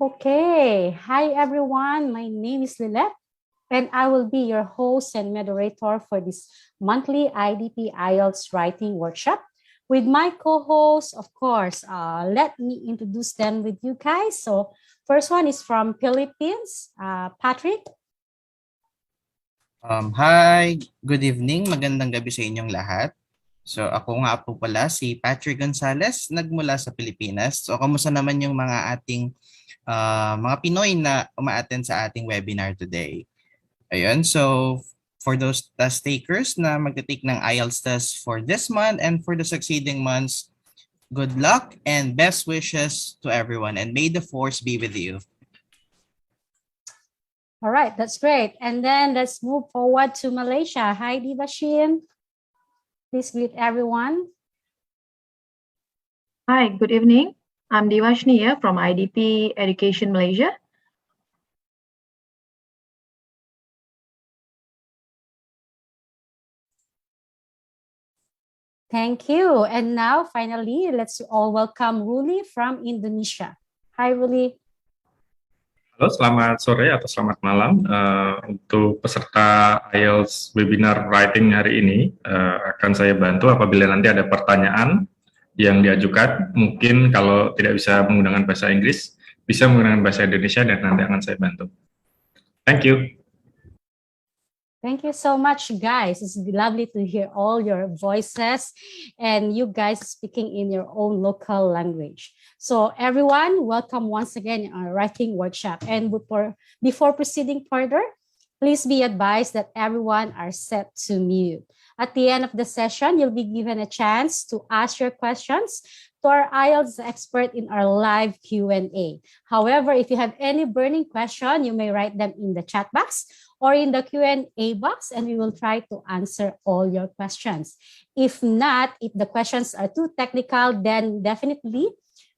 Okay, hi everyone. My name is Lilette, and I will be your host and moderator for this monthly IDP IELTS writing workshop with my co-hosts, of course. Let me introduce them with you guys. So first one is from Philippines, Patrick. Hi, good evening. Magandang gabi sa inyong lahat. So ako nga po pala si Patrick Gonzalez, nagmula sa Pilipinas. So kamusta naman yung mga ating mga Pinoy na uma-attend sa ating webinar today? Ayun, so for those test takers na magte-take ng IELTS test for this month and for the succeeding months, good luck and best wishes to everyone, and may the force be with you. All right, that's great. And then let's move forward to Malaysia. Hi, Diva Chinh. Please greet everyone. Hi, good evening. I'm Divashni here from IDP Education Malaysia. Thank you. And now, finally, let's all welcome Ruli from Indonesia. Hi, Ruli. Halo, selamat sore atau selamat malam. Untuk peserta IELTS webinar writing hari ini, akan saya bantu apabila nanti ada pertanyaan yang diajukan. Mungkin kalau tidak bisa menggunakan bahasa Inggris, bisa menggunakan bahasa Indonesia dan nanti akan saya bantu. Thank you. Thank you so much, guys. It's lovely to hear all your voices and you guys speaking in your own local language. So everyone, welcome once again in our writing workshop. And before proceeding further, please be advised that everyone are set to mute. At the end of the session, you'll be given a chance to ask your questions to our IELTS expert in our live Q&A. However, if you have any burning question, you may write them in the chat box or in the Q&A box, and we will try to answer all your questions. If not, if the questions are too technical, then definitely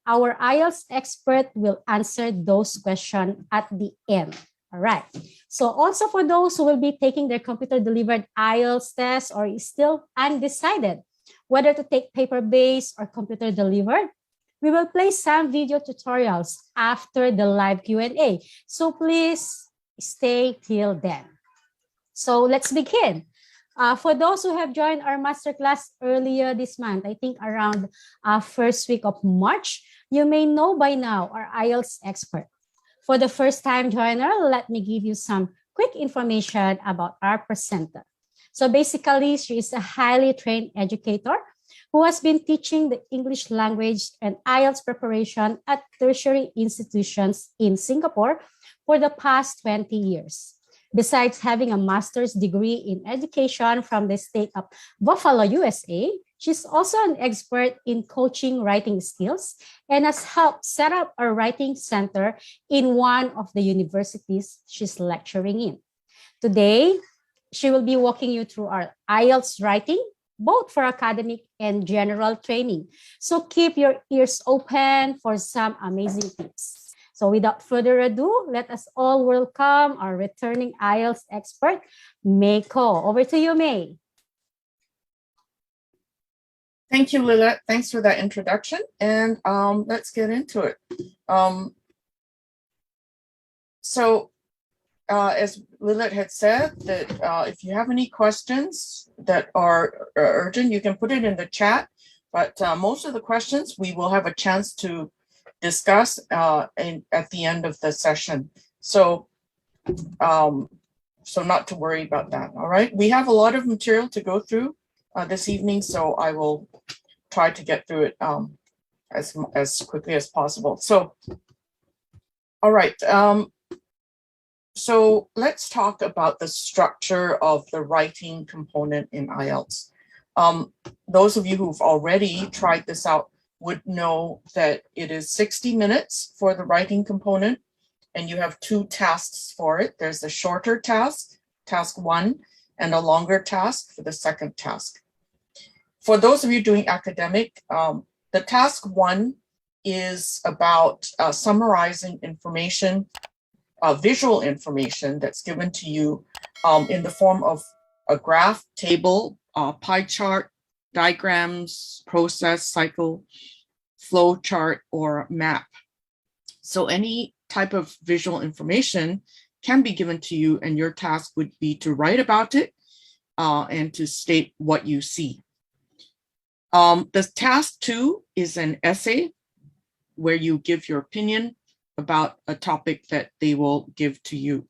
our IELTS expert will answer those questions at the end. All right. So also for those who will be taking their computer-delivered IELTS test or is still undecided whether to take paper-based or computer-delivered, we will play some video tutorials after the live Q&A. So please stay till then. So let's begin. For those who have joined our masterclass earlier this month, I think around first week of March, you may know by now our IELTS expert. For the first-time joiner, let me give you some quick information about our presenter. So basically, she is a highly trained educator who has been teaching the English language and IELTS preparation at tertiary institutions in Singapore for the past 20 years. Besides having a master's degree in education from the state of Buffalo, USA, she's also an expert in coaching writing skills and has helped set up a writing center in one of the universities she's lecturing in. Today, she will be walking you through our IELTS writing, both for academic and general training. So keep your ears open for some amazing tips. So without further ado, let us all welcome our returning IELTS expert, Mei Koh. Over to you, Mei. Thank you, Lilette. Thanks for that introduction. And let's get into it. As Lilette had said, that if you have any questions that are urgent, you can put it in the chat. But most of the questions we will have a chance to discuss at the end of the session. So not to worry about that. All right. We have a lot of material to go through this evening, so I will try to get through it as quickly as possible. So, all right. So let's talk about the structure of the writing component in IELTS. Those of you who've already tried this out would know that it is 60 minutes for the writing component, and you have two tasks for it. There's a shorter task, task 1, and a longer task for the second task. For those of you doing academic, the task 1 is about summarizing information, visual information that's given to you in the form of a graph, table, pie chart, diagrams, process, cycle, flow chart, or map. So any type of visual information can be given to you, and your task would be to write about it and to state what you see. The task 2 is an essay where you give your opinion about a topic that they will give to you.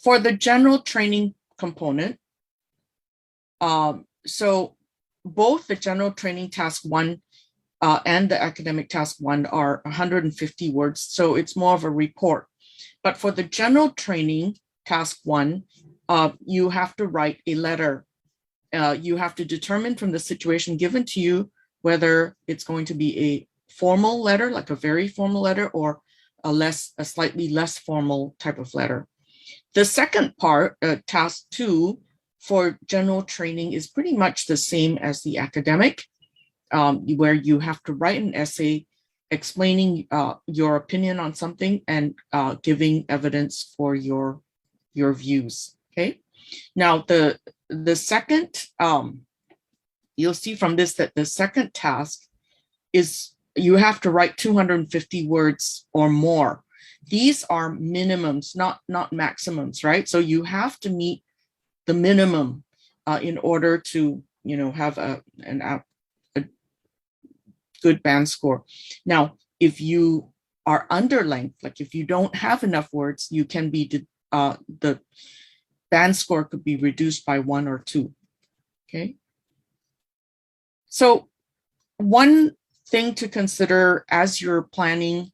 For the general training component, so both the general training task 1 and the academic task 1 are 150 words, so it's more of a report. But for the general training task 1, you have to write a letter. You have to determine from the situation given to you whether it's going to be a formal letter, like a very formal letter, or a slightly less formal type of letter. The second part, task 2, for general training is pretty much the same as the academic, where you have to write an essay explaining your opinion on something and giving evidence for your views. Okay. Now the second, you'll see from this that the second task is you have to write 250 words or more. These are minimums, not maximums, right? So you have to meet the minimum in order to, have a good band score. Now, if you are under length, like if you don't have enough words, you can be the band score could be reduced by 1 or 2. Okay. So one thing to consider as you're planning,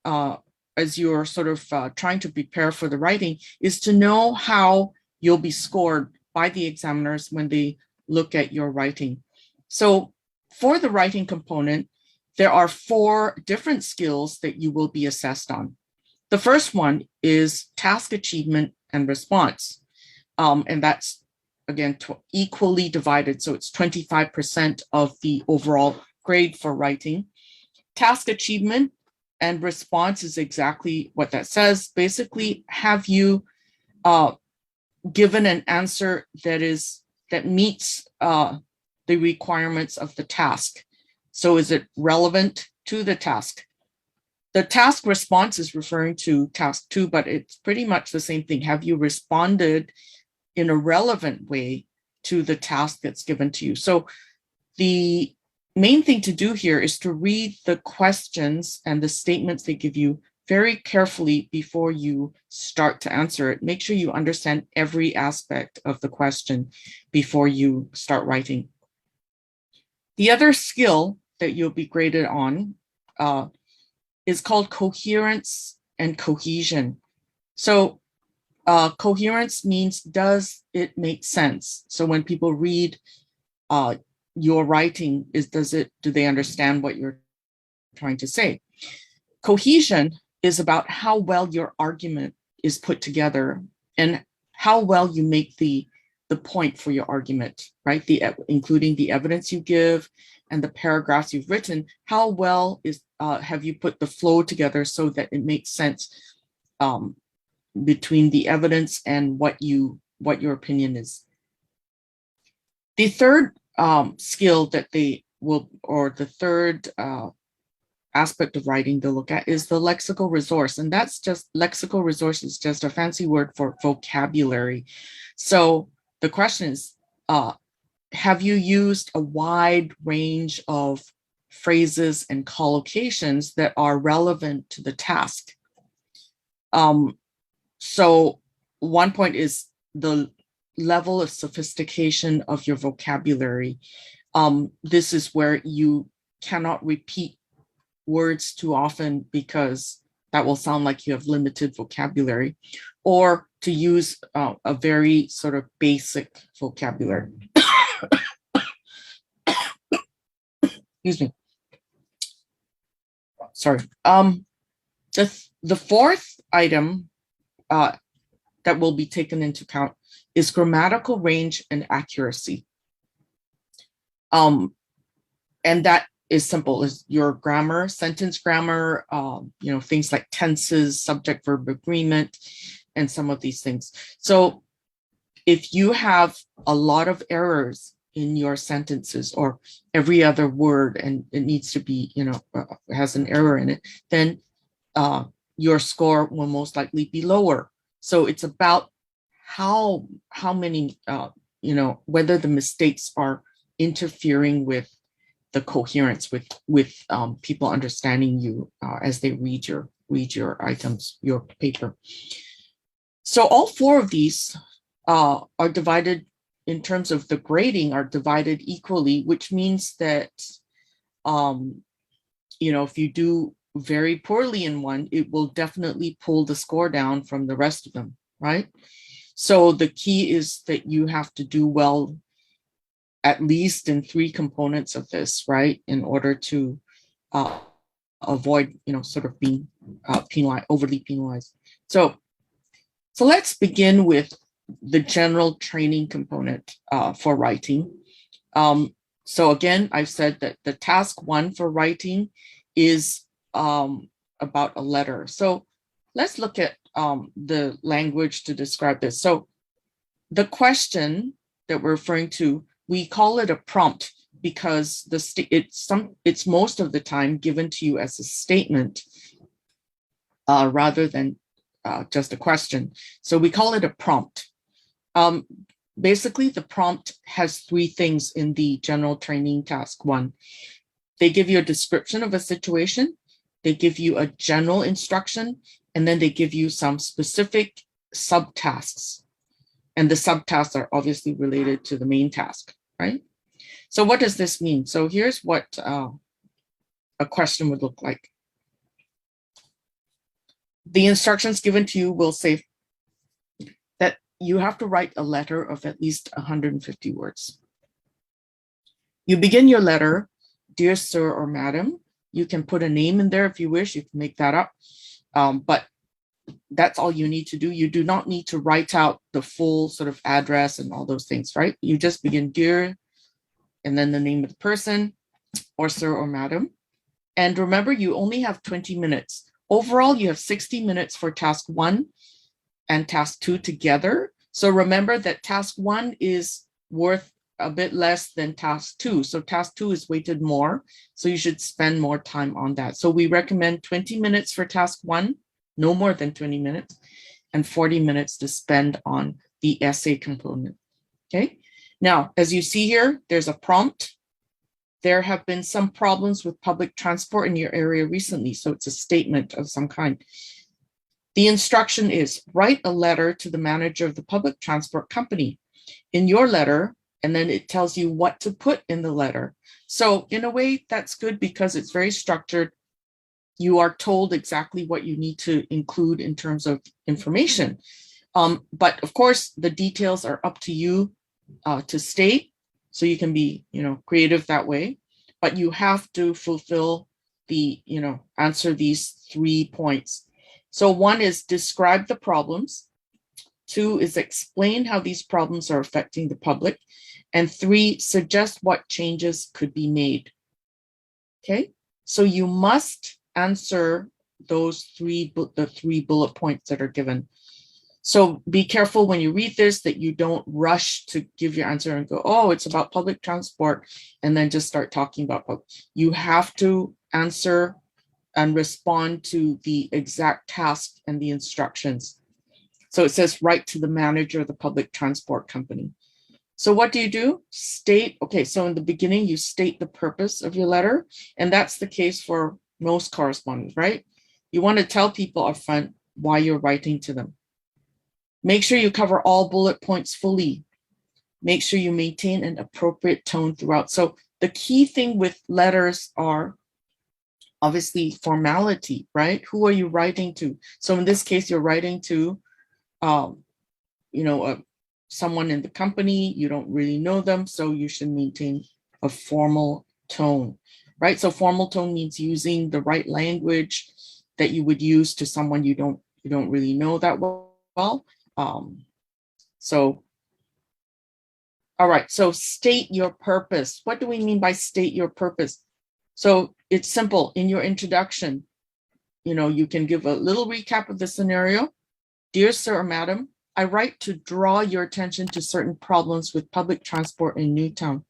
as you're sort of trying to prepare for the writing, is to know how you'll be scored by the examiners when they look at your writing. So for the writing component, there are 4 different skills that you will be assessed on. The first one is task achievement and response. And that's, again, equally divided. So it's 25% of the overall grade for writing. Task achievement and response is exactly what that says. Basically, have you given an answer that meets the requirements of the task? So is it relevant to the task? The task response is referring to task 2, but it's pretty much the same thing. Have you responded in a relevant way to the task that's given to you? So the main thing to do here is to read the questions and the statements they give you very carefully before you start to answer it. Make sure you understand every aspect of the question before you start writing. The other skill that you'll be graded on is called Coherence and Cohesion. So coherence means, does it make sense? So when people read your writing, do they understand what you're trying to say? Cohesion is about how well your argument is put together and how well you make the point for your argument, right? Including the evidence you give and the paragraphs you've written. How well have you put the flow together so that it makes sense between the evidence and what your opinion is? The third skill that they will, or the third aspect of writing they'll look at, is the lexical resource. And lexical resource is just a fancy word for vocabulary. So the question is, have you used a wide range of phrases and collocations that are relevant to the task? So one point is the level of sophistication of your vocabulary. This is where you cannot repeat words too often because that will sound like you have limited vocabulary, or to use a very sort of basic vocabulary. Excuse me. Sorry. The fourth item that will be taken into account is grammatical range and accuracy. And that is simple, is your grammar, sentence grammar, things like tenses, subject verb agreement, and some of these things. So if you have a lot of errors in your sentences, or every other word, and it needs to be, has an error in it, then your score will most likely be lower. So it's about how many, whether the mistakes are interfering with the coherence, with people understanding you as they read your items, your paper. So all four of these are divided in terms of the grading, are divided equally, which means that if you do very poorly in one, it will definitely pull the score down from the rest of them, right? So the key is that you have to do well at least in 3 components of this, right, in order to avoid, sort of being penalized, overly penalized. So let's begin with the general training component for writing. So again, I've said that the task 1 for writing is about a letter. So let's look at the language to describe this. So the question that we're referring to, we call it a prompt because it's most of the time given to you as a statement rather than just a question. So we call it a prompt. Basically, the prompt has 3 things in the general training task 1. They give you a description of a situation, they give you a general instruction, and then they give you some specific subtasks. And the subtasks are obviously related to the main task, right? So what does this mean? So here's what a question would look like. The instructions given to you will say that you have to write a letter of at least 150 words. You begin your letter, dear sir or madam. You can put a name in there if you wish, you can make that up. But that's all you need to do. You do not need to write out the full sort of address and all those things, right? You just begin dear, and then the name of the person, or sir or madam. And remember, you only have 20 minutes. Overall, you have 60 minutes for task 1 and task 2 together. So remember that task 1 is worth a bit less than task 2. So task 2 is weighted more. So you should spend more time on that. So we recommend 20 minutes for task 1, no more than 20 minutes, and 40 minutes to spend on the essay component. Okay. Now, as you see here, there's a prompt. There have been some problems with public transport in your area recently, so it's a statement of some kind. The instruction is write a letter to the manager of the public transport company. In your letter, and then it tells you what to put in the letter. So in a way, that's good because it's very structured. You are told exactly what you need to include in terms of information. But of course, the details are up to you to state. So you can be, creative that way, but you have to fulfill the, answer these 3 points. So 1 is describe the problems. 2 is explain how these problems are affecting the public. And 3, suggest what changes could be made. Okay, so you must answer those the 3 bullet points that are given. So be careful when you read this that you don't rush to give your answer and go, oh, it's about public transport, and then just start talking about public. You have to answer and respond to the exact task and the instructions. So it says write to the manager of the public transport company. So what do? State, okay, so in the beginning, you state the purpose of your letter, and that's the case for most correspondence, right? You want to tell people upfront why you're writing to them. Make sure you cover all bullet points fully. Make sure you maintain an appropriate tone throughout. So the key thing with letters are obviously formality, right? Who are you writing to? So in this case, you're writing to, someone in the company. You don't really know them, so you should maintain a formal tone, right? So formal tone means using the right language that you would use to someone you don't really know that well. All right, so state your purpose. What do we mean by state your purpose? So it's simple. In your introduction, you can give a little recap of the scenario. Dear sir or madam, I write to draw your attention to certain problems with public transport in Newtown.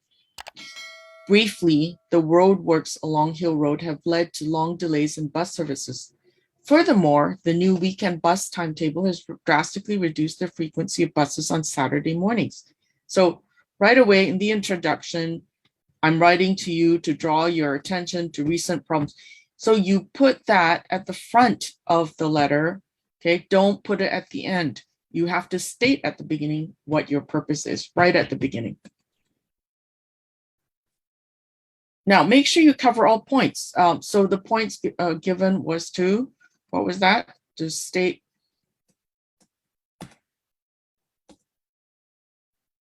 Briefly, the roadworks along Hill Road have led to long delays in bus services. Furthermore, the new weekend bus timetable has drastically reduced the frequency of buses on Saturday mornings. So right away in the introduction, I'm writing to you to draw your attention to recent problems. So you put that at the front of the letter, okay? Don't put it at the end. You have to state at the beginning what your purpose is, right at the beginning. Now, make sure you cover all points. So the points given was to, what was that? To state,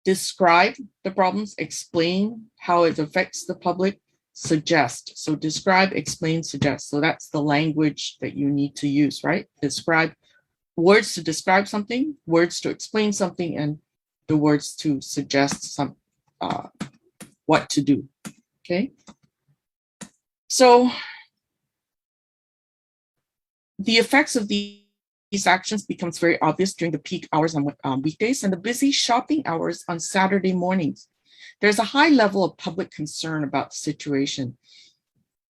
describe the problems, explain how it affects the public, suggest. So describe, explain, suggest. So that's the language that you need to use, right? Describe, words to describe something, words to explain something, and the words to suggest some what to do. Okay. So the effects of these actions becomes very obvious during the peak hours on weekdays and the busy shopping hours on Saturday mornings. There's a high level of public concern about the situation.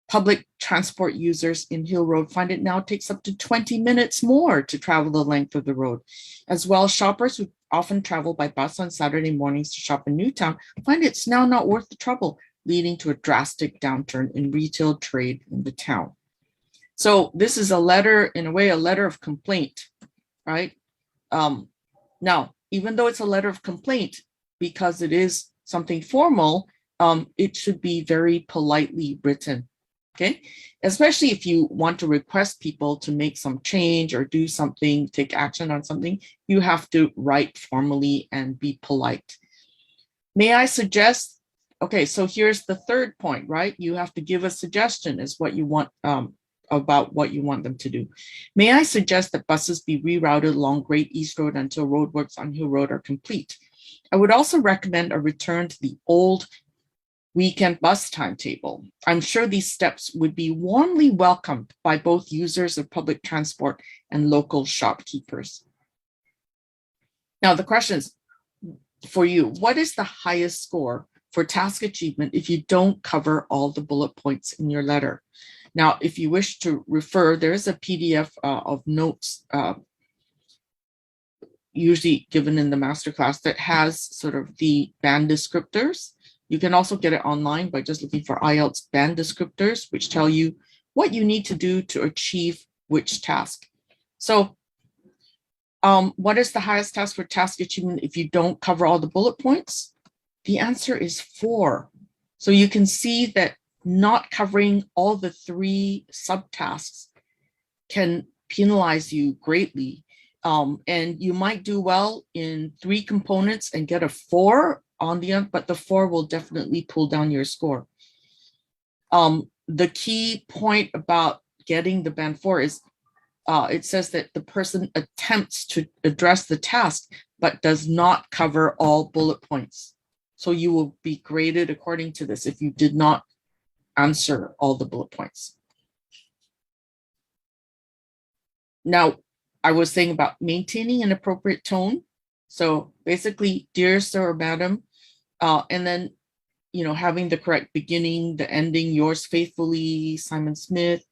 Public transport users in Hill Road find it now takes up to 20 minutes more to travel the length of the road. As well, shoppers who often travel by bus on Saturday mornings to shop in Newtown find it's now not worth the trouble, leading to a drastic downturn in retail trade in the town. So this is a letter, in a way, a letter of complaint, right? Now, even though it's a letter of complaint, because it is something formal, it should be very politely written, okay? Especially if you want to request people to make some change or do something, take action on something, you have to write formally and be polite. May I suggest, okay, so here's the third point, right? You have to give a suggestion is what you want, about what you want them to do. May I suggest that buses be rerouted along Great East Road until roadworks on Hill Road are complete? I would also recommend a return to the old weekend bus timetable. I'm sure these steps would be warmly welcomed by both users of public transport and local shopkeepers. Now, the question is for you, what is the highest score for task achievement if you don't cover all the bullet points in your letter? Now, if you wish to refer, there is a PDF of notes usually given in the masterclass that has sort of the band descriptors. You can also get it online by just looking for IELTS band descriptors, which tell you what you need to do to achieve which task. So what is the highest task for task achievement if you don't cover all the bullet points? The answer is 4. So you can see that not covering all the 3 subtasks can penalize you greatly. And you might do well in 3 components and get a 4 on the end, but the 4 will definitely pull down your score. The key point about getting the band 4 is it says that the person attempts to address the task, but does not cover all bullet points. So you will be graded according to this if you did not answer all the bullet points. Now, I was saying about maintaining an appropriate tone. So basically, dear sir or madam, and then, you know, having the correct beginning, the ending, yours faithfully, Simon Smith.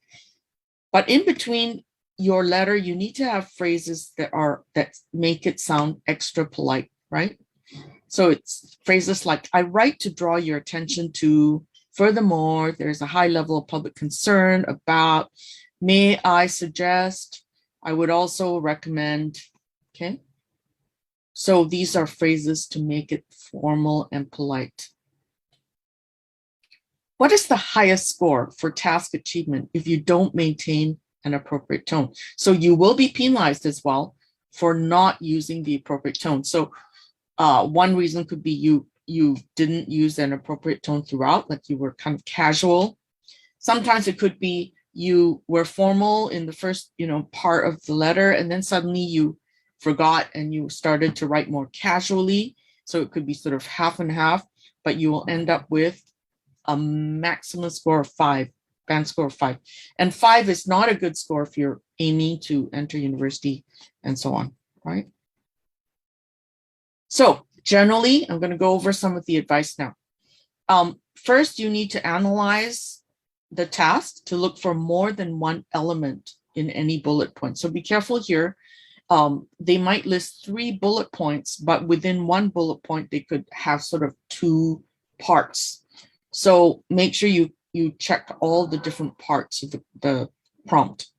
But in between your letter, you need to have phrases that make it sound extra polite, right? So it's phrases like, I write to draw your attention to, furthermore, there's a high level of public concern about, may I suggest, I would also recommend, okay? So these are phrases to make it formal and polite. What is the highest score for task achievement if you don't maintain an appropriate tone? So you will be penalized as well for not using the appropriate tone. So one reason could be you didn't use an appropriate tone throughout, like you were kind of casual. Sometimes it could be you were formal in the first, part of the letter, and then suddenly you forgot and you started to write more casually. So it could be sort of half and half, but you will end up with a maximum score of 5, band score of 5. And 5 is not a good score if you're aiming to enter university and so on, right? So generally, I'm going to go over some of the advice now. First, you need to analyze the task to look for more than one element in any bullet point. So be careful here. They might list 3 bullet points, but within one bullet point, they could have sort of 2 parts. So make sure you check all the different parts of the prompt.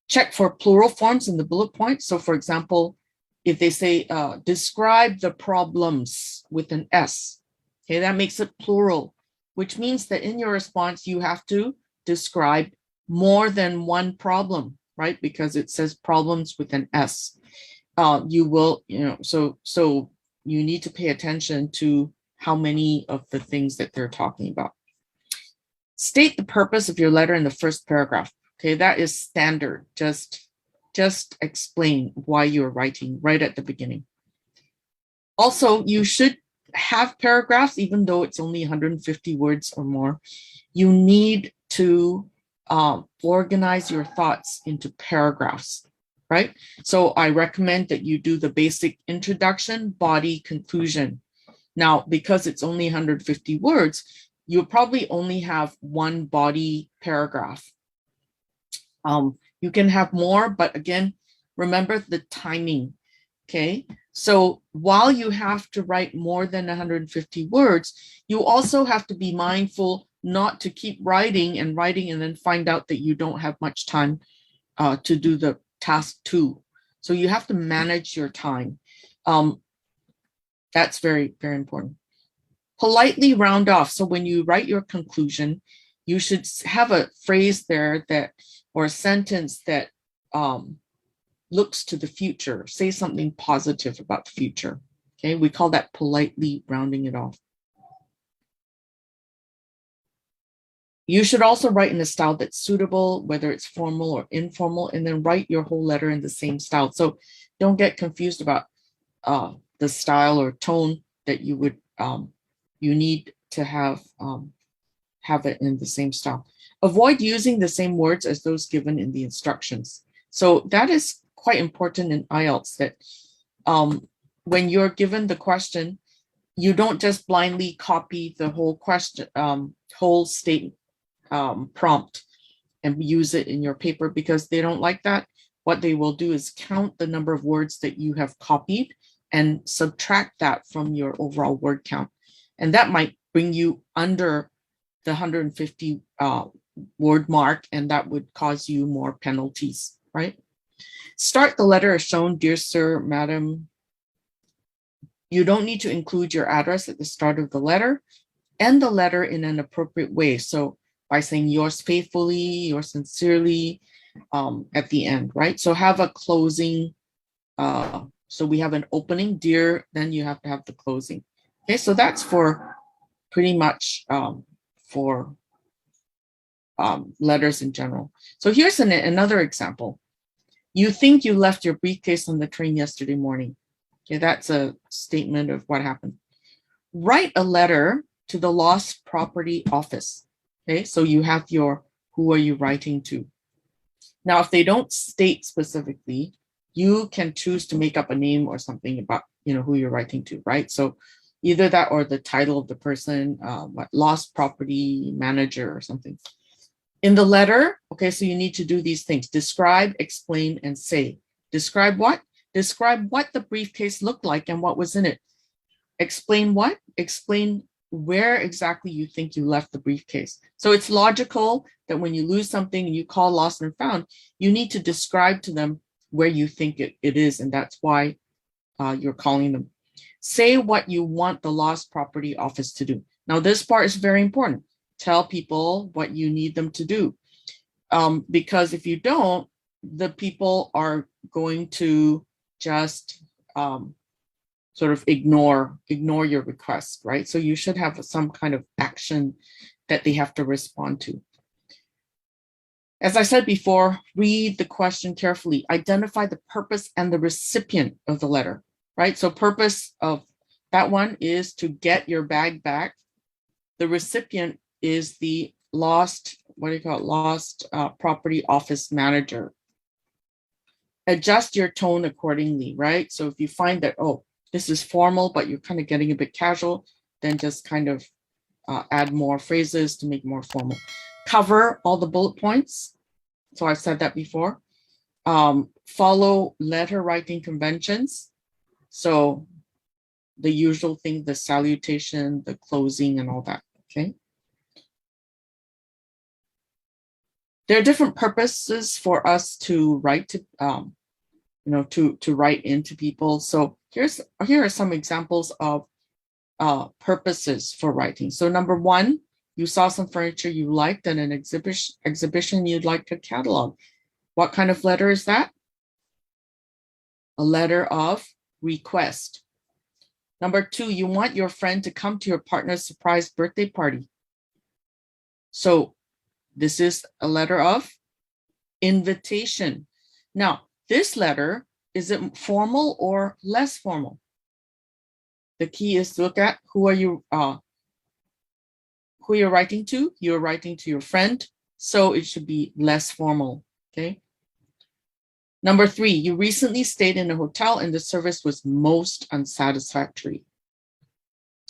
Check for plural forms in the bullet point. So for example, if they say, describe the problems with an S, okay, that makes it plural, which means that in your response, you have to describe more than one problem, right? Because it says problems with an S. You will, so you need to pay attention to how many of the things that they're talking about. State the purpose of your letter in the first paragraph. Okay, that is standard. Just explain why you're writing right at the beginning. Also, you should have paragraphs, even though it's only 150 words or more. You need to organize your thoughts into paragraphs, right? So I recommend that you do the basic introduction, body, conclusion. Now, because it's only 150 words, you'll probably only have one body paragraph. You can have more, but again, remember the timing, okay? So while you have to write more than 150 words, you also have to be mindful not to keep writing and then find out that you don't have much time to do the task 2. So you have to manage your time. That's very, very important. Politely round off. So when you write your conclusion, you should have a phrase there that, or a sentence that looks to the future. Say something positive about the future. Okay, we call that politely rounding it off. You should also write in a style that's suitable, whether it's formal or informal, and then write your whole letter in the same style. So don't get confused about the style or tone that you would you need to have it in the same style. Avoid using the same words as those given in the instructions. So that is quite important in IELTS, that when you're given the question, you don't just blindly copy the whole question, whole statement prompt and use it in your paper, because they don't like that. What they will do is count the number of words that you have copied and subtract that from your overall word count. And that might bring you under the 150 word mark, and that would cause you more penalties, right? Start the letter as shown, dear sir, madam. You don't need to include your address at the start of the letter. End the letter in an appropriate way. So by saying yours faithfully, yours sincerely at the end, right? So have a closing. So we have an opening, dear, then you have to have the closing. Okay, so that's for pretty much for letters in general. So here's another example. You think you left your briefcase on the train yesterday morning. Okay, that's a statement of what happened. Write a letter to the lost property office. Okay, so you have your, who are you writing to? Now, if they don't state specifically, you can choose to make up a name or something about, who you're writing to, right? So either that or the title of the person, lost property manager or something. In the letter, okay, so you need to do these things. Describe, explain, and say. Describe what? Describe what the briefcase looked like and what was in it. Explain what? Explain where exactly you think you left the briefcase. So it's logical that when you lose something and you call lost and found, you need to describe to them where you think it is, and that's why you're calling them. Say what you want the lost property office to do. Now, this part is very important. Tell people what you need them to do. Because if you don't, the people are going to just sort of ignore your request, right? So you should have some kind of action that they have to respond to. As I said before, read the question carefully. Identify the purpose and the recipient of the letter, right? So purpose of that one is to get your bag back. The recipient is the lost property office manager. Adjust your tone accordingly, right? So if you find that, oh, this is formal, but you're kind of getting a bit casual, then just kind of add more phrases to make more formal. Cover all the bullet points. So I've said that before. Follow letter writing conventions. So the usual thing, the salutation, the closing, and all that. Okay. There are different purposes for us to write to, to write into people. So here are some examples of purposes for writing. So number one, you saw some furniture you liked at an exhibition you'd like to catalog. What kind of letter is that? A letter of request. Number two, you want your friend to come to your partner's surprise birthday party. So this is a letter of invitation. Now, this letter, is it formal or less formal? The key is to look at who you're writing to. You're writing to your friend, so it should be less formal. Okay. Number three, you recently stayed in a hotel and the service was most unsatisfactory.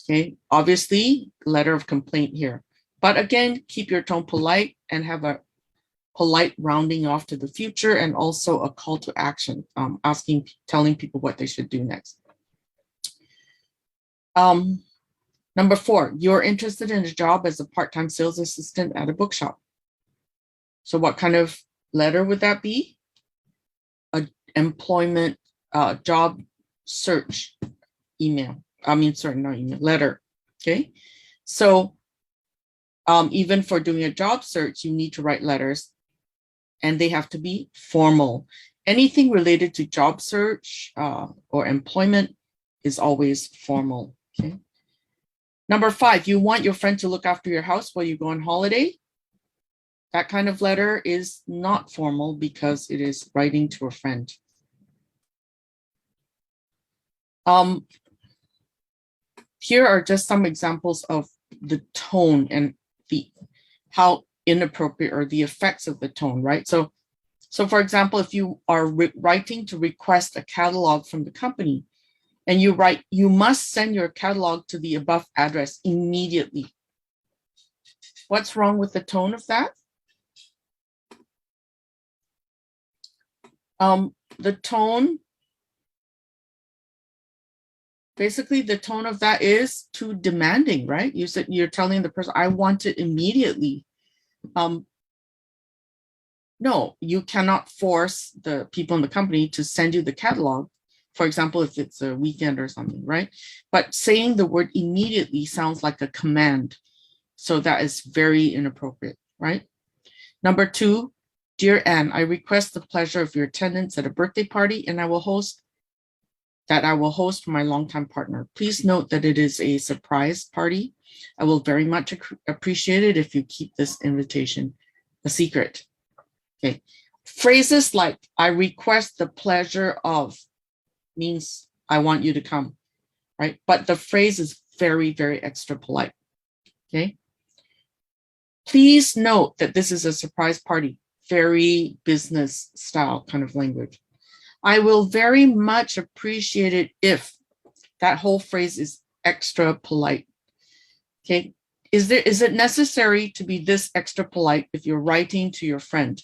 Okay, obviously, letter of complaint here. But again, keep your tone polite and have a polite rounding off to the future, and also a call to action, telling people what they should do next. Number four, you're interested in a job as a part-time sales assistant at a bookshop. So what kind of letter would that be? A employment job search email. Not email, letter. Okay. So even for doing a job search, you need to write letters, and they have to be formal. Anything related to job search or employment is always formal. Okay. Number five, you want your friend to look after your house while you go on holiday. That kind of letter is not formal because it is writing to a friend. Here are just some examples of the tone and how inappropriate, or the effects of the tone, right? So for example, if you are writing to request a catalog from the company, and you write, you must send your catalog to the above address immediately. What's wrong with the tone of that? The tone, basically the tone of that is too demanding, right? You said you're telling the person, I want it immediately. No, you cannot force the people in the company to send you the catalog. For example, if it's a weekend or something, right? But saying the word immediately sounds like a command. So that is very inappropriate, right? Number two, dear Anne, I request the pleasure of your attendance at a birthday party, and I will host for my longtime partner. Please note that it is a surprise party. I will very much appreciate it if you keep this invitation a secret. Okay. Phrases like I request the pleasure of means I want you to come, right? But the phrase is very, very extra polite. Okay. Please note that this is a surprise party, very business style kind of language. I will very much appreciate it if, that whole phrase is extra polite. Okay. Is it necessary to be this extra polite if you're writing to your friend?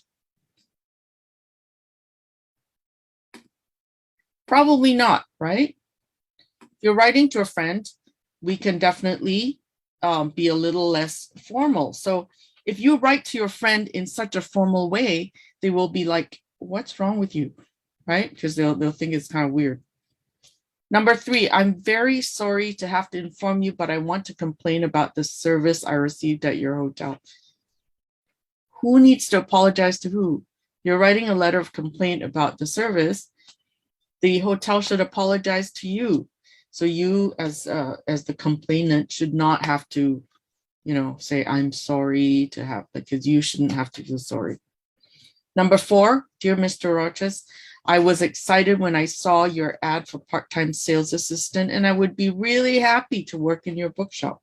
Probably not, right? If you're writing to a friend, we can definitely be a little less formal. So if you write to your friend in such a formal way, they will be like, what's wrong with you, right? Because they'll think it's kind of weird. Number three, I'm very sorry to have to inform you, but I want to complain about the service I received at your hotel. Who needs to apologize to who? You're writing a letter of complaint about the service. The hotel should apologize to you. So you, as the complainant, should not have to, say I'm sorry to have, because you shouldn't have to feel sorry. Number four, dear Mr. Roches, I was excited when I saw your ad for part-time sales assistant, and I would be really happy to work in your bookshop.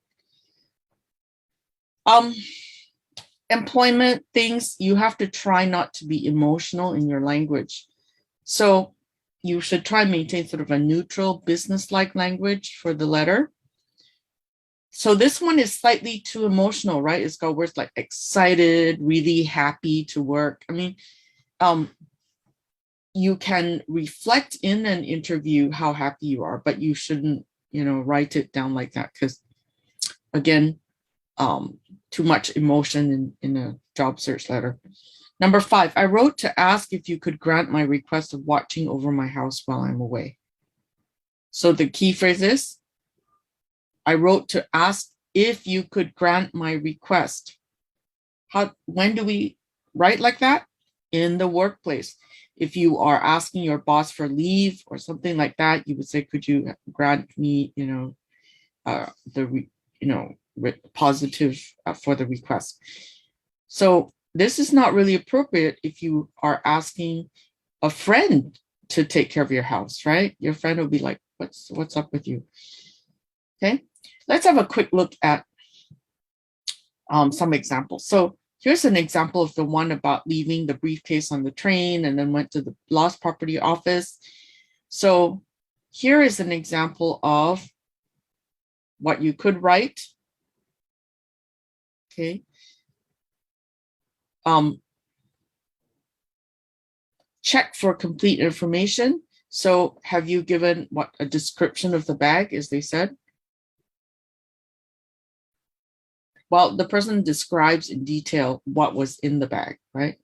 Employment things, you have to try not to be emotional in your language. So you should try and maintain sort of a neutral business-like language for the letter. So this one is slightly too emotional, right? It's got words like excited, really happy to work. I mean, you can reflect in an interview how happy you are, but you shouldn't, write it down like that, because again, too much emotion in a job search letter. Number 5, I wrote to ask if you could grant my request of watching over my house while I'm away. So the key phrase is, I wrote to ask if you could grant my request. When do we write like that? In the workplace. If you are asking your boss for leave or something like that, you would say, could you grant me, positive for the request. So this is not really appropriate if you are asking a friend to take care of your house, right? Your friend will be like, what's up with you? Okay, let's have a quick look at some examples. So here's an example of the one about leaving the briefcase on the train and then went to the lost property office. So here is an example of what you could write. Okay. Check for complete information. So have you given a description of the bag, as they said? Well, the person describes in detail what was in the bag, right?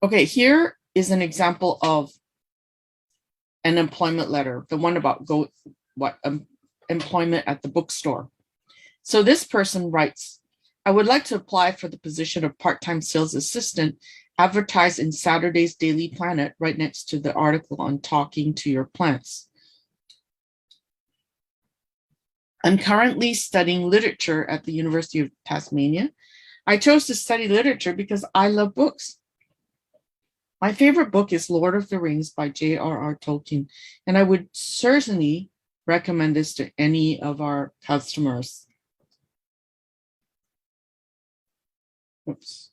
Okay, here is an example of an employment letter, the one about employment at the bookstore. So this person writes, I would like to apply for the position of part-time sales assistant advertised in Saturday's Daily Planet, right next to the article on talking to your plants. I'm currently studying literature at the University of Tasmania. I chose to study literature because I love books. My favorite book is Lord of the Rings by J.R.R. Tolkien, and I would certainly recommend this to any of our customers. Oops.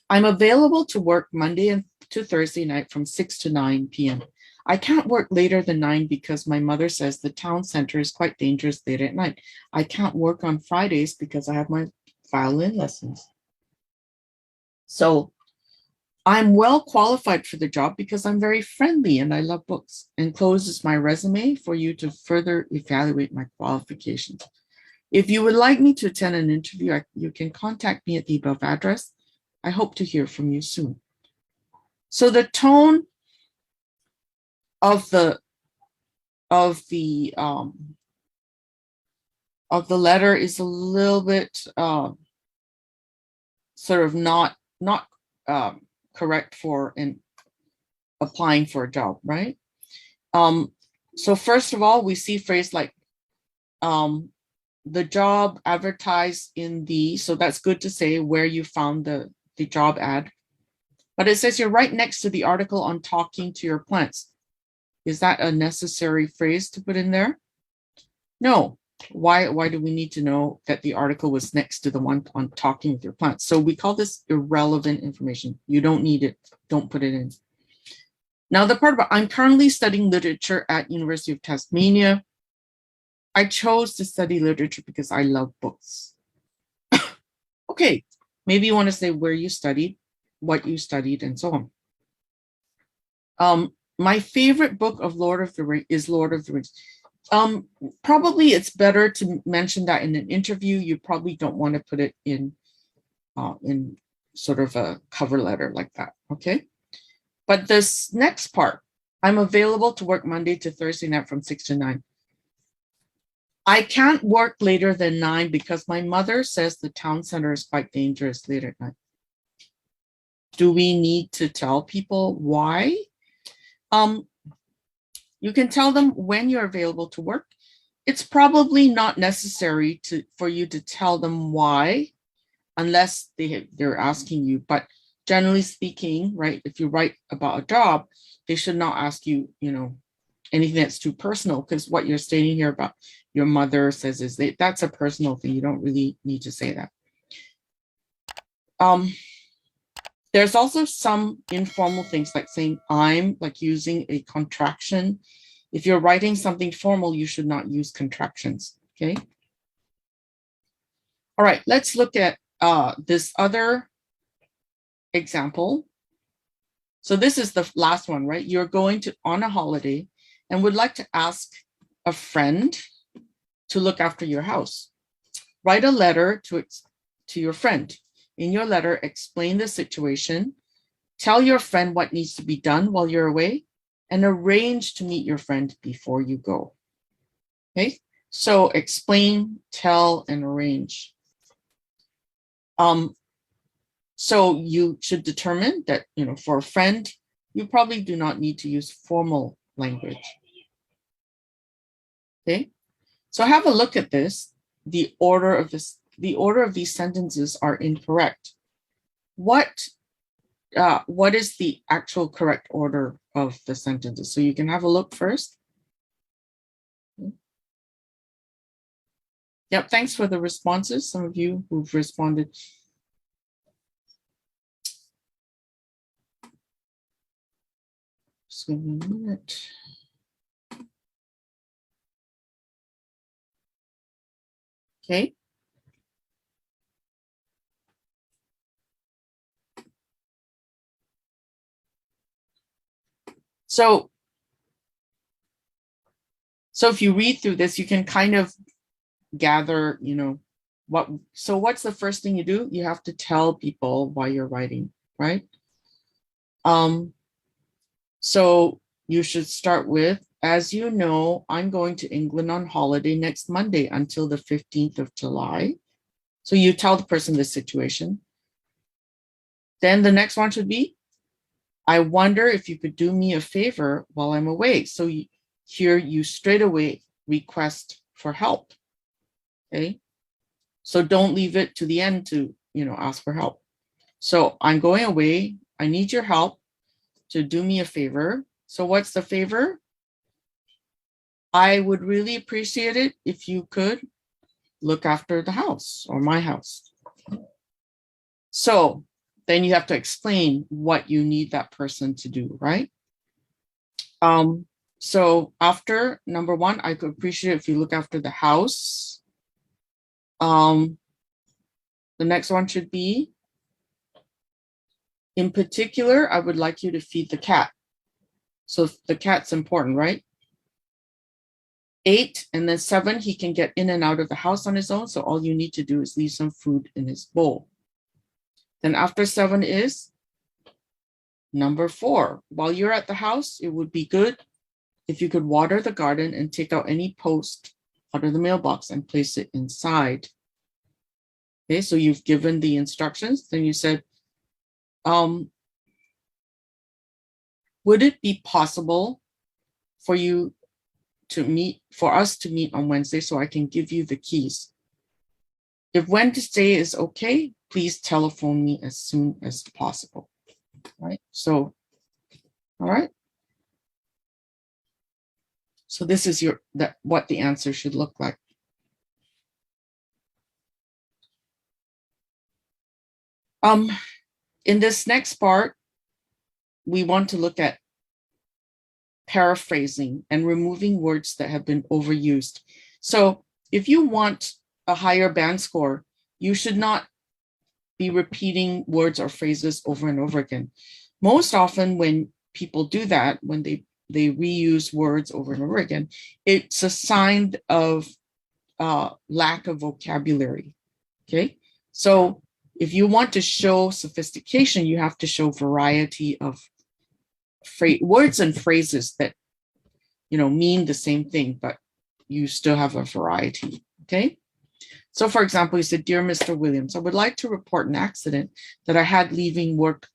I'm available to work Monday to Thursday night from 6 to 9 p.m. I can't work later than 9 because my mother says the town center is quite dangerous late at night. I can't work on Fridays because I have my violin lessons. So I'm well qualified for the job because I'm very friendly and I love books. Enclosed is my resume for you to further evaluate my qualifications. If you would like me to attend an interview, you can contact me at the above address. I hope to hear from you soon. So the tone of the letter is a little bit sort of not correct for applying for a job, right? So first of all, we see phrase like the job advertised in the, so that's good to say where you found the job ad, but it says you're right next to the article on talking to your plants. Is that a necessary phrase to put in there? No. Why do we need to know that the article was next to the one on talking with your plants? So we call this irrelevant information. You don't need it. Don't put it in. Now the part about I'm currently studying literature at University of Tasmania. I chose to study literature because I love books. Okay, maybe you want to say where you studied, what you studied, and so on. My favorite book of Lord of the Rings is Lord of the Rings. Probably it's better to mention that in an interview. You probably don't want to put it in sort of a cover letter like that, okay? But this next part, I'm available to work Monday to Thursday night from 6 to 9. I can't work later than 9 because my mother says the town center is quite dangerous late at night. Do we need to tell people why? You can tell them when you're available to work. It's probably not necessary for you to tell them why, unless they're asking you. But generally speaking, right, if you write about a job, they should not ask you, anything that's too personal, because what you're stating here about your mother says is that's a personal thing. You don't really need to say that. There's also some informal things like saying I'm, like using a contraction. If you're writing something formal, you should not use contractions, okay? All right, let's look at this other example. So this is the last one, right? You're going on a holiday and would like to ask a friend to look after your house. Write a letter to your friend. In your letter, explain the situation, tell your friend what needs to be done while you're away, and arrange to meet your friend before you go. Okay, so explain, tell, and arrange. So you should determine that, for a friend, you probably do not need to use formal language. Okay, so have a look at this. The order of these sentences are incorrect. What is the actual correct order of the sentences? So you can have a look first. Yep, thanks for the responses. Some of you who've responded. Just give me a minute. Okay. So if you read through this, you can kind of gather, what's the first thing you do? You have to tell people why you're writing, right? So you should start with, as you know, I'm going to England on holiday next Monday until the 15th of July. So you tell the person the situation. Then the next one should be, I wonder if you could do me a favor while I'm away. So here you straight away request for help. Okay. So don't leave it to the end to, ask for help. So I'm going away. I need your help to do me a favor. So what's the favor? I would really appreciate it if you could look after the house or my house. So then you have to explain what you need that person to do, right? So after number one, I could appreciate it if you look after the house. The next one should be, in particular, I would like you to feed the cat. So the cat's important, right? 8 and then 7, he can get in and out of the house on his own. So all you need to do is leave some food in his bowl. Then after 7 is number 4. While you're at the house, it would be good if you could water the garden and take out any post out of the mailbox and place it inside. Okay, so you've given the instructions. Then you said, would it be possible for us to meet on Wednesday so I can give you the keys? If Wednesday is okay, please telephone me as soon as possible. Right? So, all right. So this is what the answer should look like. In this next part, we want to look at paraphrasing and removing words that have been overused. So if you want a higher band score, you should not be repeating words or phrases over and over again. Most often when people do that, when they reuse words over and over again, it's a sign of lack of vocabulary, okay? So if you want to show sophistication, you have to show variety of words and phrases that, mean the same thing, but you still have a variety, okay? So for example, you said, Dear Mr. Williams, I would like to report an accident that I had leaving work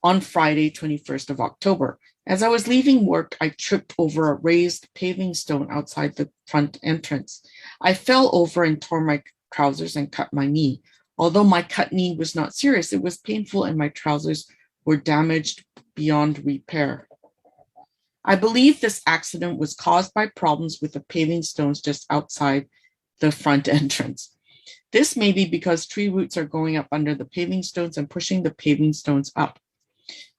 on Friday, 21st of October. As I was leaving work, I tripped over a raised paving stone outside the front entrance. I fell over and tore my trousers and cut my knee. Although my cut knee was not serious, it was painful and my trousers were damaged beyond repair. I believe this accident was caused by problems with the paving stones just outside the front entrance. This may be because tree roots are going up under the paving stones and pushing the paving stones up.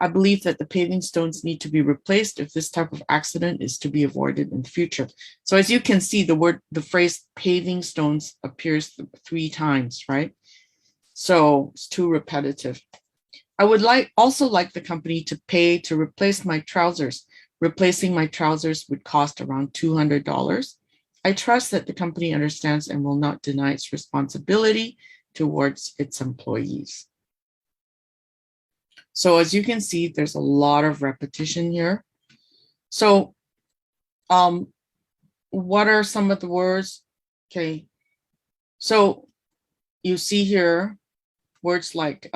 I believe that the paving stones need to be replaced if this type of accident is to be avoided in the future. So as you can see, the phrase paving stones appears 3 times, right? So it's too repetitive. I would also like the company to pay to replace my trousers. Replacing my trousers would cost around $200. I trust that the company understands and will not deny its responsibility towards its employees. So as you can see, there's a lot of repetition here. So what are some of the words? Okay, so you see here words like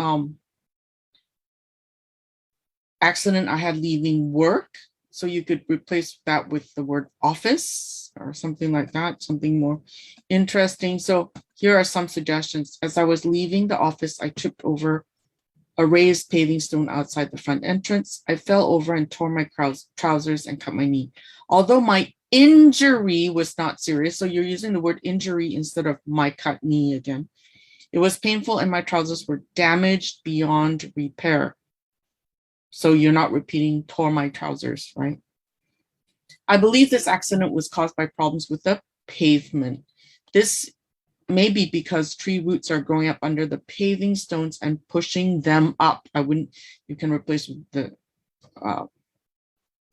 accident I had leaving work. So you could replace that with the word office or something like that, something more interesting. So here are some suggestions. As I was leaving the office, I tripped over a raised paving stone outside the front entrance. I fell over and tore my trousers and cut my knee. Although my injury was not serious, so you're using the word injury instead of my cut knee again. It was painful and my trousers were damaged beyond repair. So you're not repeating tore my trousers, right? I believe this accident was caused by problems with the pavement. This may be because tree roots are growing up under the paving stones and pushing them up. You can replace the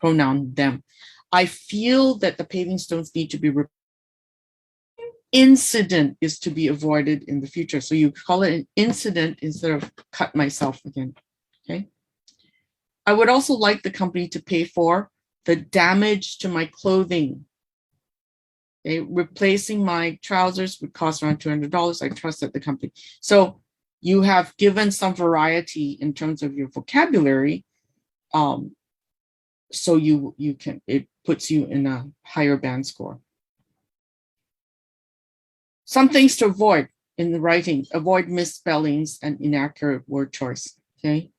pronoun them. I feel that the paving stones need to be incident is to be avoided in the future. So you call it an incident instead of cut myself again, okay? I would also like the company to pay for the damage to my clothing. Okay? Replacing my trousers would cost around $200. I trust that the company. So you have given some variety in terms of your vocabulary. So it puts you in a higher band score. Some things to avoid in the writing: avoid misspellings and inaccurate word choice. Okay.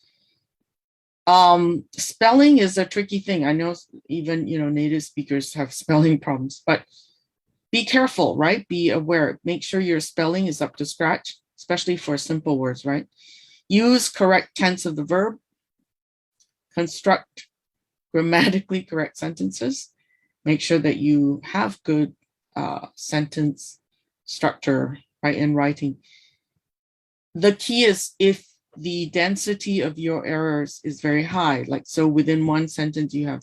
Spelling is a tricky thing. I know even native speakers have spelling problems, but be careful, right? Be aware. Make sure your spelling is up to scratch, especially for simple words, right? Use correct tense of the verb. Construct grammatically correct sentences. Make sure that you have good sentence structure, right, in writing. The key is if the density of your errors is very high, like so within one sentence you have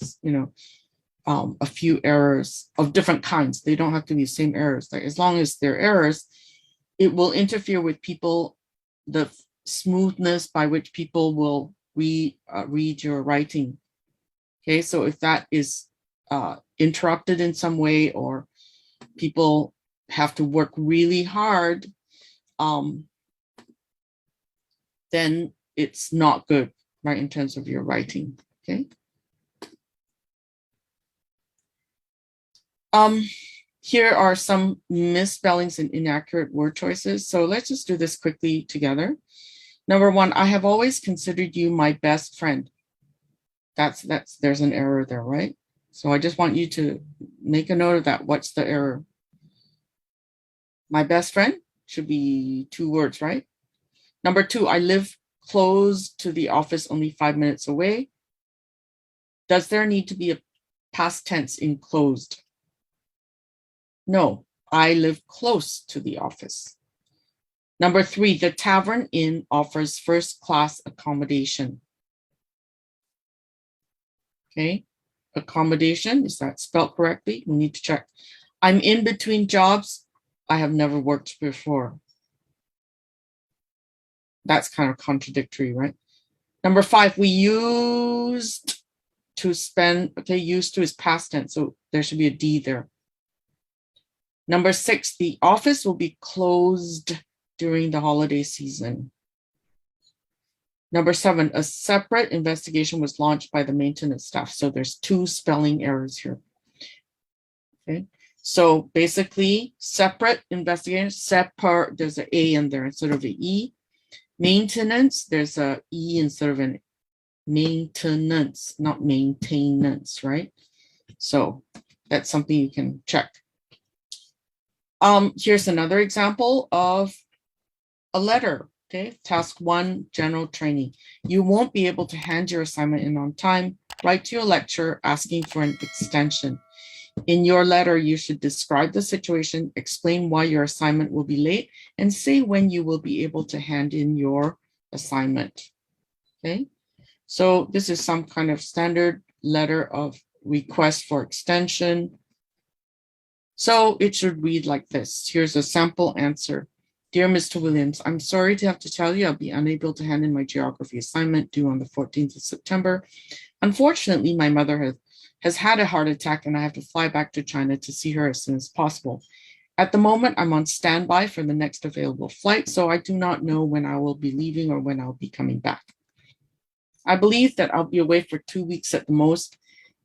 a few errors of different kinds. They don't have to be the same errors. Like as long as they're errors, it will interfere with people, the smoothness by which people will read your writing. Okay, so if that is interrupted in some way, or people have to work really hard, then it's not good, right, in terms of your writing, okay? Here are some misspellings and inaccurate word choices. So let's just do this quickly together. Number 1, I have always considered you my best friend. There's an error there, right? So I just want you to make a note of that. What's the error? My best friend should be 2 words, right? Number 2, I live close to the office, only 5 minutes away. Does there need to be a past tense in closed? No, I live close to the office. Number 3, the Tavern Inn offers first-class accommodation. Okay, accommodation, is that spelled correctly? We need to check. I'm in between jobs. I have never worked before. That's kind of contradictory, right? Number 5, we used to spend, okay, used to is past tense, so there should be a D there. Number 6, the office will be closed during the holiday season. Number 7, a separate investigation was launched by the maintenance staff. So there's 2 spelling errors here. Okay, so basically separate investigation, separate, there's an A in there instead of an E. Maintenance, there's a E instead of an maintenance, not maintenance, right? So that's something you can check. Here's another example of a letter. Okay, task 1, general training. You won't be able to hand your assignment in on time. Write to your lecturer asking for an extension. In your letter, you should describe the situation, explain why your assignment will be late, and say when you will be able to hand in your assignment. Okay, so this is some kind of standard letter of request for extension. So it should read like this. Here's a sample answer. Dear Mr. Williams, I'm sorry to have to tell you I'll be unable to hand in my geography assignment due on the 14th of September. Unfortunately, my mother has had a heart attack and I have to fly back to China to see her as soon as possible. At the moment, I'm on standby for the next available flight, so I do not know when I will be leaving or when I'll be coming back. I believe that I'll be away for 2 weeks at the most,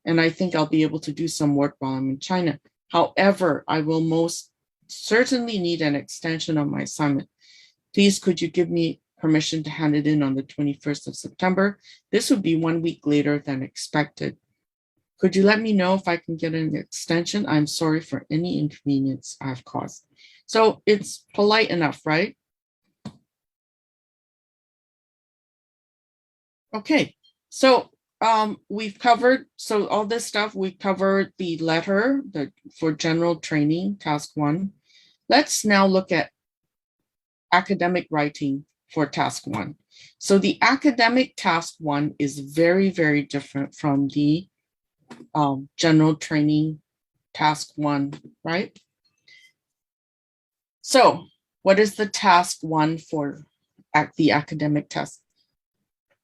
and I think I'll be able to do some work while I'm in China. However, I will most certainly need an extension on my assignment. Please, could you give me permission to hand it in on the 21st of September? This would be 1 week later than expected. Could you let me know if I can get an extension? I'm sorry for any inconvenience I've caused. So it's polite enough, right? Okay, so we've covered, so all this stuff, we covered the letter for general training, task 1. Let's now look at academic writing for task 1. So the academic task 1 is very, very different from the general training task 1, right? So what is the task 1 for the academic test?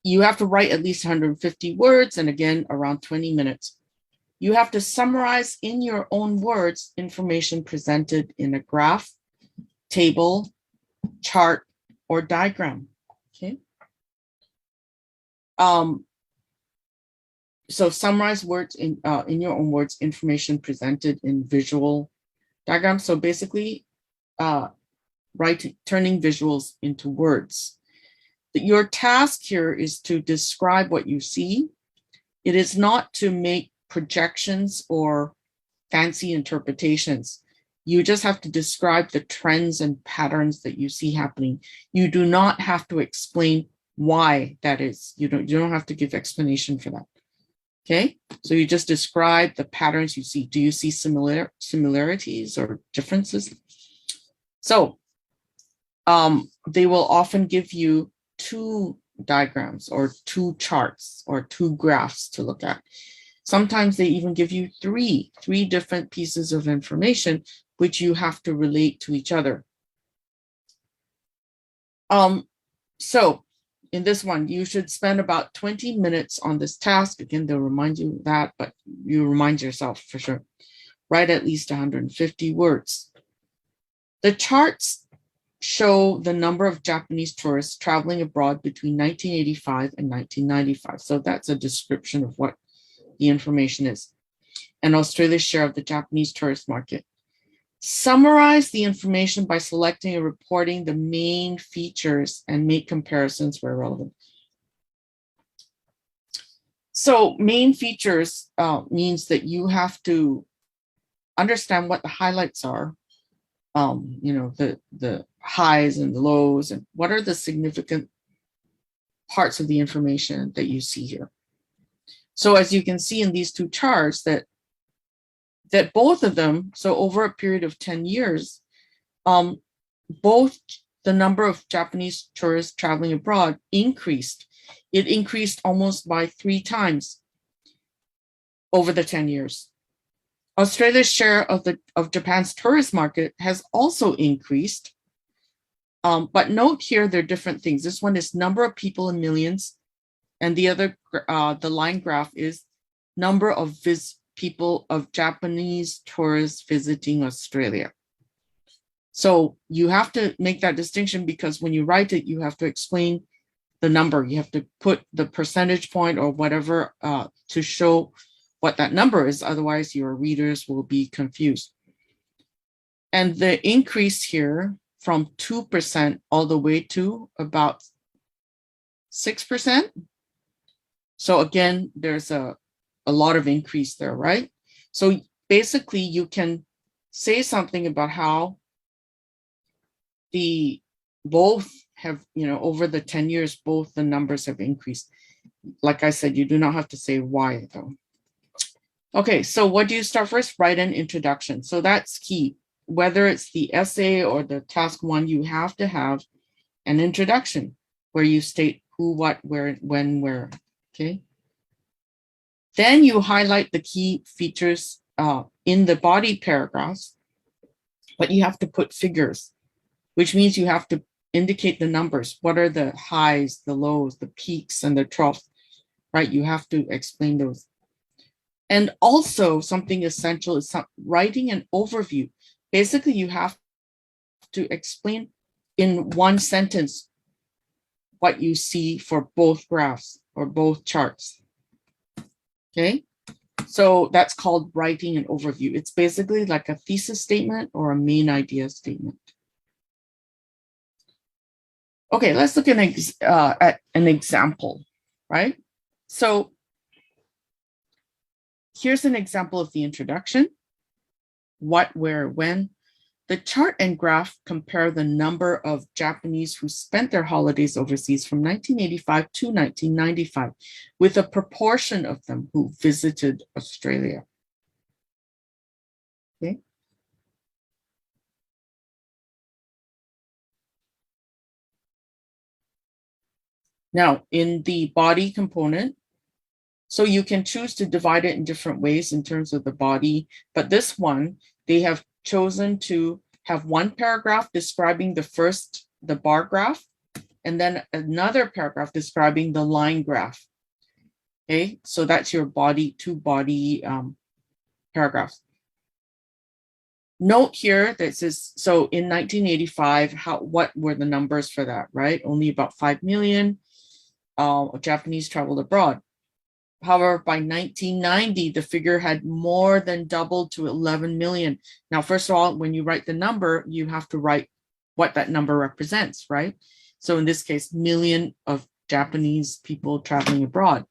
You have to write at least 150 words, and again, around 20 minutes. You have to summarize in your own words information presented in a graph, table, chart, or diagram. Okay. So summarize words in your own words, information presented in visual diagrams. So basically, turning visuals into words. Your task here is to describe what you see. It is not to make projections or fancy interpretations. You just have to describe the trends and patterns that you see happening. You do not have to explain why that is. You don't have to give explanation for that. Okay, so you just describe the patterns you see. Do you see similarities or differences? So they will often give you 2 diagrams or 2 charts or 2 graphs to look at. Sometimes they even give you three different pieces of information which you have to relate to each other. So in this one, you should spend about 20 minutes on this task. Again, they'll remind you of that, but you remind yourself for sure. Write at least 150 words. The charts show the number of Japanese tourists traveling abroad between 1985 and 1995. So that's a description of what the information is. And Australia's share of the Japanese tourist market. Summarize the information by selecting and reporting the main features and make comparisons where relevant. So main features means that you have to understand what the highlights are. The highs and the lows, and what are the significant parts of the information that you see here. So as you can see in these 2 charts that both of them, so over a period of 10 years, both the number of Japanese tourists traveling abroad increased. It increased almost by 3 times over the 10 years. Australia's share of Japan's tourist market has also increased. But note here, they're different things. This one is number of people in millions, and the other, the line graph is number of people of Japanese tourists visiting Australia. So you have to make that distinction, because when you write it, you have to explain the number. You have to put the percentage point or whatever to show what that number is. Otherwise, your readers will be confused. And the increase here from 2% all the way to about 6%. So again, there's a lot of increase there, right? So basically, you can say something about how both have, over the 10 years, both the numbers have increased. Like I said, you do not have to say why though. Okay, so what do you start first? Write an introduction. So that's key. Whether it's the essay or the task 1, you have to have an introduction where you state who, what, where, when, where. Okay. Then you highlight the key features in the body paragraphs, but you have to put figures, which means you have to indicate the numbers. What are the highs, the lows, the peaks, and the troughs, right? You have to explain those. And also something essential is writing an overview. Basically, you have to explain in one sentence what you see for both graphs or both charts. Okay, so that's called writing an overview. It's basically like a thesis statement or a main idea statement. Okay, let's look at an example, right? So here's an example of the introduction. What, where, when. The chart and graph compare the number of Japanese who spent their holidays overseas from 1985 to 1995, with a proportion of them who visited Australia. Okay. Now, in the body component, so you can choose to divide it in different ways in terms of the body, but this one, they have chosen to have one paragraph describing the bar graph, and then another paragraph describing the line graph. Okay, so that's your two body paragraphs. Note here that says, so in 1985, what were the numbers for that, right? Only about 5 million Japanese traveled abroad. However, by 1990, the figure had more than doubled to 11 million. Now, first of all, when you write the number, you have to write what that number represents, right? So in this case, million of Japanese people traveling abroad.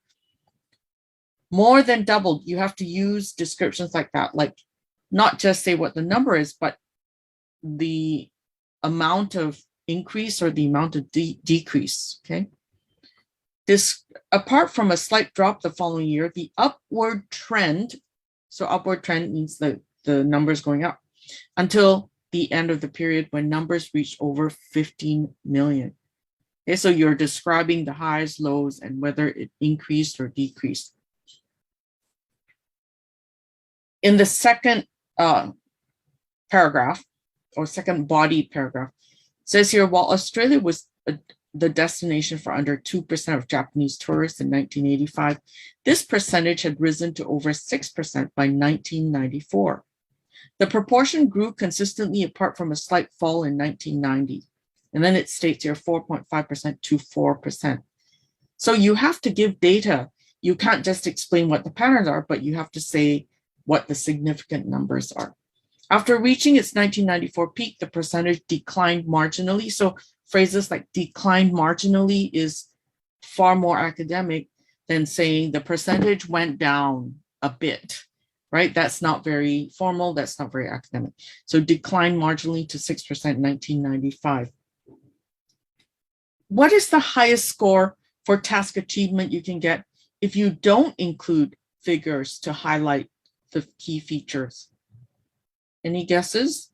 More than doubled, you have to use descriptions like that, like not just say what the number is, but the amount of increase or the amount of decrease, okay? This, apart from a slight drop the following year, the upward trend, so upward trend means the numbers going up, until the end of the period when numbers reached over 15 million. Okay, so you're describing the highs, lows, and whether it increased or decreased. In the second paragraph, or second body paragraph, it says here, while Australia was the destination for under 2% of Japanese tourists in 1985, this percentage had risen to over 6% by 1994. The proportion grew consistently apart from a slight fall in 1990. And then it states here 4.5% to 4%. So you have to give data. You can't just explain what the patterns are, but you have to say what the significant numbers are. After reaching its 1994 peak, the percentage declined marginally. So phrases like declined marginally is far more academic than saying the percentage went down a bit, right? That's not very formal. That's not very academic. So declined marginally to 6% in 1995. What is the highest score for task achievement you can get if you don't include figures to highlight the key features? Any guesses?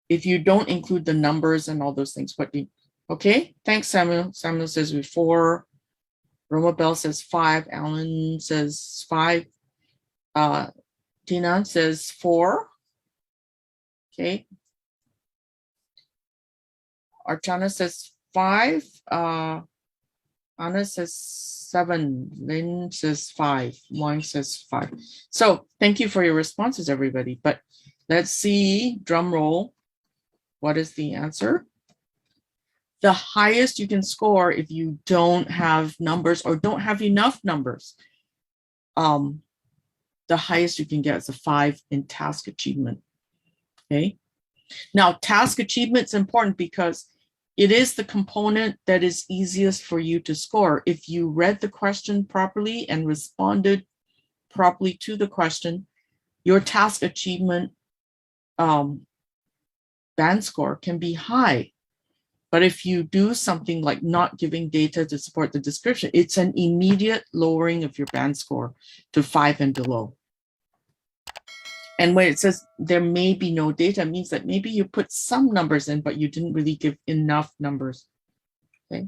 If you don't include the numbers and all those things, what do you, okay, thanks, Samuel. Samuel says 4. Roma Bell says 5. Alan says 5. Tina says 4. Okay. Archana says 5. Anna says 7. Lynn says 5. Wang says 5. So thank you for your responses, everybody. But let's see, drum roll. What is the answer? The highest you can score if you don't have numbers or don't have enough numbers. The highest you can get is a 5 in task achievement. Okay. Now, task achievement is important because it is the component that is easiest for you to score. If you read the question properly and responded properly to the question, your task achievement band score can be high. But if you do something like not giving data to support the description, it's an immediate lowering of your band score to 5 and below. And when it says there may be no data, it means that maybe you put some numbers in, but you didn't really give enough numbers. Okay.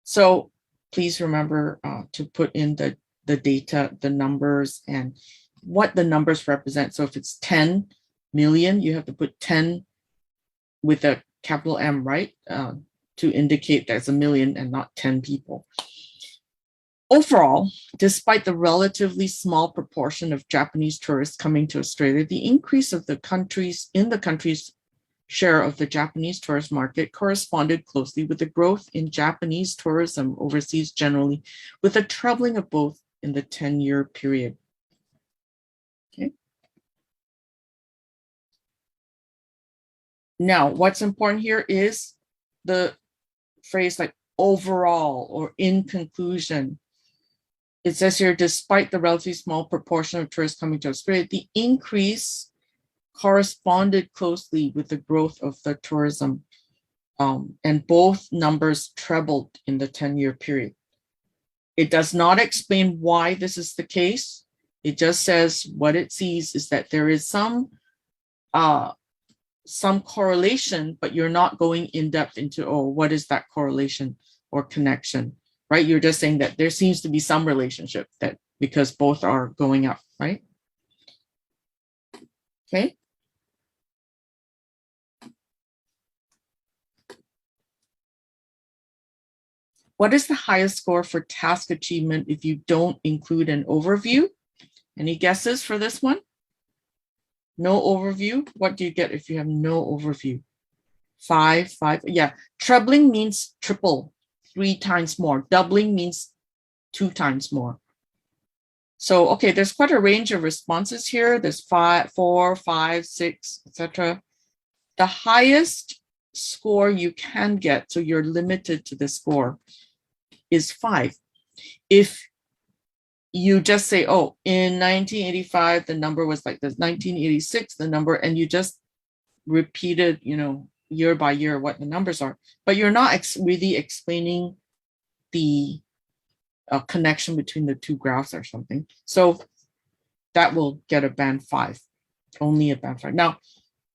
So please remember to put in the data, the numbers, and what the numbers represent. So if it's 10 million, you have to put 10 with a capital M, right? To indicate there's a million and not 10 people. Overall, despite the relatively small proportion of Japanese tourists coming to Australia, the increase of the country's share of the Japanese tourist market corresponded closely with the growth in Japanese tourism overseas generally, with a trebling of both in the 10-year period. Okay. Now, what's important here is the phrase like overall or in conclusion. It says here, despite the relatively small proportion of tourists coming to Australia, the increase corresponded closely with the growth of the tourism, and both numbers trebled in the 10-year period. It does not explain why this is the case. It just says what it sees is that there is some correlation, but you're not going in depth into, oh, what is that correlation or connection, right? You're just saying that there seems to be some relationship that because both are going up, right? Okay. What is the highest score for task achievement if you don't include an overview? Any guesses for this one? No overview. What do you get if you have no overview? 5. Yeah, trebling means triple, 3 times more. Doubling means 2 times more. So, okay, there's quite a range of responses here. There's 5, 4, 5, 6, etc. The highest score you can get, so you're limited to the score, is 5. If you just say, oh, in 1985, the number was like this, 1986, the number, and you just repeated, year by year what the numbers are, but you're not really explaining the connection between the two graphs or something. So that will get a band 5, only a band 5. Now,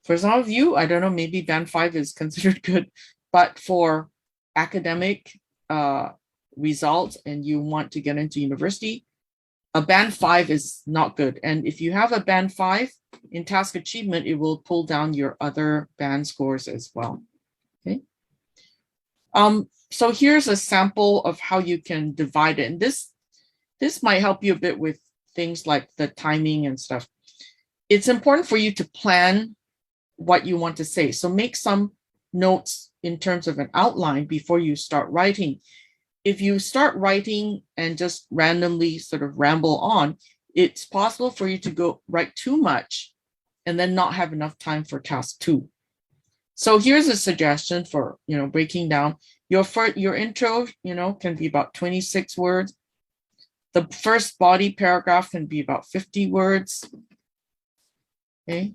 for some of you, I don't know, maybe band 5 is considered good, but for academic results and you want to get into university, a band 5 is not good. And if you have a band 5 in task achievement, it will pull down your other band scores as well. Okay. So here's a sample of how you can divide it. And this might help you a bit with things like the timing and stuff. It's important for you to plan what you want to say. So make some notes in terms of an outline before you start writing. If you start writing and just randomly sort of ramble on, it's possible for you to write too much and then not have enough time for task 2. So here's a suggestion for, breaking down. Your intro, can be about 26 words. The first body paragraph can be about 50 words. Okay.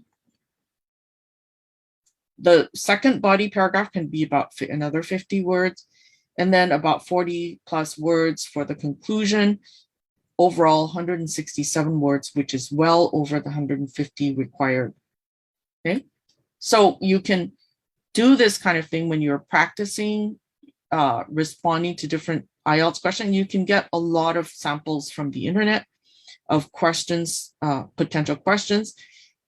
The second body paragraph can be about another 50 words. And then about 40 plus words for the conclusion. Overall, 167 words, which is well over the 150 required. Okay, so you can do this kind of thing when you're practicing responding to different IELTS questions. You can get a lot of samples from the internet of questions, potential questions,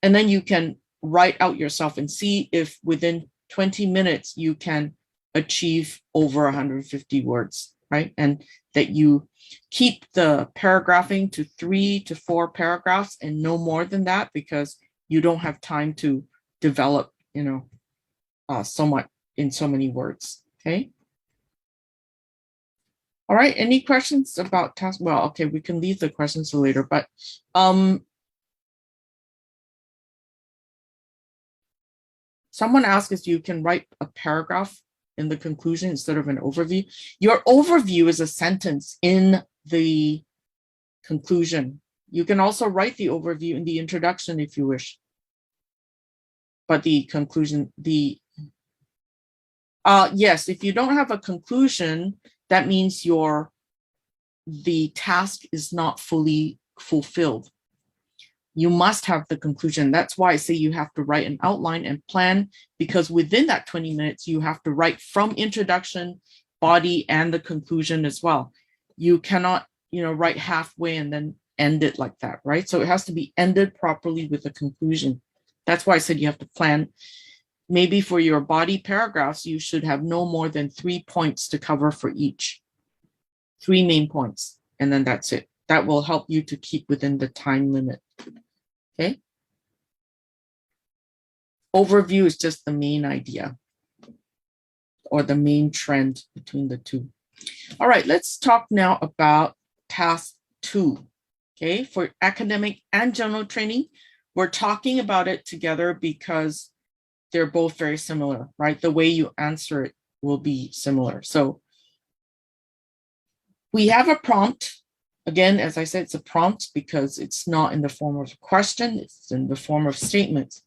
and then you can write out yourself and see if within 20 minutes you can achieve over 150 words, right? And that you keep the paragraphing to 3 to 4 paragraphs and no more than that, because you don't have time to develop, so much in so many words, okay? All right, any questions about task? Well, okay, we can leave the questions for later, but someone asked if you can write a paragraph in the conclusion instead of an overview. Your overview is a sentence in the conclusion. You can also write the overview in the introduction if you wish. But the conclusion, Yes, if you don't have a conclusion, that means the task is not fully fulfilled. You must have the conclusion. That's why I say you have to write an outline and plan, because within that 20 minutes, you have to write from introduction, body, and the conclusion as well. You cannot, write halfway and then end it like that, right? So it has to be ended properly with a conclusion. That's why I said you have to plan. Maybe for your body paragraphs, you should have no more than 3 points to cover for each. 3 main points, and then that's it. That will help you to keep within the time limit. Okay. Overview is just the main idea or the main trend between the two. All right, let's talk now about task 2. Okay, for academic and general training, we're talking about it together because they're both very similar, right? The way you answer it will be similar. So we have a prompt. Again, as I said, it's a prompt because it's not in the form of a question, it's in the form of statements.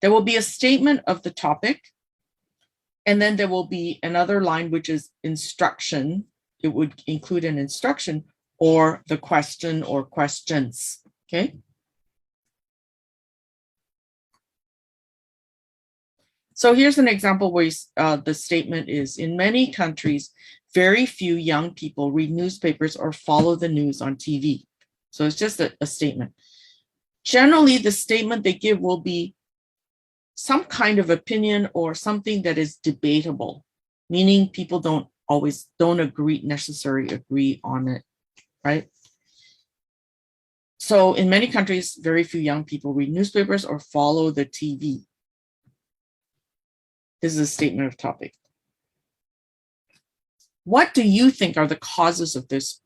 There will be a statement of the topic, and then there will be another line, which is instruction. It would include an instruction or the question or questions, okay? So here's an example where the statement is, in many countries, very few young people read newspapers or follow the news on TV. So it's just a statement. Generally, the statement they give will be some kind of opinion or something that is debatable, meaning people don't necessarily agree on it, right? So in many countries, very few young people read newspapers or follow the TV. This is a statement of topic. What do you think are the causes of this,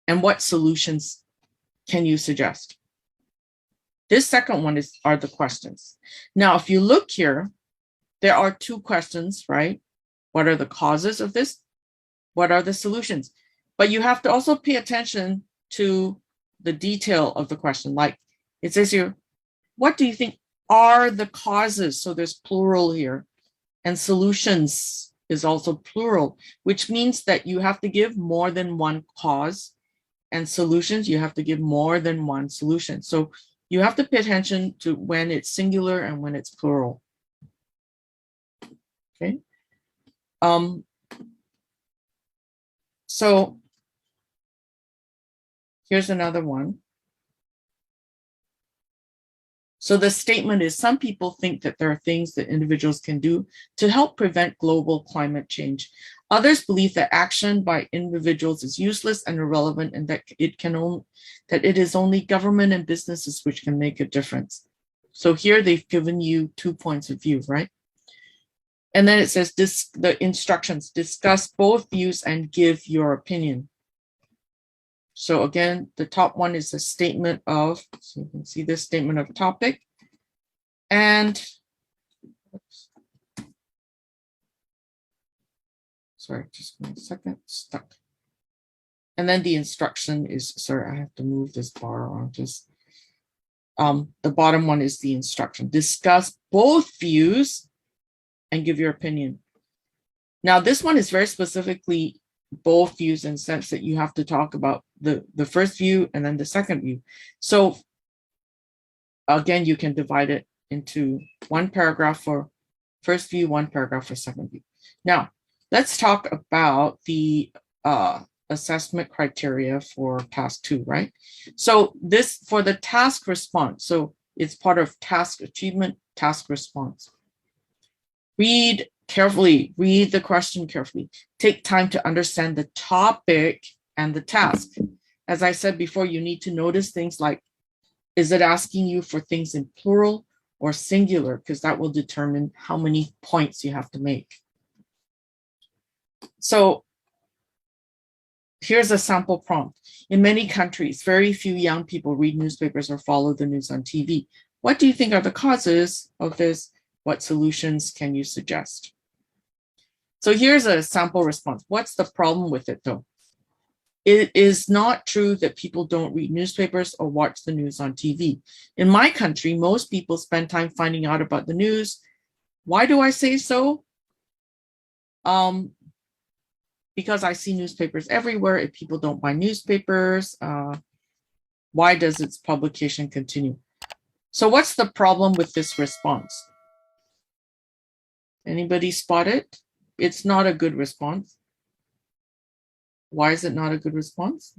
and what solutions can you suggest? This second one are the questions. Now, if you look here, there are 2 questions, right? What are the causes of this? What are the solutions? But you have to also pay attention to the detail of the question. Like it says here, what do you think are the causes? So there's plural here. And solutions is also plural, which means that you have to give more than one cause, and solutions, you have to give more than one solution. So you have to pay attention to when it's singular and when it's plural. Okay. So here's another one. So the statement is, some people think that there are things that individuals can do to help prevent global climate change. Others believe that action by individuals is useless and irrelevant, and that it is only government and businesses which can make a difference. So here they've given you 2 points of view, right? And then it says the instructions, discuss both views and give your opinion. So again, the top one is a statement of, so you can see this statement of topic. And, sorry, just 1 second, stuck. And then the instruction is, sorry, I have to move this bar on just, the bottom one is the instruction. Discuss both views and give your opinion. Now, this one is very specifically both views in the sense that you have to talk about the first view and then the second view. So again, you can divide it into 1 paragraph for first view, 1 paragraph for second view. Now, let's talk about the assessment criteria for task 2, right? So this for the task response. So it's part of task achievement, task response. Read carefully, read the question carefully. Take time to understand the topic and the task. As I said before, you need to notice things like, is it asking you for things in plural or singular? Because that will determine how many points you have to make. So here's a sample prompt. In many countries, very few young people read newspapers or follow the news on TV. What do you think are the causes of this? What solutions can you suggest? So here's a sample response. What's the problem with it though? It is not true that people don't read newspapers or watch the news on TV. In my country, most people spend time finding out about the news. Why do I say so? Because I see newspapers everywhere. If people don't buy newspapers, why does its publication continue? So what's the problem with this response? Anybody spot it? It's not a good response. Why is it not a good response?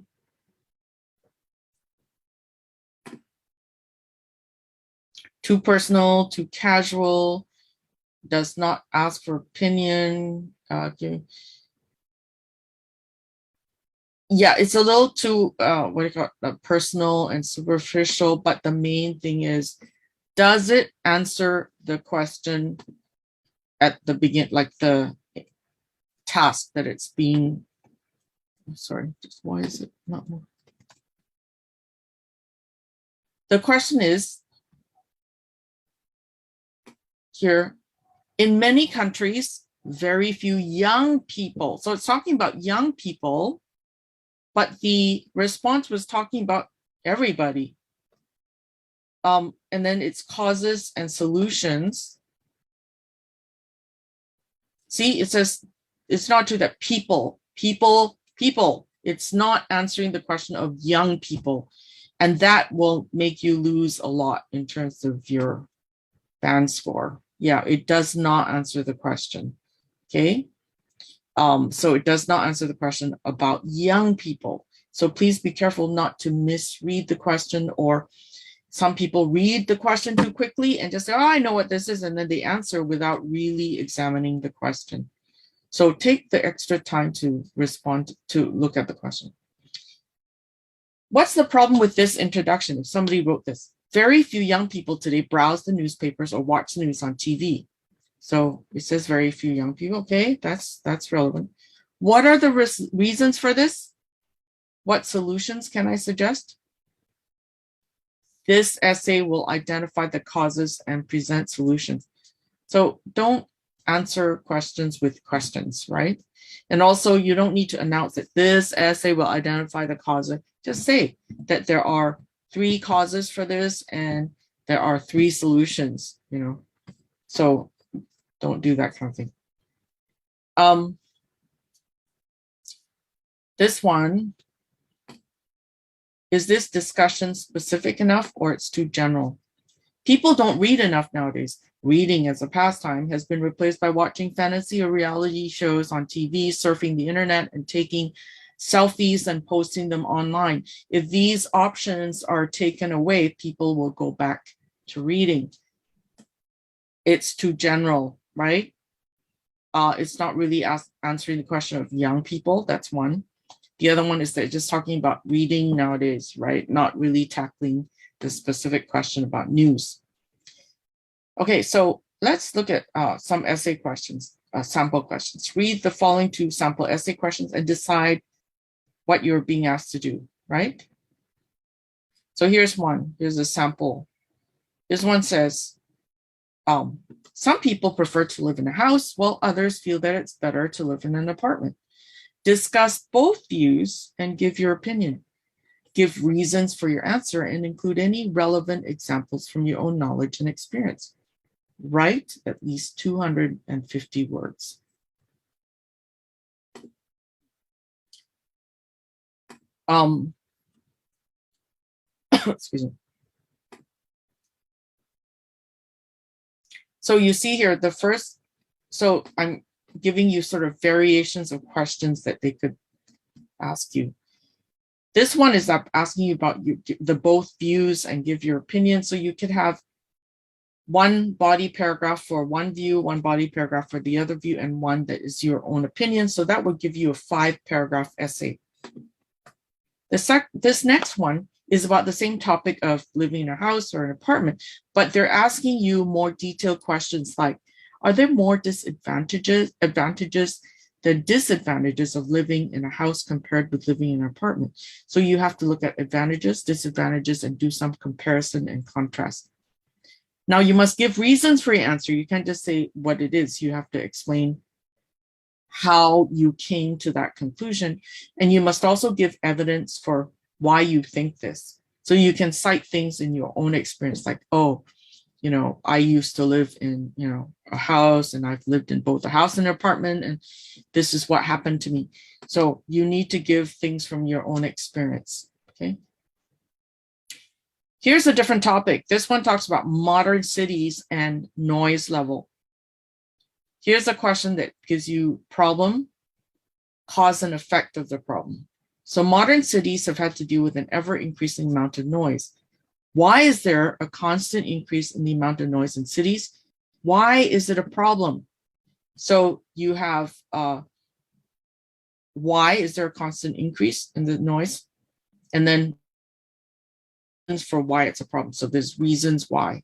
Too personal, too casual, does not ask for opinion. Yeah, it's a little too, what do you call it, personal and superficial, but the main thing is, does it answer the question at the beginning, like the task that it's being, sorry, just why is it not more? The question is, here, in many countries, very few young people. So it's talking about young people, but the response was talking about everybody. And then it's causes and solutions. See, it says, it's not true that people. It's not answering the question of young people. And that will make you lose a lot in terms of your band score. Yeah, it does not answer the question, okay? So it does not answer the question about young people. So please be careful not to misread the question, or some people read the question too quickly and just say, oh, I know what this is, and then they answer without really examining the question. So take the extra time to respond, to look at the question. What's the problem with this introduction? If somebody wrote this, very few young people today browse the newspapers or watch the news on TV. So it says very few young people. Okay, that's relevant. What are the reasons for this? What solutions can I suggest? This essay will identify the causes and present solutions. So don't answer questions with questions, right? And also, you don't need to announce that this essay will identify the cause. Just say that there are 3 causes for this and there are 3 solutions, you know. So don't do that kind of thing. This one, is this discussion specific enough or it's too general? People don't read enough nowadays. Reading as a pastime has been replaced by watching fantasy or reality shows on TV, surfing the internet, and taking selfies and posting them online. If these options are taken away, people will go back to reading. It's too general, right? It's not really answering the question of young people. That's one. The other one is that just talking about reading nowadays, right? Not really tackling the specific question about news. Okay, so let's look at some essay questions, sample questions. Read the following 2 sample essay questions and decide what you're being asked to do, right? So here's one. Here's a sample. This one says, some people prefer to live in a house, while others feel that it's better to live in an apartment. Discuss both views and give your opinion. Give reasons for your answer and include any relevant examples from your own knowledge and experience. Write at least 250 words. Excuse me. So you see here, the first, so I'm giving you sort of variations of questions that they could ask you. This one is asking you about the both views and give your opinion. So you could have one body paragraph for one view, one body paragraph for the other view, and one that is your own opinion. So that would give you a 5-paragraph essay. This next one is about the same topic of living in a house or an apartment, but they're asking you more detailed questions like, are there more advantages than disadvantages of living in a house compared with living in an apartment? So you have to look at advantages, disadvantages, and do some comparison and contrast. Now you must give reasons for your answer. You can't just say what it is. You have to explain how you came to that conclusion. And you must also give evidence for why you think this. So you can cite things in your own experience like, oh, you know, I used to live in, you know, a house, and I've lived in both a house and an apartment, and this is what happened to me. So you need to give things from your own experience, okay? Here's a different topic. This one talks about modern cities and noise level. Here's a question that gives you problem, cause and effect of the problem. So modern cities have had to deal with an ever-increasing amount of noise. Why is there a constant increase in the amount of noise in cities? Why is it a problem? So you have, why is there a constant increase in the noise? And then for why it's a problem. So there's reasons why.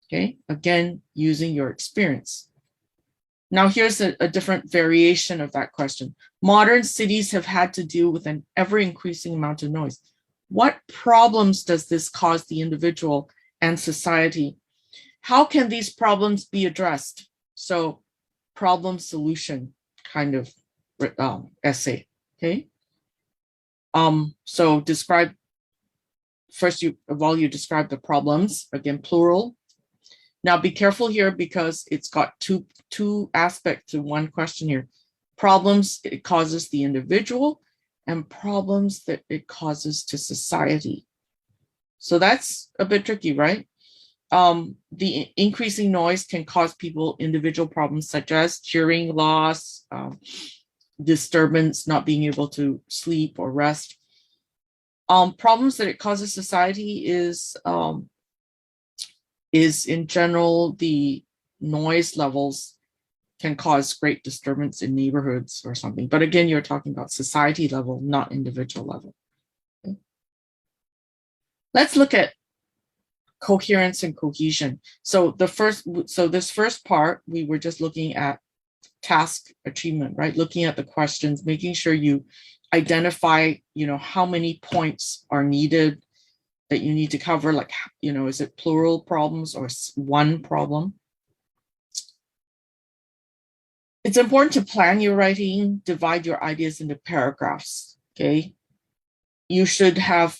Okay, again, using your experience. Now here's a different variation of that question. Modern cities have had to deal with an ever-increasing amount of noise. What problems does this cause the individual and society? How can these problems be addressed? So problem solution kind of essay, okay? So describe, first of all, you describe the problems, again, plural. Now be careful here because it's got two aspects to one question here. Problems it causes the individual and problems that it causes to society. So that's a bit tricky, right? The increasing noise can cause people individual problems such as hearing loss, disturbance, not being able to sleep or rest. Problems that it causes society is in general, the noise levels can cause great disturbance in neighborhoods or something. But again, you're talking about society level, not individual level. Okay. Let's look at coherence and cohesion. So this first part, we were just looking at task achievement, right? Looking at the questions, making sure you identify, you know, how many points are needed that you need to cover, like, you know, is it plural problems or one problem? It's important to plan your writing, divide your ideas into paragraphs, okay? You should have,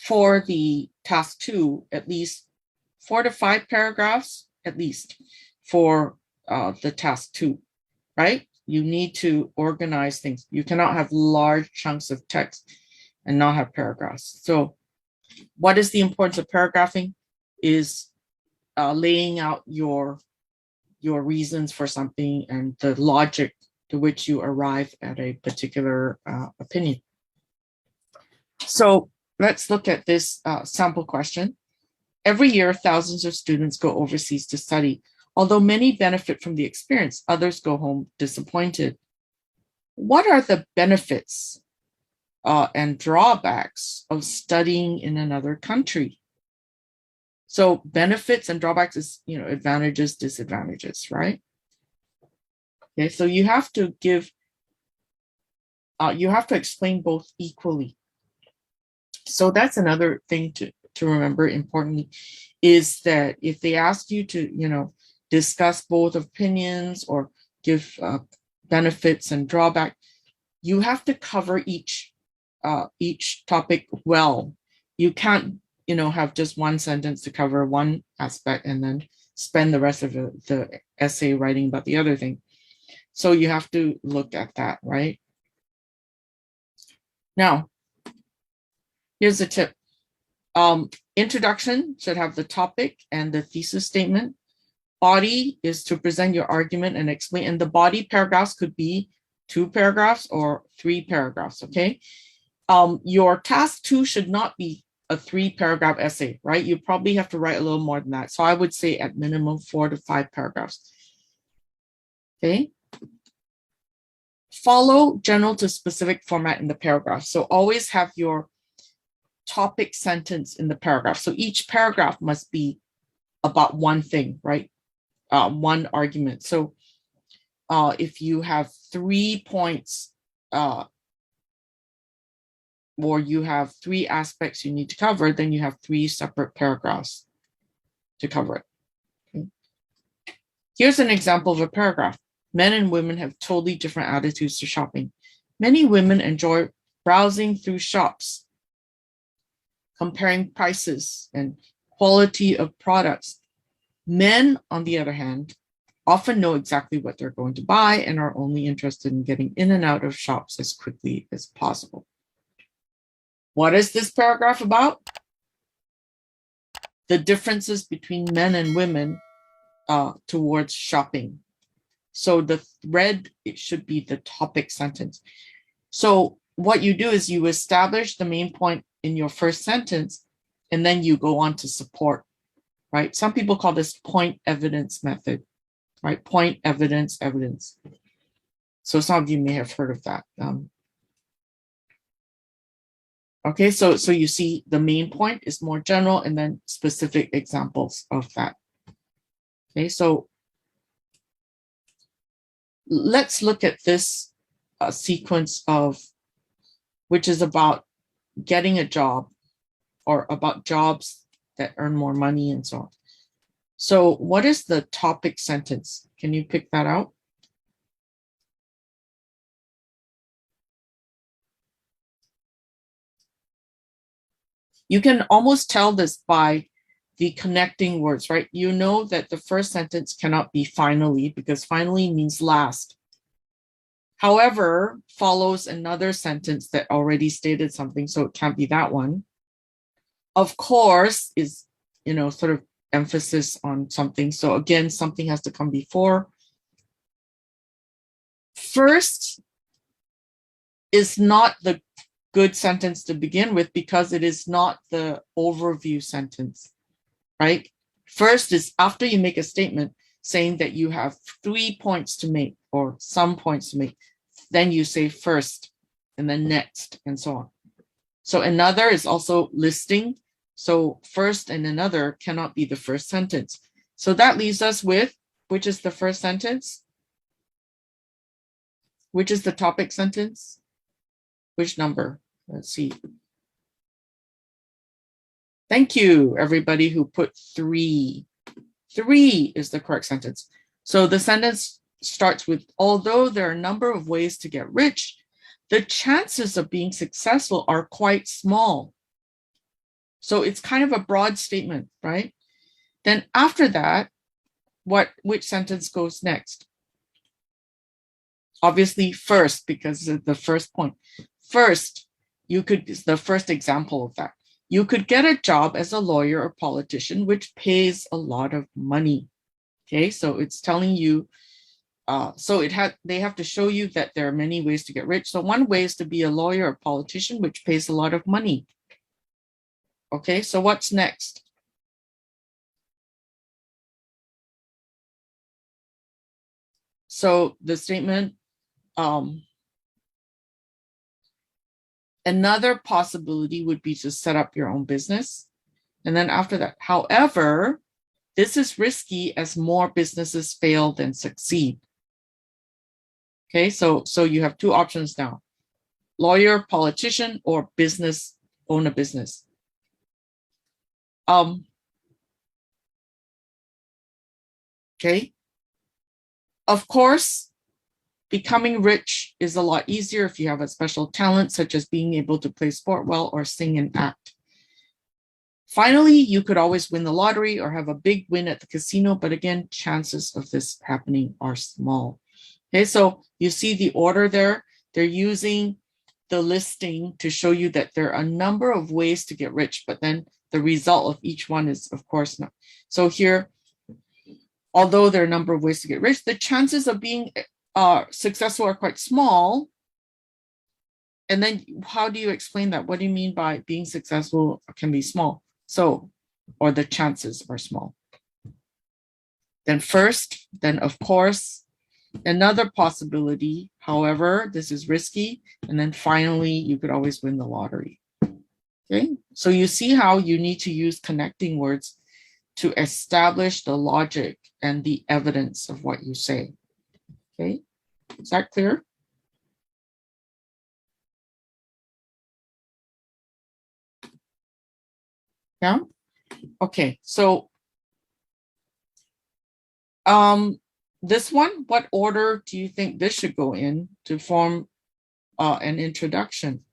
for the task 2, at least 4 to 5 paragraphs, at least, for the task 2, right? You need to organize things. You cannot have large chunks of text and not have paragraphs. So what is the importance of paragraphing is laying out your reasons for something and the logic to which you arrive at a particular opinion. So let's look at this sample question. Every year, thousands of students go overseas to study. Although many benefit from the experience, others go home disappointed. What are the benefits and drawbacks of studying in another country? So benefits and drawbacks is, you know, advantages, disadvantages, right? Okay, so you have to give, you have to explain both equally. So that's another thing to remember importantly, is that if they ask you to, you know, discuss both opinions or give benefits and drawback, you have to cover each topic well. You can't, you know, have just one sentence to cover one aspect and then spend the rest of the essay writing about the other thing. So you have to look at that, right? Now, here's a tip. Introduction should have the topic and the thesis statement. Body is to present your argument and explain, and the body paragraphs could be 2 paragraphs or 3 paragraphs, okay? Your task 2 should not be a 3-paragraph essay, right? You probably have to write a little more than that. So I would say at minimum 4 to 5 paragraphs, okay? Follow general to specific format in the paragraph. So always have your topic sentence in the paragraph. So each paragraph must be about one thing, right? One argument. So if you have 3 points or you have 3 aspects you need to cover, then you have 3 separate paragraphs to cover it. Okay. Here's an example of a paragraph. Men and women have totally different attitudes to shopping. Many women enjoy browsing through shops, comparing prices and quality of products. Men, on the other hand, often know exactly what they're going to buy and are only interested in getting in and out of shops as quickly as possible. What is this paragraph about? The differences between men and women towards shopping. So the thread, it should be the topic sentence. So what you do is you establish the main point in your first sentence, and then you go on to support, right? Some people call this point evidence method, right? Point, evidence, evidence. So some of you may have heard of that. Okay, so you see the main point is more general and then specific examples of that. Okay, so let's look at this sequence of, which is about getting a job or about jobs that earn more money and so on. So what is the topic sentence? Can you pick that out? You can almost tell this by the connecting words, right? You know that the first sentence cannot be finally, because finally means last. However, follows another sentence that already stated something, so it can't be that one. Of course is, sort of emphasis on something. So again, something has to come before. First is not the good sentence to begin with because it is not the overview sentence, right? First is after you make a statement saying that you have 3 points to make or some points to make, then you say first and then next and so on. So another is also listing. So first and another cannot be the first sentence. So that leaves us with, which is the first sentence? Which is the topic sentence? Which number? Let's see. Thank you, everybody who put 3. 3 is the correct sentence. So the sentence starts with, although there are a number of ways to get rich, the chances of being successful are quite small. So it's kind of a broad statement, right? Then after that, which sentence goes next? Obviously first, because of the first point. First, the first example of that. You could get a job as a lawyer or politician, which pays a lot of money. Okay, so it's telling you, they have to show you that there are many ways to get rich. So one way is to be a lawyer or politician, which pays a lot of money. Okay, so what's next? So the statement, another possibility would be to set up your own business. And then after that, however, this is risky as more businesses fail than succeed. Okay, so you have 2 options now. Lawyer, politician, or business, own a business. Okay. Of course, becoming rich is a lot easier if you have a special talent, such as being able to play sport well or sing and act. Finally, you could always win the lottery or have a big win at the casino, but again, chances of this happening are small. Okay, so you see the order there. They're using the listing to show you that there are a number of ways to get rich, but then the result of each one is, of course, not. So here, although there are a number of ways to get rich, the chances of being successful are quite small. And then how do you explain that? What do you mean by being successful can be small? So, or the chances are small. Then first, then of course, another possibility, however, this is risky. And then finally, you could always win the lottery. Okay, so you see how you need to use connecting words to establish the logic and the evidence of what you say. Okay, is that clear? Yeah. Okay, so this one, what order do you think this should go in to form an introduction?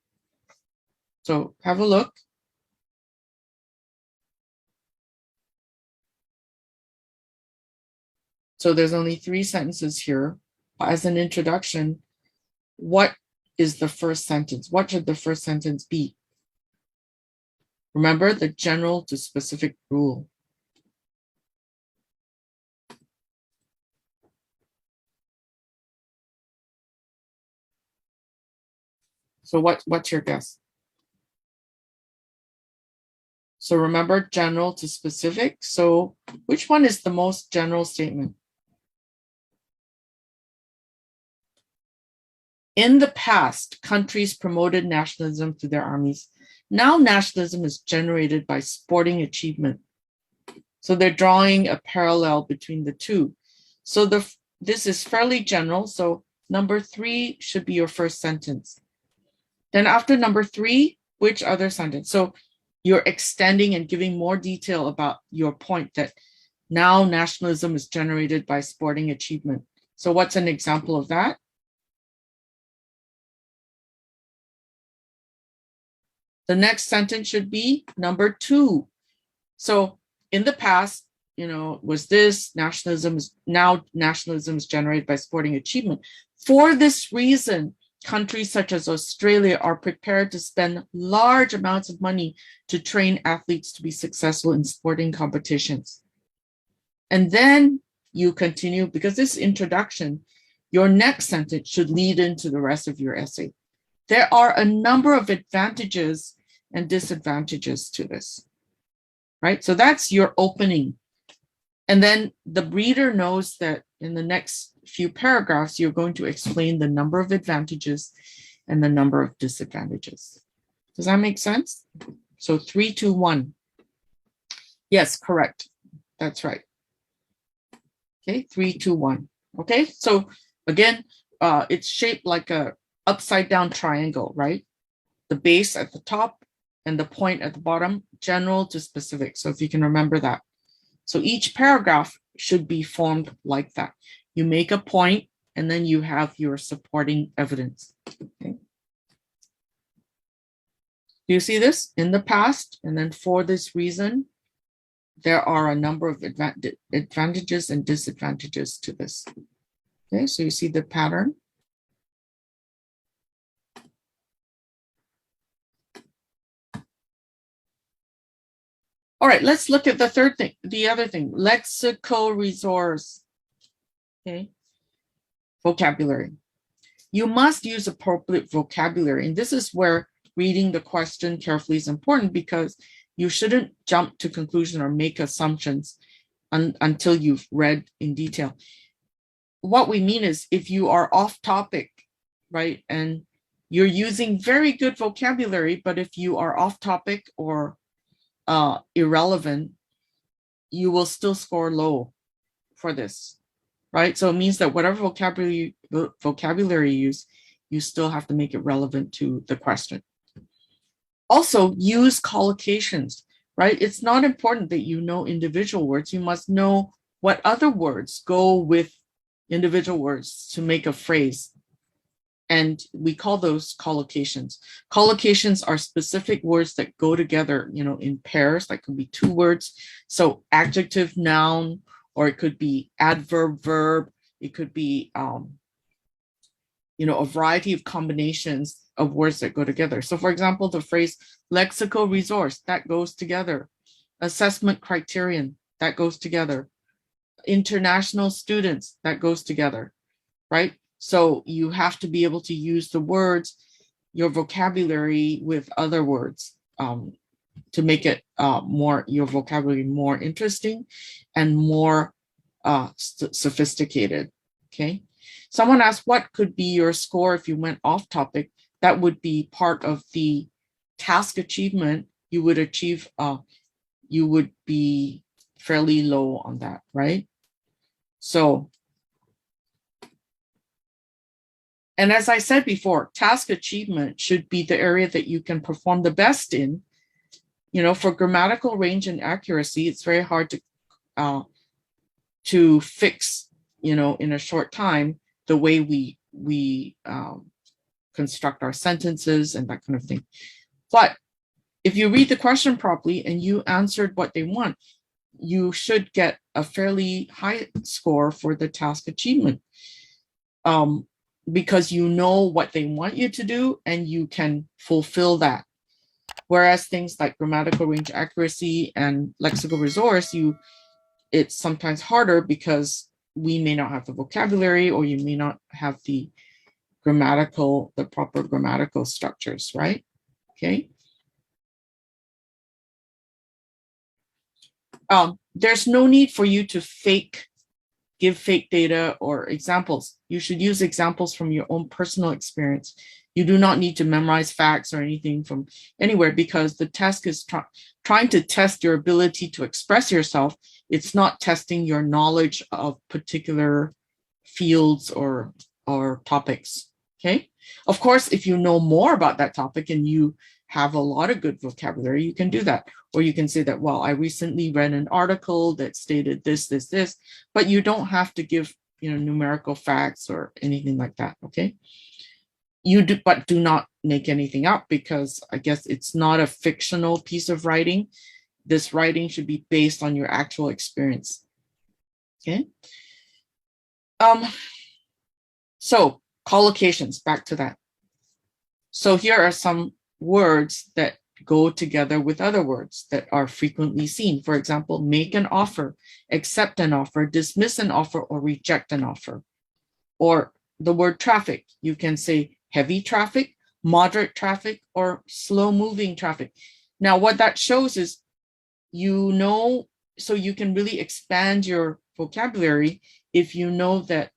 So have a look. So there's only 3 sentences here. As an introduction, what is the first sentence? What should the first sentence be? Remember the general to specific rule. So what's your guess? So remember general to specific. So which one is the most general statement? In the past, countries promoted nationalism through their armies. Now nationalism is generated by sporting achievement. So they're drawing a parallel between the two. So this is fairly general. So number 3 should be your first sentence. Then after number 3, which other sentence? So you're extending and giving more detail about your point that now nationalism is generated by sporting achievement. So what's an example of that? The next sentence should be number 2. So in the past, was this nationalism is now nationalism is generated by sporting achievement. For this reason, countries such as Australia are prepared to spend large amounts of money to train athletes to be successful in sporting competitions. And then you continue, because this introduction, your next sentence should lead into the rest of your essay. There are a number of advantages and disadvantages to this, right? So that's your opening. And then the reader knows that in the next few paragraphs, you're going to explain the number of advantages and the number of disadvantages. Does that make sense? So 3, 2, 1. Yes, correct. That's right. Okay, 3, 2, 1. Okay, so again, it's shaped like a upside down triangle, right? The base at the top and the point at the bottom, general to specific. So if you can remember that. So each paragraph should be formed like that. You make a point and then you have your supporting evidence. Okay. Do you see this? In the past, and then for this reason, there are a number of advantages and disadvantages to this. Okay, so you see the pattern. All right, let's look at the third thing, the other thing, lexical resource. Okay, vocabulary. You must use appropriate vocabulary, and this is where reading the question carefully is important, because you shouldn't jump to conclusion or make assumptions until you've read in detail. What we mean is if you are off topic, right, and you're using very good vocabulary, but if you are off topic or irrelevant, you will still score low for this, right? So it means that whatever vocabulary you use, you still have to make it relevant to the question. Also, use collocations, right? It's not important that you know individual words. You must know what other words go with individual words to make a phrase. And we call those collocations. Collocations are specific words that go together, in pairs. That could be 2 words. So adjective, noun, or it could be adverb, verb. It could be, a variety of combinations of words that go together. So for example, the phrase lexical resource, that goes together. Assessment criterion, that goes together. International students, that goes together, right? So you have to be able to use the words, your vocabulary with other words to make it your vocabulary more interesting and more sophisticated, okay? Someone asked, what could be your score if you went off topic? That would be part of the task achievement. You would achieve, you would be fairly low on that, right? So, and as I said before, task achievement should be the area that you can perform the best in. For grammatical range and accuracy, it's very hard to fix, in a short time, the way we construct our sentences and that kind of thing. But if you read the question properly and you answered what they want, you should get a fairly high score for the task achievement, because you know what they want you to do and you can fulfill that. Whereas things like grammatical range accuracy and lexical resource, it's sometimes harder because we may not have the vocabulary, or you may not have the proper grammatical structures, right? Okay. There's no need for you to give fake data or examples. You should use examples from your own personal experience. You do not need to memorize facts or anything from anywhere, because the test is trying to test your ability to express yourself. It's not testing your knowledge of particular fields or topics, okay? Of course, if you know more about that topic and you have a lot of good vocabulary, you can do that. Or you can say that, well, I recently read an article that stated this, but you don't have to give, numerical facts or anything like that, okay? But do not make anything up, because I guess it's not a fictional piece of writing. This writing should be based on your actual experience, okay? So collocations, back to that. So here are some words that go together with other words that are frequently seen. For example, make an offer, accept an offer, dismiss an offer, or reject an offer. Or the word traffic, you can say heavy traffic, moderate traffic, or slow moving traffic. Now, what that shows is, so you can really expand your vocabulary if you know that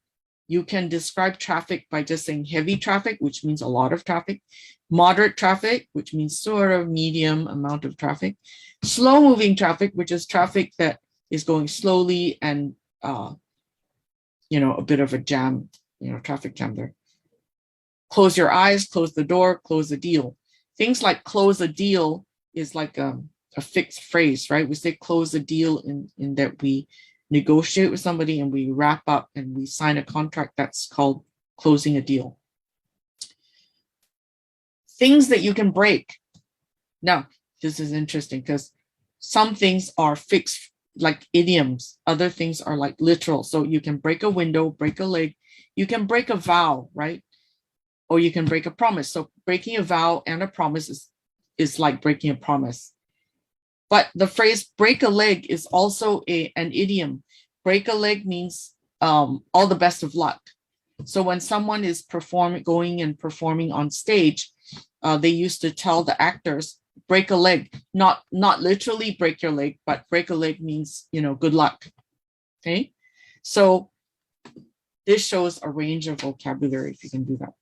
you can describe traffic by just saying heavy traffic, which means a lot of traffic, moderate traffic, which means sort of medium amount of traffic, slow moving traffic, which is traffic that is going slowly and, a bit of a jam, traffic jam there. Close your eyes, close the door, close the deal. Things like close a deal is like a fixed phrase, right? We say close a deal in that we negotiate with somebody and we wrap up and we sign a contract. That's called closing a deal. Things that you can break. Now, this is interesting because some things are fixed, like idioms. Other things are like literal. So you can break a window, break a leg. You can break a vow, right? Or you can break a promise. So breaking a vow and a promise is like breaking a promise. But the phrase break a leg is also an idiom. Break a leg means all the best of luck. So when someone is going and performing on stage, they used to tell the actors, break a leg, not literally break your leg, but break a leg means, good luck. Okay. So this shows a range of vocabulary if you can do that.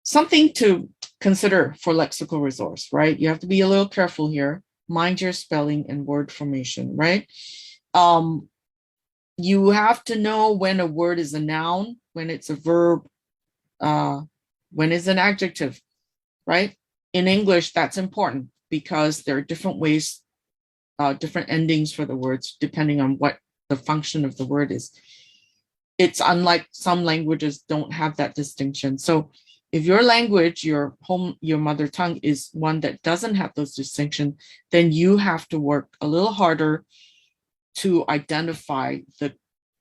Something to consider for lexical resource, right? You have to be a little careful here. Mind your spelling and word formation, right? You have to know when a word is a noun, when it's a verb, when it's an adjective, right? In English, that's important because there are different ways, different endings for the words, depending on what the function of the word is. It's unlike some languages don't have that distinction. So if your language, your mother tongue is one that doesn't have those distinctions, then you have to work a little harder to identify the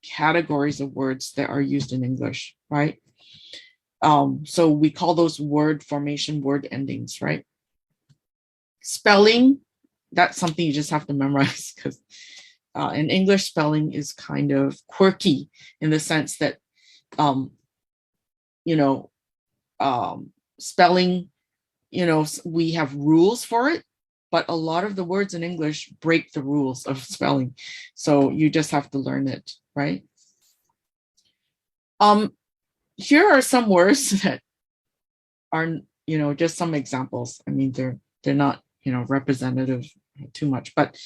categories of words that are used in English, right? So we call those word formation, word endings, right? Spelling, that's something you just have to memorize because in English, spelling is kind of quirky in the sense that, spelling, we have rules for it, but a lot of the words in English break the rules of spelling. So you just have to learn it, right? Here are some words that are, just some examples. I mean, they're not, representative too much, but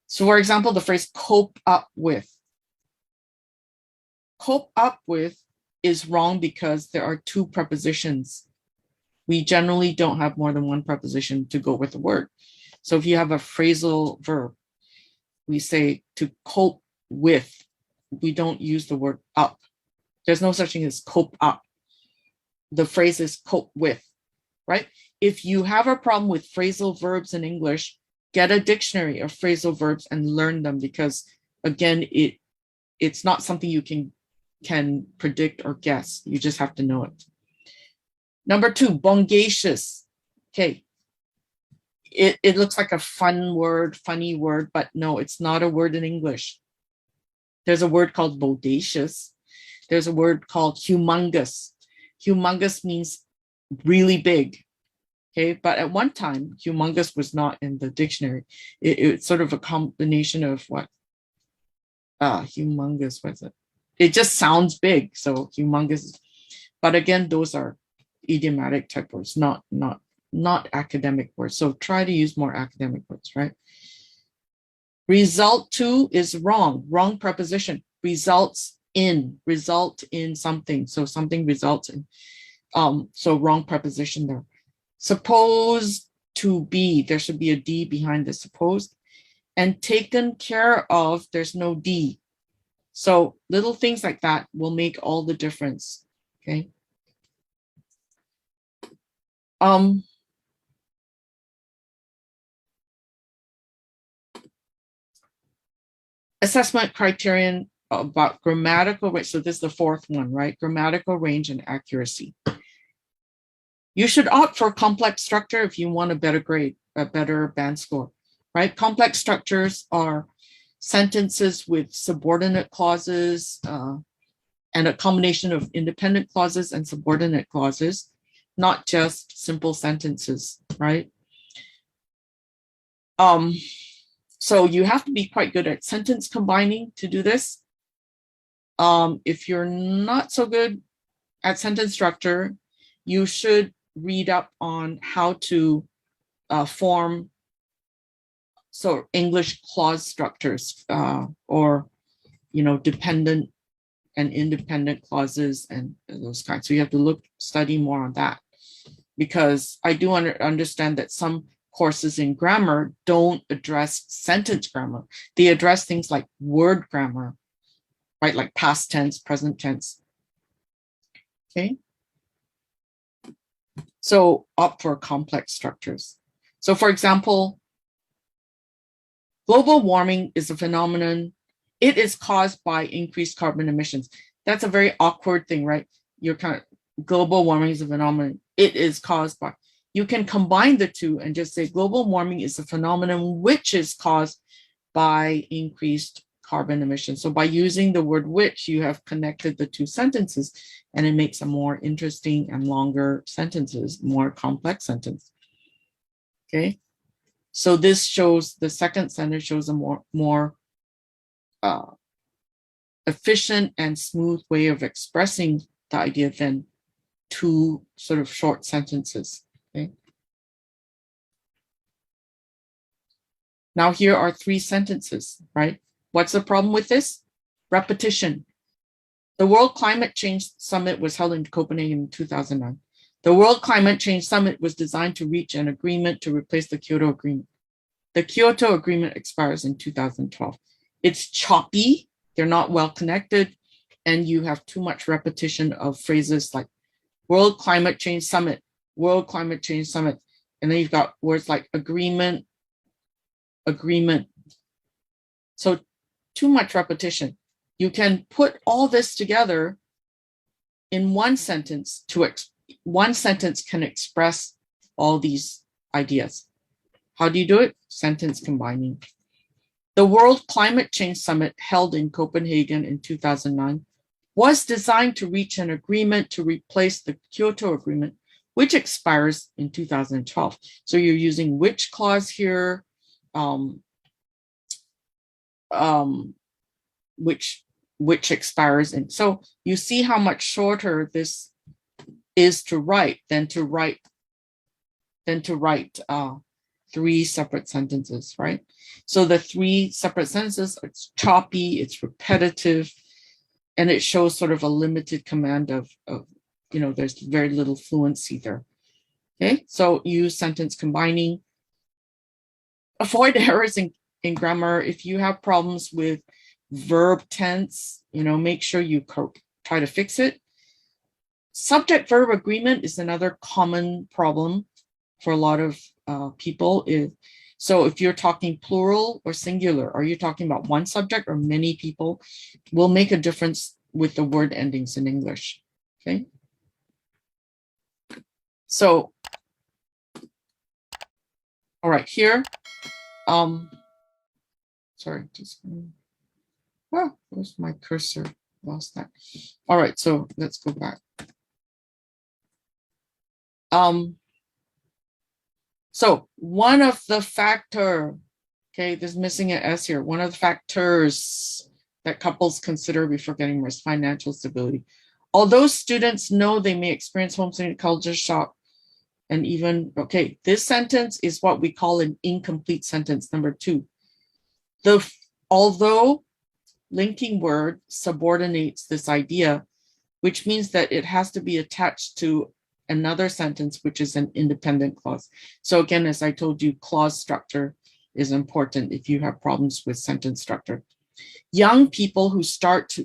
so for example, the phrase cope up with. Cope up with is wrong because there are two prepositions. We generally don't have more than one preposition to go with the word. So if you have a phrasal verb, we say to cope with. We don't use the word up. There's no such thing as cope up. The phrase is cope with, right? If you have a problem with phrasal verbs in English, get a dictionary of phrasal verbs and learn them, because again, it's not something you can predict or guess. You just have to know it. Number 2, bongacious. Okay. It looks like a funny word, but no, it's not a word in English. There's a word called bodacious. There's a word called humongous. Humongous means really big. Okay, but at one time, humongous was not in the dictionary. It's sort of a combination of what? Humongous, what is it? It just sounds big, so humongous. But again, those are idiomatic type words, not academic words. So try to use more academic words, right? Result to is wrong preposition. Result in something. So something results in. So wrong preposition there. Supposed to be, there should be a D behind the supposed. And taken care of, there's no D. So little things like that will make all the difference. Okay. Assessment criterion about grammatical range. So this is the 4th one, right? Grammatical range and accuracy. You should opt for complex structure if you want a better grade, a better band score, right? Complex structures are sentences with subordinate clauses and a combination of independent clauses and subordinate clauses, not just simple sentences, right? So you have to be quite good at sentence combining to do this. If you're not so good at sentence structure, you should read up on how to form English clause structures or, dependent and independent clauses and those kinds. So you have to study more on that, because I do understand that some courses in grammar don't address sentence grammar. They address things like word grammar, right? Like past tense, present tense. Okay. So opt for complex structures. So for example, global warming is a phenomenon. It is caused by increased carbon emissions. That's a very awkward thing, right? Global warming is a phenomenon. It is caused by. You can combine the two and just say global warming is a phenomenon which is caused by increased carbon emissions. So by using the word which, you have connected the two sentences, and it makes a more interesting and longer sentences, more complex sentence. Okay. So this shows, the second sentence shows a more efficient and smooth way of expressing the idea than two sort of short sentences. Okay. Now here are 3 sentences, right? What's the problem with this? Repetition. The World Climate Change Summit was held in Copenhagen in 2009. The World Climate Change Summit was designed to reach an agreement to replace the Kyoto Agreement. The Kyoto Agreement expires in 2012. It's choppy, they're not well connected, and you have too much repetition of phrases like World Climate Change Summit, World Climate Change Summit. And then you've got words like agreement, agreement. So too much repetition. You can put all this together in one sentence. One sentence can express all these ideas. How do you do it? Sentence combining. The World Climate Change Summit held in Copenhagen in 2009 was designed to reach an agreement to replace the Kyoto Agreement, which expires in 2012. So you're using which clause here, which expires in. So you see how much shorter this is to write than to write 3 separate sentences, right? So the 3 separate sentences, it's choppy, it's repetitive, and it shows sort of a limited command of there's very little fluency there. Okay, so use sentence combining. Avoid errors in grammar. If you have problems with verb tense, make sure you try to fix it. Subject verb agreement is another common problem for a lot of people. So if you're talking plural or singular, are you talking about one subject or many people, will make a difference with the word endings in English. Okay. So, all right, here, sorry, just, oh, where's my cursor? Lost that. All right, so let's go back. So one of the factor, okay, there's missing an S here. One of the factors that couples consider before getting married is financial stability. Although students know they may experience homesickness, culture shock, and even, okay, this sentence is what we call an incomplete sentence, number 2. Although linking word subordinates this idea, which means that it has to be attached to another sentence, which is an independent clause. So again, as I told you, clause structure is important if you have problems with sentence structure. Young people who start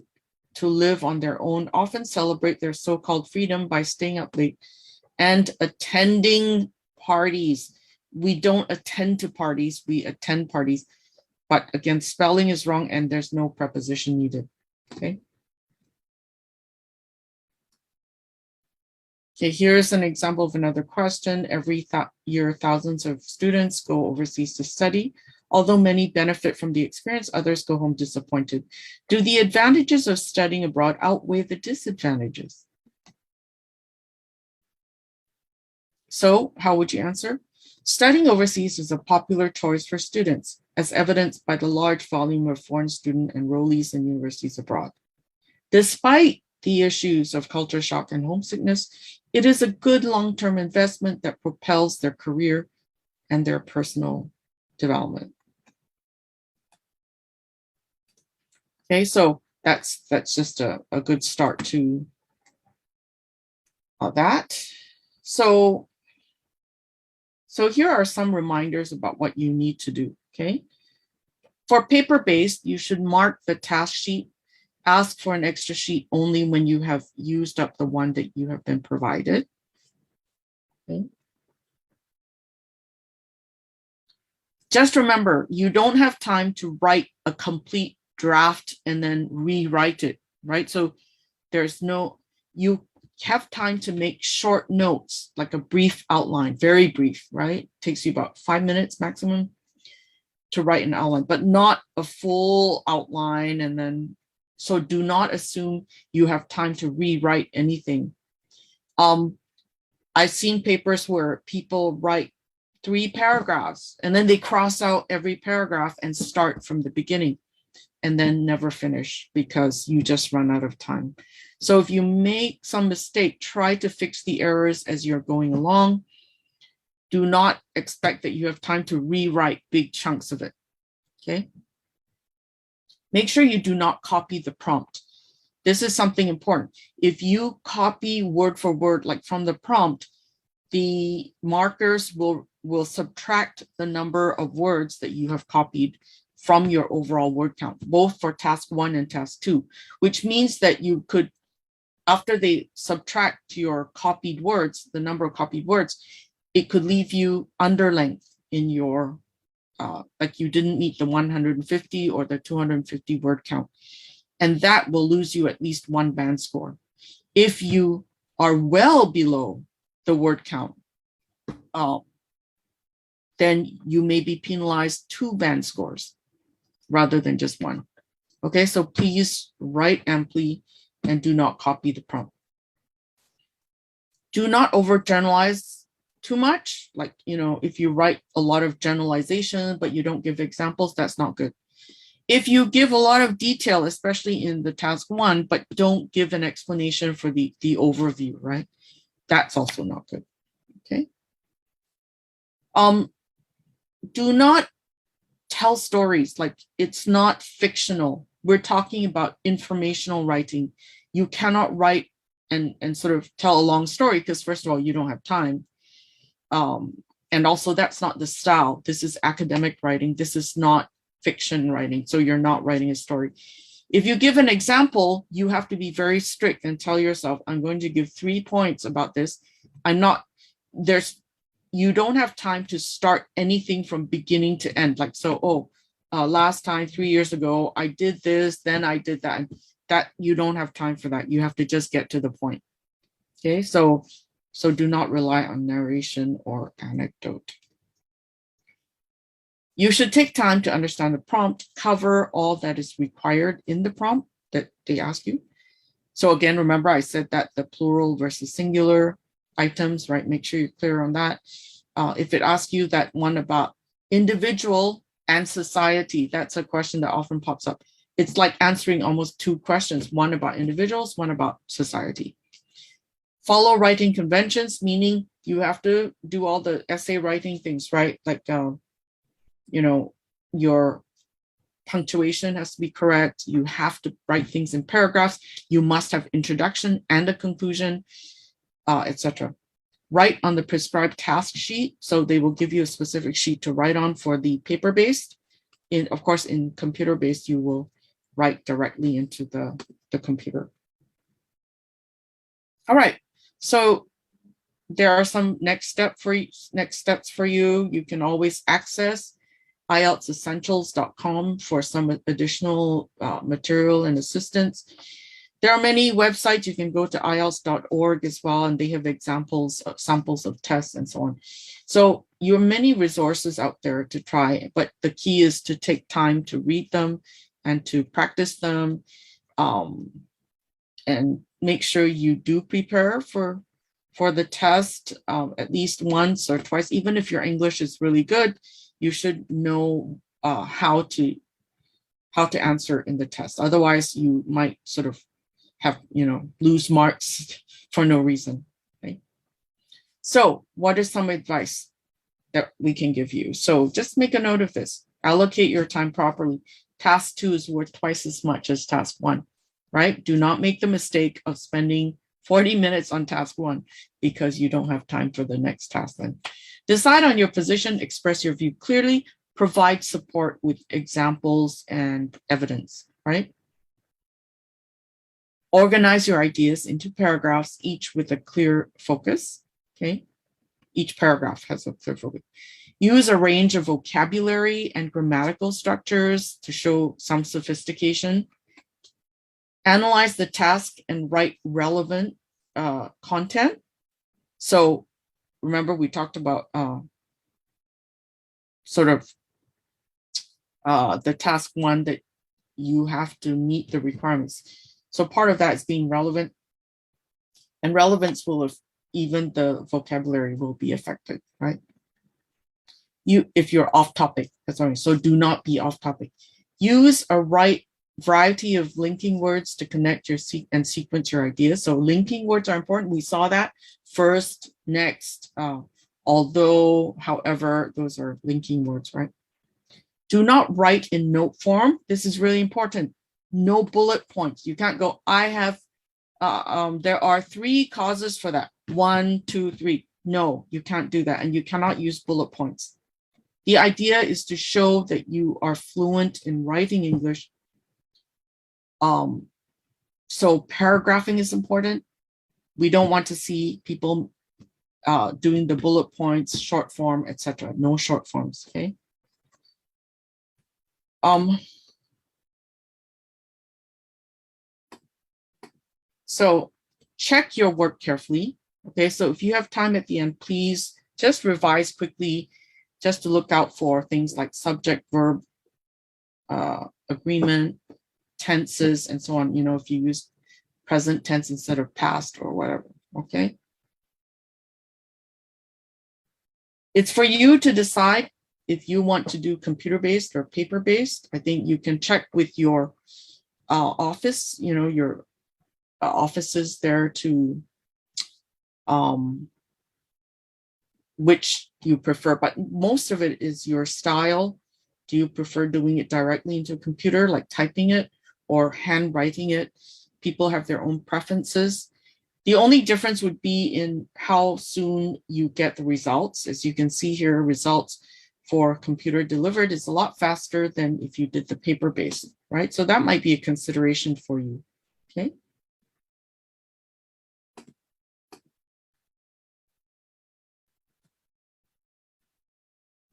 to live on their own often celebrate their so-called freedom by staying up late and attending parties. We don't attend to parties, we attend parties. But again, spelling is wrong and there's no preposition needed, okay? Okay, here's an example of another question. Every year, thousands of students go overseas to study. Although many benefit from the experience, others go home disappointed. Do the advantages of studying abroad outweigh the disadvantages? So how would you answer? Studying overseas is a popular choice for students, as evidenced by the large volume of foreign student enrollees in universities abroad. Despite the issues of culture shock and homesickness, it is a good long-term investment that propels their career and their personal development. Okay, so that's just a good start to that. So here are some reminders about what you need to do, okay? For paper-based, you should mark the task sheet. Ask for an extra sheet only when you have used up the one that you have been provided. Okay. Just remember, you don't have time to write a complete draft and then rewrite it, right? So you have time to make short notes, like a brief outline, very brief, right? Takes you about 5 minutes maximum to write an outline, but not a full outline. And then, so do not assume you have time to rewrite anything. I've seen papers where people write 3 paragraphs and then they cross out every paragraph and start from the beginning and then never finish because you just run out of time. So if you make some mistake, try to fix the errors as you're going along. Do not expect that you have time to rewrite big chunks of it, okay? Make sure you do not copy the prompt. This is something important. If you copy word for word, like from the prompt, the markers will subtract the number of words that you have copied from your overall word count, both for task 1 and task 2, which means that you could, after they subtract your copied words, the number of copied words, it could leave you under length in your, like you didn't meet the 150 or the 250 word count. And that will lose you at least 1 band score. If you are well below the word count, then you may be penalized 2 band scores rather than just 1. Okay, so please write amply and do not copy the prompt. Do not overgeneralize too much. Like, you know, if you write a lot of generalization, but you don't give examples, that's not good. If you give a lot of detail, especially in the task 1, but don't give an explanation for the overview, right? That's also not good, okay? Do not tell stories, like it's not fictional. We're talking about informational writing. You cannot write and sort of tell a long story because first of all, you don't have time. And also that's not the style. This is academic writing. This is not fiction writing. So you're not writing a story. If you give an example, you have to be very strict and tell yourself, I'm going to give 3 points about this. you don't have time to start anything from beginning to end. Like, so, last time 3 years ago, I did this, then I did that. That you don't have time for that. You have to just get to the point. Okay, so do not rely on narration or anecdote. You should take time to understand the prompt, cover all that is required in the prompt that they ask you. So again, remember I said that the plural versus singular items, right? Make sure you're clear on that. If it asks you that one about individual and society, that's a question that often pops up. It's like answering almost two questions, one about individuals, one about society. Follow writing conventions, meaning you have to do all the essay writing things, right? Like, your punctuation has to be correct. You have to write things in paragraphs. You must have introduction and a conclusion, etc. Write on the prescribed task sheet. So they will give you a specific sheet to write on for the paper-based. Of course, in computer-based, you will write directly into the computer. All right. So there are some next steps for you. You can always access IELTSessentials.com for some additional material and assistance. There are many websites. You can go to IELTS.org as well, and they have samples of tests and so on. So you have many resources out there to try, but the key is to take time to read them and to practice them, and make sure you do prepare for the test at least once or twice. Even if your English is really good, you should know how to answer in the test. Otherwise, you might sort of have, lose marks for no reason. Okay? So what is some advice that we can give you? So just make a note of this. Allocate your time properly. Task 2 is worth twice as much as task 1, right? Do not make the mistake of spending 40 minutes on task 1 because you don't have time for the next task then. Decide on your position, express your view clearly, provide support with examples and evidence, right? Organize your ideas into paragraphs, each with a clear focus, okay? Each paragraph has a clear focus. Use a range of vocabulary and grammatical structures to show some sophistication. Analyze the task and write relevant content. So remember we talked about the task 1 that you have to meet the requirements. So part of that is being relevant, and relevance will even the vocabulary will be affected, right? If you're off topic, so do not be off topic. Use a variety of linking words to connect your and sequence your ideas. So linking words are important. We saw that first, next, although, however, those are linking words, right? Do not write in note form. This is really important. No bullet points. You can't go, I have, there are 3 causes for that. 1, 2, 3. No, you can't do that. And you cannot use bullet points. The idea is to show that you are fluent in writing English. So paragraphing is important. We don't want to see people doing the bullet points, short form, etc. No short forms, okay? So check your work carefully. Okay, so if you have time at the end, please just revise quickly, just to look out for things like subject, verb, agreement, tenses, and so on. If you use present tense instead of past or whatever, okay? It's for you to decide if you want to do computer-based or paper-based. I think you can check with your office, your offices there to which you prefer, but most of it is your style. Do you prefer doing it directly into a computer, like typing it, or handwriting it? People have their own preferences. The only difference would be in how soon you get the results. As you can see here, results for computer delivered is a lot faster than if you did the paper-based, right? So that might be a consideration for you, okay?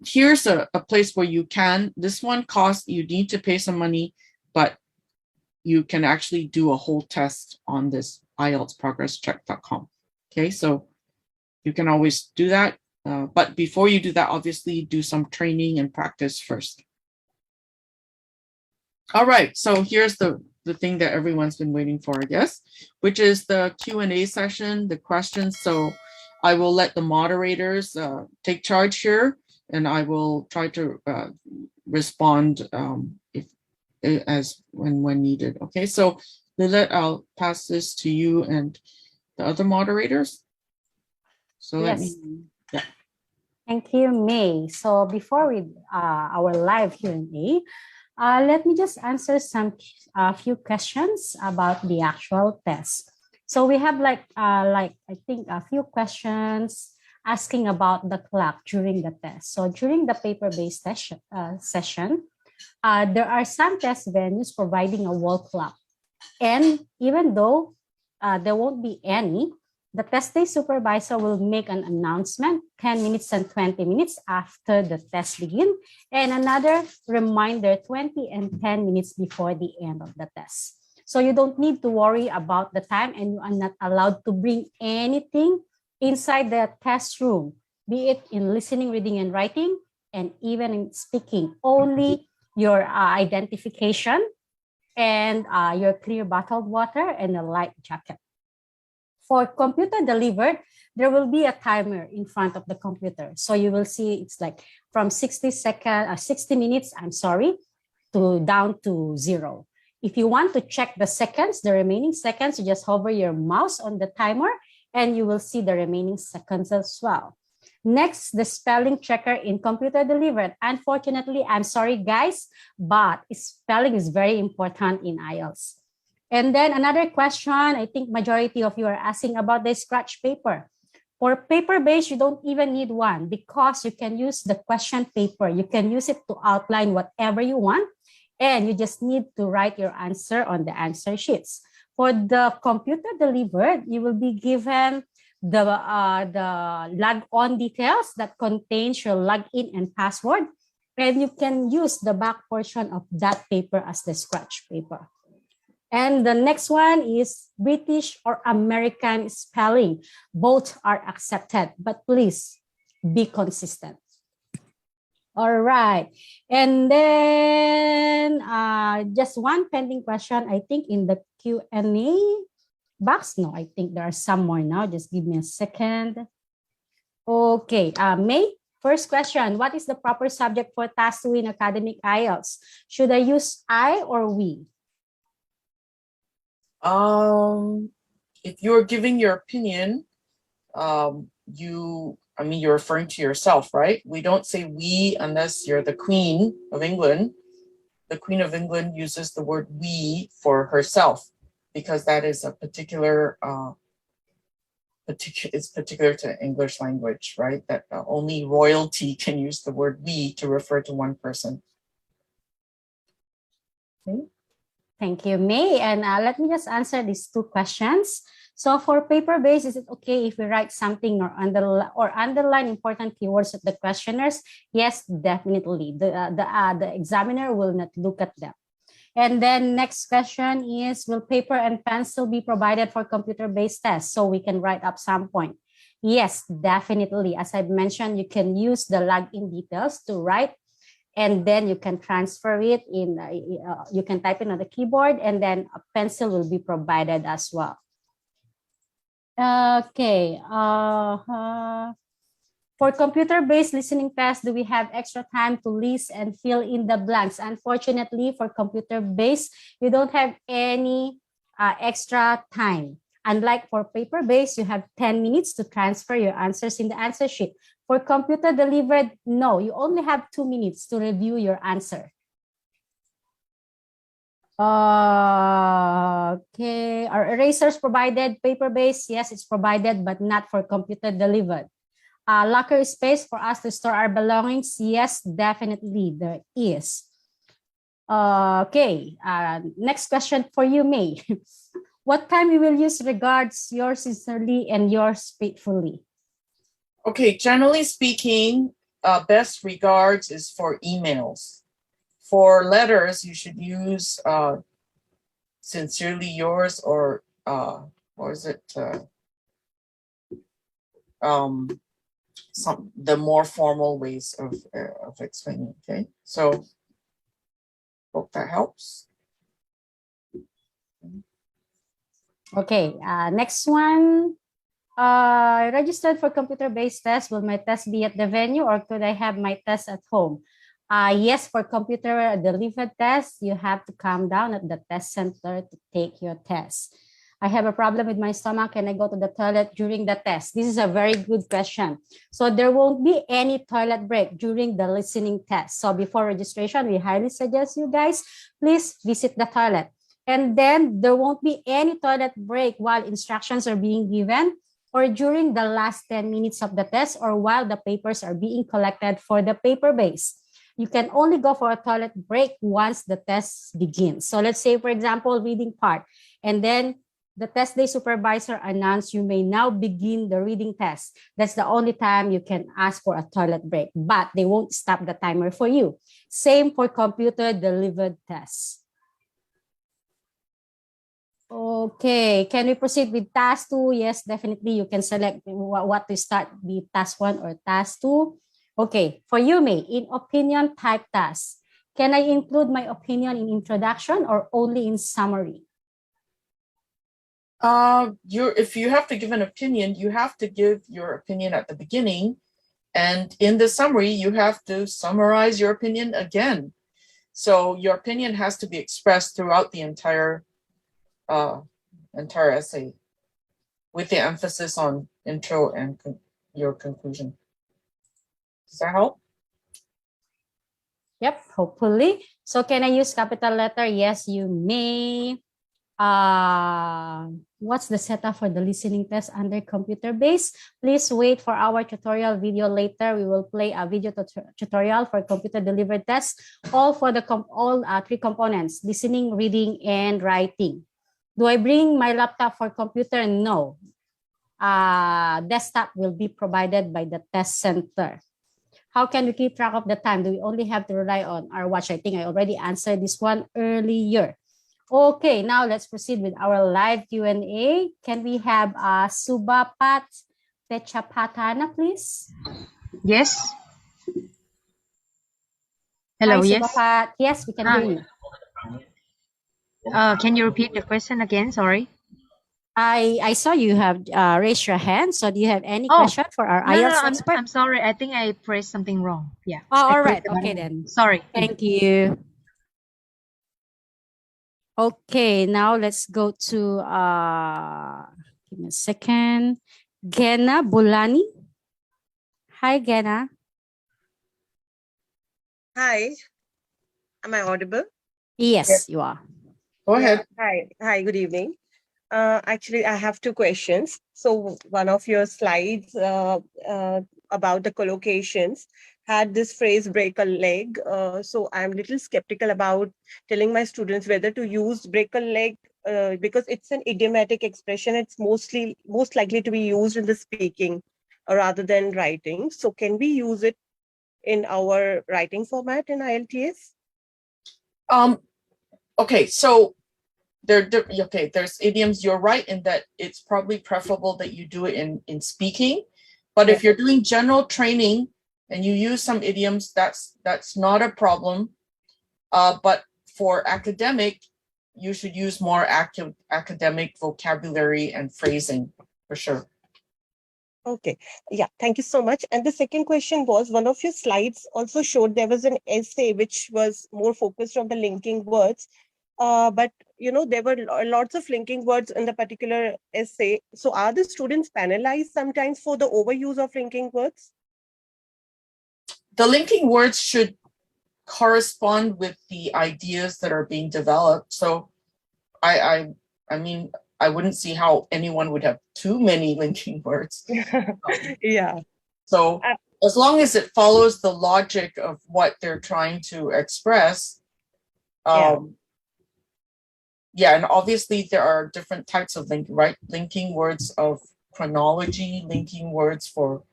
here's a place where you can, this one costs, you need to pay some money, but you can actually do a whole test on this IELTSprogresscheck.com. Okay, so you can always do that. But before you do that, obviously do some training and practice first. All right, so here's the thing that everyone's been waiting for, I guess, which is the Q&A session, the questions. So I will let the moderators take charge here, and I will try to respond when needed. Okay, so Lilith, I'll pass this to you and the other moderators. So let me, yeah. Thank you, Mei. So before we our live Q&A, let me just answer a few questions about the actual test. So we have I think a few questions asking about the clock during the test. So during the paper-based session, there are some test venues providing a wall clock. And even though there won't be any, the test day supervisor will make an announcement 10 minutes and 20 minutes after the test begins, and another reminder 20 and 10 minutes before the end of the test. So you don't need to worry about the time, and you are not allowed to bring anything inside the test room, be it in listening, reading, and writing, and even in speaking. Only your identification and your clear bottled water and a light jacket. For computer delivered, there will be a timer in front of the computer. So you will see it's like from 60 minutes, to down to 0. If you want to check the seconds, the remaining seconds, you just hover your mouse on the timer and you will see the remaining seconds as well. Next, the spelling checker in computer delivered. Unfortunately, I'm sorry guys, but spelling is very important in IELTS. And then another question, I think majority of you are asking about the scratch paper. For paper-based, you don't even need one because you can use the question paper. You can use it to outline whatever you want, and you just need to write your answer on the answer sheets. For the computer delivered, you will be given the log on details that contains your login and password, and you can use the back portion of that paper as the scratch paper. And the next one is British or American spelling. Both are accepted, but please be consistent. All right. And then just one pending question, I think in the Q&A box. No, I think there are some more now. Just give me a second. Okay, Mei, first question. What is the proper subject for task 2 in academic IELTS? Should I use I or we? If you're giving your opinion, you're referring to yourself, right? We don't say we unless you're the Queen of England. The Queen of England uses the word we for herself because that is a particular it's particular to English language, right? That only royalty can use the word we to refer to one person. Okay. Thank you, Mei. And let me just answer these two questions. So for paper-based, is it okay if we write something or underline important keywords at the questionnaires? Yes, definitely. The examiner will not look at them. And then next question is, will paper and pencil be provided for computer-based tests so we can write up some point? Yes, definitely. As I've mentioned, you can use the login details to write, and then you can transfer it in, you can type it on the keyboard, and then a pencil will be provided as well. Okay. For computer-based listening tests, do we have extra time to list and fill in the blanks? Unfortunately, for computer-based, you don't have any extra time. Unlike for paper-based, you have 10 minutes to transfer your answers in the answer sheet. For computer delivered, no, you only have 2 minutes to review your answer. Okay, are erasers provided paper-based? Yes, it's provided, but not for computer delivered. Locker space for us to store our belongings? Yes, definitely there is. Okay, next question for you, Mei. What time you will use regards, yours sincerely and yours faithfully? Okay, generally speaking, best regards is for emails. For letters, you should use sincerely yours, or is it the more formal ways of explaining. Okay, so hope that helps. Okay, next one. Registered for computer-based test. Will my test be at the venue, or could I have my test at home? Yes, for computer delivered test, you have to come down at the test center to take your test. I have a problem with my stomach. Can I go to the toilet during the test? This is a very good question. So there won't be any toilet break during the listening test. So before registration, we highly suggest you guys, please visit the toilet. And then there won't be any toilet break while instructions are being given, or during the last 10 minutes of the test, or while the papers are being collected for the paper base. You can only go for a toilet break once the test begins. So let's say, for example, reading part, and then the test day supervisor announced you may now begin the reading test. That's the only time you can ask for a toilet break, but they won't stop the timer for you. Same for computer delivered tests. Okay, can we proceed with task 2? Yes, definitely. You can select what to start, be task 1 or task 2. Okay, for you, Mei, in opinion type task, can I include my opinion in introduction or only in summary? If you have to give an opinion, you have to give your opinion at the beginning, and in the summary, you have to summarize your opinion again. So your opinion has to be expressed throughout the entire essay, with the emphasis on intro and your conclusion. Does that help? Yep, hopefully. So can I use capital letter? Yes, you may. What's the setup for the listening test under computer base? Please wait for our tutorial video later. We will play a video tutorial for computer delivered test, all for the all 3 components: listening, reading, and writing. Do I bring my laptop for computer? No. Desktop will be provided by the test center. How can we keep track of the time? Do we only have to rely on our watch? I think I already answered this one earlier. Okay, now let's proceed with our live Q&A. Can we have Subapat Techapatana, please? Yes. Hello, Hi, yes. Subapat. Yes, we can hear you. Can you repeat the question again? Sorry. I saw you have raised your hand. So do you have any Oh, question for our IELTS expert? I'm sorry. I think I pressed something wrong. Yeah. Oh, I all right. pressed the Okay, button. then. Sorry. Thank you. Okay, now let's go to, give me a second. Gena Bulani. Hi, Gena. Hi, am I audible? Yes, you are. Go ahead. Hi, good evening. Actually, I have 2 questions. So one of your slides about the collocations had this phrase break a leg. So I'm a little skeptical about telling my students whether to use break a leg because it's an idiomatic expression. It's most likely to be used in the speaking rather than writing. So can we use it in our writing format in IELTS? Okay, so there's idioms. You're right in that it's probably preferable that you do it in speaking, but if you're doing general training and you use some idioms, that's not a problem. But for academic, you should use more academic vocabulary and phrasing for sure. Okay, yeah, thank you so much. And the second question was, one of your slides also showed there was an essay which was more focused on the linking words. But there were lots of linking words in the particular essay. So are the students penalized sometimes for the overuse of linking words? The linking words should correspond with the ideas that are being developed. So I mean, I wouldn't see how anyone would have too many linking words. Yeah. So as long as it follows the logic of what they're trying to express, yeah, and obviously there are different types of linking words of chronology, linking words for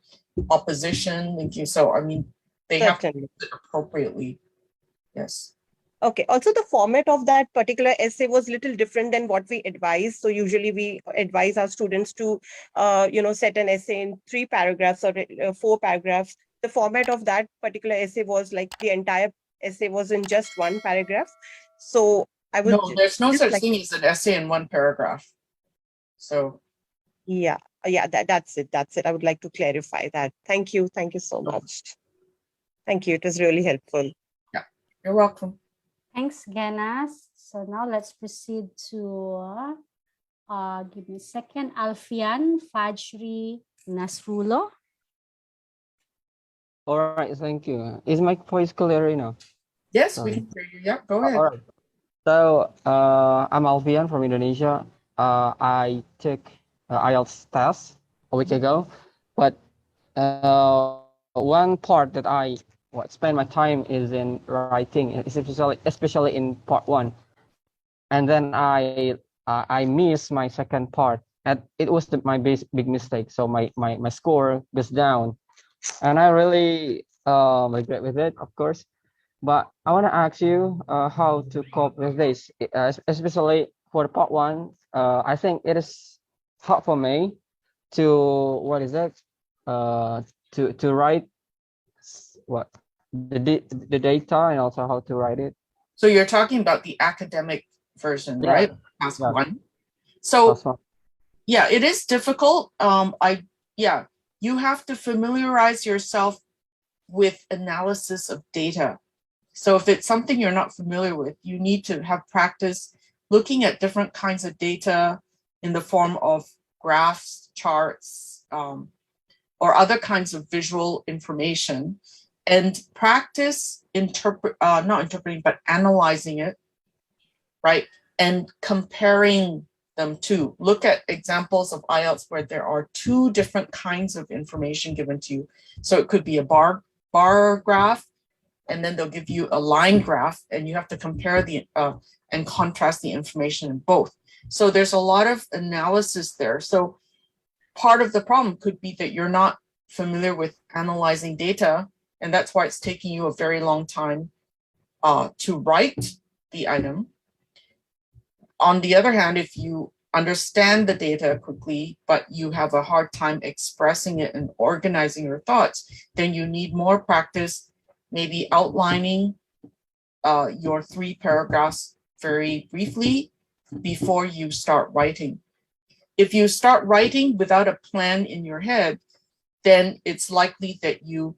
opposition, linking. So I mean, they have to Certainly. use it appropriately. Yes. Okay. Also, the format of that particular essay was little different than what we advise. So usually we advise our students to, set an essay in 3 paragraphs or 4 paragraphs. The format of that particular essay was like the entire essay was in just 1 paragraph. So I would No, there's no just such like, thing as an essay in 1 paragraph. So yeah, that's it. That's it. I would like to clarify that. Thank you. Thank you so much. Thank you. It was really helpful. you're welcome. Thanks, Ganas. So now let's proceed to, give me a second, Alfian Fajri Nasrullah. All right, thank you. Is my voice clear now? Yes, we can hear you. Yeah, go ahead. All right. So I'm Alfian from Indonesia. I took IELTS test a week ago, but one part that I spend my time is in writing, especially in part 1, and then I missed my second part, and it was my big mistake. So my score goes down, and I really regret with it, of course. But I want to ask you how to cope with this, especially for part 1. I think it is hard for me to to write the data, and also how to write it. So you're talking about the academic version, Yeah. right? Task Yeah. 1. So That's one. yeah, it is difficult. You have to familiarize yourself with analysis of data. So if it's something you're not familiar with, you need to have practice looking at different kinds of data in the form of graphs, charts, or other kinds of visual information, and practice not interpreting, but analyzing it, right? And comparing them to. Look at examples of IELTS where there are 2 different kinds of information given to you. So it could be a bar graph, and then they'll give you a line graph, and you have to compare and contrast the information in both. So there's a lot of analysis there. So part of the problem could be that you're not familiar with analyzing data, and that's why it's taking you a very long time to write the item. On the other hand, if you understand the data quickly, but you have a hard time expressing it and organizing your thoughts, then you need more practice, maybe outlining your 3 paragraphs very briefly before you start writing. If you start writing without a plan in your head, then it's likely that you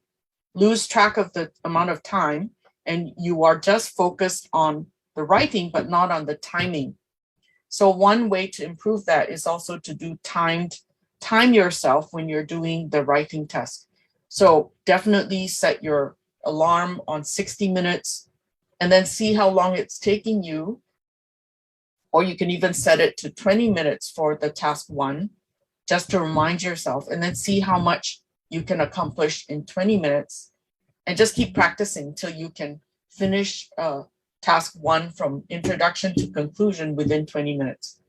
lose track of the amount of time and you are just focused on the writing, but not on the timing. So one way to improve that is also to do time yourself when you're doing the writing test. So definitely set your alarm on 60 minutes and then see how long it's taking you. Or you can even set it to 20 minutes for the task 1, just to remind yourself, and then see how much you can accomplish in 20 minutes. And just keep practicing till you can finish task 1 from introduction to conclusion within 20 minutes.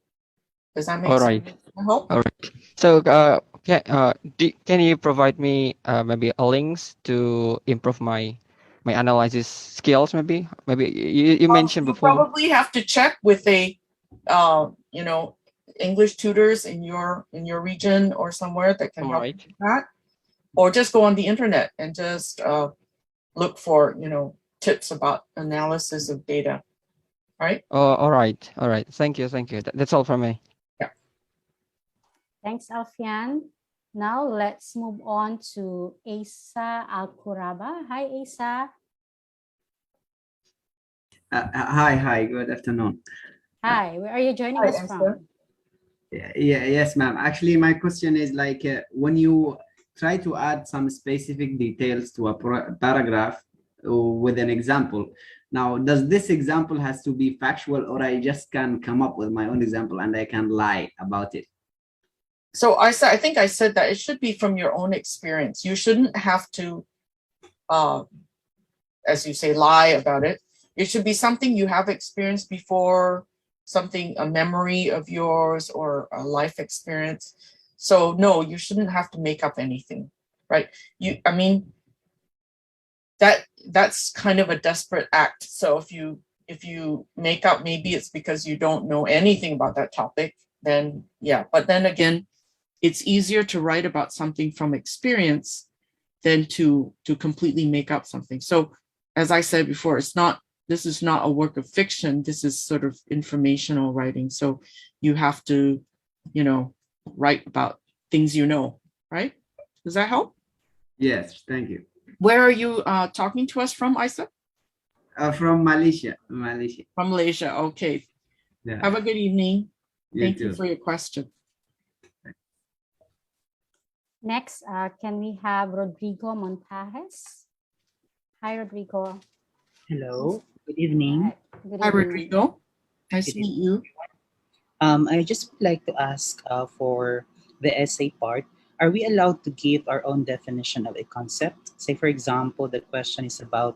Does that make All sense? right. I hope. All right. So can you provide me maybe a links to improve my analysis skills? Maybe you mentioned You before. probably have to check with a English tutors in your region or somewhere that can All help right. you with that, or just go on the internet and just look for tips about analysis of data, right? Oh, all right. Thank you. That's all from me. Thanks, Alfian. Now let's move on to Asa Al-Kuraba. Hi, Asa. Hi, good afternoon. Hi, where are you joining Hi, us Asa. from? Yes, ma'am. Actually, my question is like when you try to add some specific details to a paragraph with an example. Now, does this example has to be factual, or I just can come up with my own example and I can lie about it? So I think I said that it should be from your own experience. You shouldn't have to, as you say, lie about it. It should be something you have experienced before, a memory of yours or a life experience. So no, you shouldn't have to make up anything, right? that's kind of a desperate act. So if you make up, maybe it's because you don't know anything about that topic, then yeah. But then again, it's easier to write about something from experience than to completely make up something. So as I said before, this is not a work of fiction. This is sort of informational writing. So you have to, write about things you know, right? Does that help? Yes, thank you. Where are you talking to us from, Isa? From Malaysia. From Malaysia, okay. Yeah. Have a good evening. Thank you too. for your question. Next, can we have Rodrigo Montajes? Hi, Rodrigo. Hello, good evening. Good Hi, evening. Rodrigo. Nice to meet you. I just would like to ask for the essay part, are we allowed to give our own definition of a concept? Say, for example, the question is about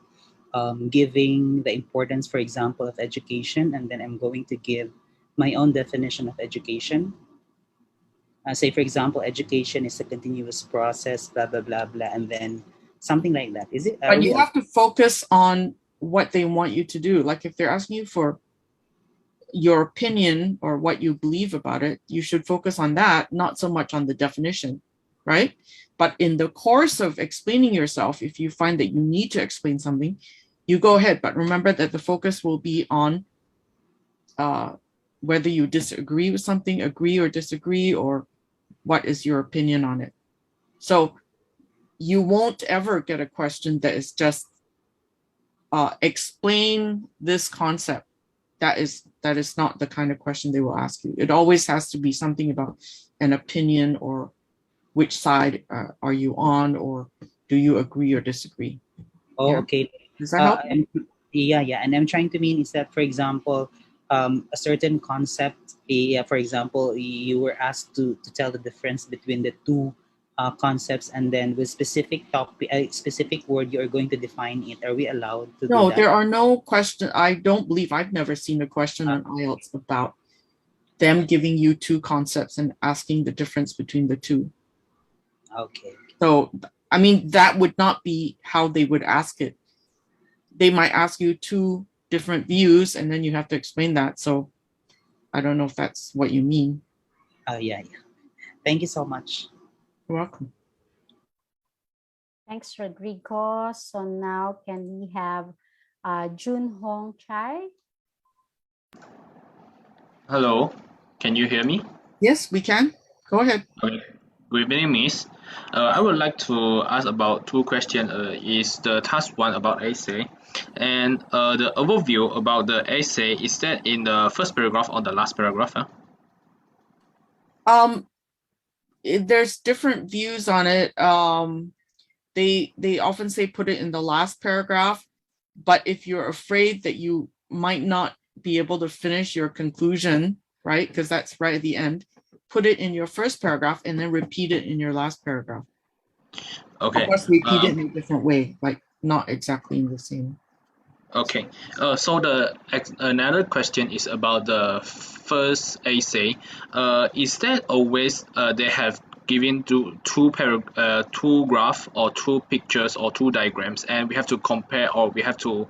giving the importance, for example, of education, and then I'm going to give my own definition of education. Say, for example, education is a continuous process, blah, blah, blah, blah, and then something like that. Is it? But you have to focus on what they want you to do. Like if they're asking you for your opinion or what you believe about it, you should focus on that, not so much on the definition, right? But in the course of explaining yourself, if you find that you need to explain something, you go ahead. But remember that the focus will be on whether you disagree with something, agree or disagree, or what is your opinion on it. So you won't ever get a question that is just explain this concept. That is not the kind of question they will ask you. It always has to be something about an opinion or which side are you on, or do you agree or disagree? Oh, Yeah. okay. Does that help? Yeah. And I'm trying to mean is that, for example, a certain concept, for example, you were asked to tell the difference between the two concepts, and then with specific topic, a specific word, you are going to define it. Are we allowed to do No, that? there are no questions. I don't believe, I've never seen a question on IELTS about them giving you two concepts and asking the difference between the two. Okay. So, I mean, that would not be how they would ask it. They might ask you two different views and then you have to explain that. So I don't know if that's what you mean. Yeah. Thank you so much. You're welcome. Thanks, Rodrigo. So now can we have Jun Hong Chai? Hello, can you hear me? Yes, we can. Go ahead. Okay. Good evening, Miss. I would like to ask about two questions. Is the task one about essay, and the overview about the essay, is that in the first paragraph or the last paragraph? There's different views on it. They often say put it in the last paragraph, but if you're afraid that you might not be able to finish your conclusion, right, because that's right at the end, put it in your first paragraph and then repeat it in your last paragraph. Okay. Of course, repeat it in a different way, like not exactly in the same. Okay. So another question is about the first essay. Is that always they have given two graph or two pictures or two diagrams, and we have to compare, or we have to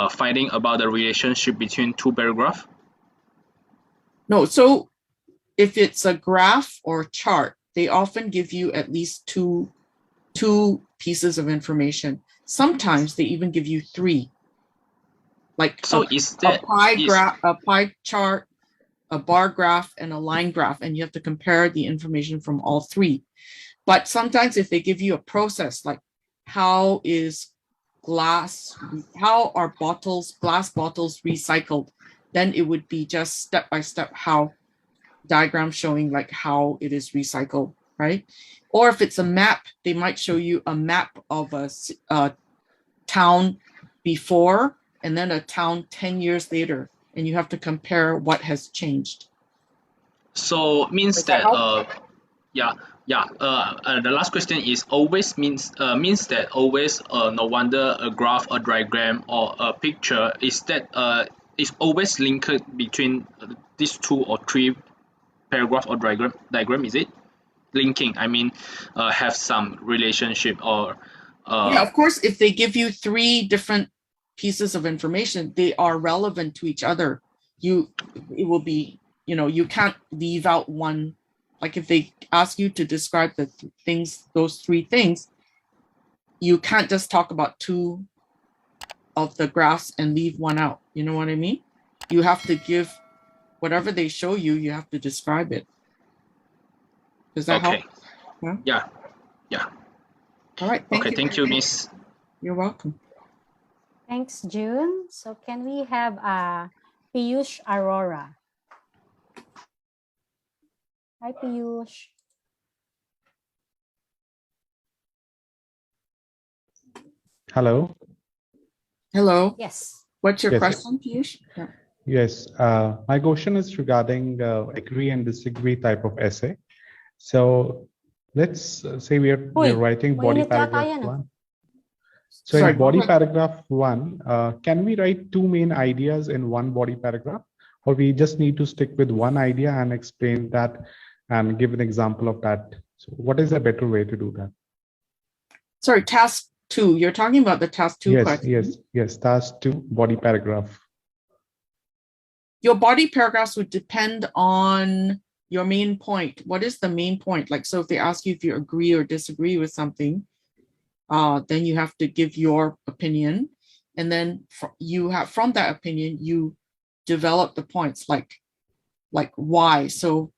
finding about the relationship between two paragraphs? No, so if it's a graph or chart, they often give you at least two pieces of information. Sometimes they even give you three. Like so a pie chart, a bar graph, and a line graph, and you have to compare the information from all three. But sometimes if they give you a process, like how are glass bottles recycled, then it would be just step by step how diagram showing like how it is recycled, right? Or if it's a map, they might show you a map of a town before and then a town 10 years later, and you have to compare what has changed. So means that the last question is always means that always no wonder a graph, a diagram, or a picture is is always linked between these two or three paragraph or diagram, is it linking? I mean, have some relationship or Yeah, of course, if they give you 3 different pieces of information, they are relevant to each other. It will be, you can't leave out one. Like if they ask you to describe the those 3 things, you can't just talk about 2 of the graphs and leave one out. You know what I mean? You have to give whatever they show you, you have to describe it. Does that help? Yeah. All right. Thank you, Miss. You're welcome. Thanks, June. So can we have Piyush Arora? Hi, Piyush. Hello. Hello. Yes. What's your Yes. question, Piyush? Yeah. Yes, my question is regarding agree and disagree type of essay. So let's say we're writing body paragraph 1. So Sorry, in body paragraph 1, can we write 2 main ideas in one body paragraph, or we just need to stick with one idea and explain that and give an example of that? So what is a better way to do that? Sorry, task 2. You're talking about the task 2 question. Yes. Task 2, body paragraph. Your body paragraphs would depend on your main point. What is the main point? Like, so if they ask you if you agree or disagree with something, then you have to give your opinion. And then from that opinion, you develop the points like why. So,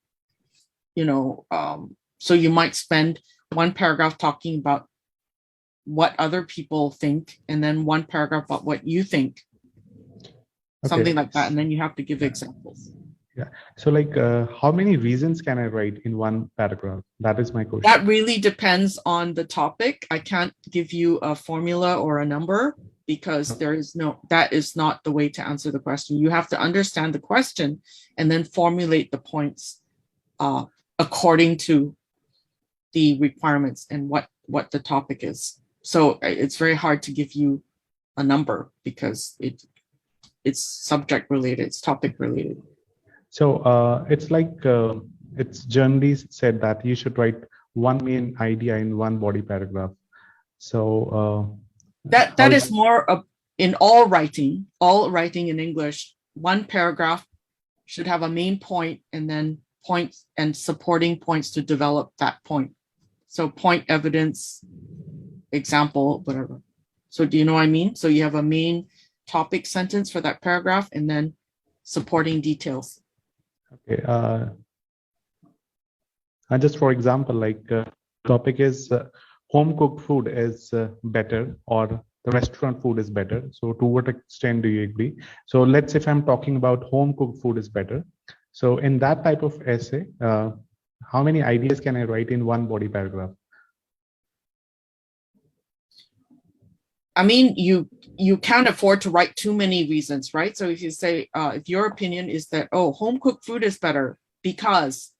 so you might spend one paragraph talking about what other people think, and then one paragraph about what you think. Something like that, and then you have to give examples. Yeah. So like how many reasons can I write in one paragraph? That is my question. That really depends on the topic. I can't give you a formula or a number because that is not the way to answer the question. You have to understand the question and then formulate the points according to the requirements and what the topic is. So it's very hard to give you a number because it's subject related, it's topic related. So it's like it's generally said that you should write one main idea in one body paragraph. So that is more in all writing in English. One paragraph should have a main point and then points and supporting points to develop that point. So point, evidence, example, whatever. So do you know what I mean? So you have a main topic sentence for that paragraph and then supporting details. Okay. And just for example, like topic is home cooked food is better or the restaurant food is better. So to what extent do you agree? So let's say if I'm talking about home cooked food is better. So in that type of essay, how many ideas can I write in one body paragraph? I mean, you can't afford to write too many reasons, right? So if you say, if your opinion is that, oh, home cooked food is better because,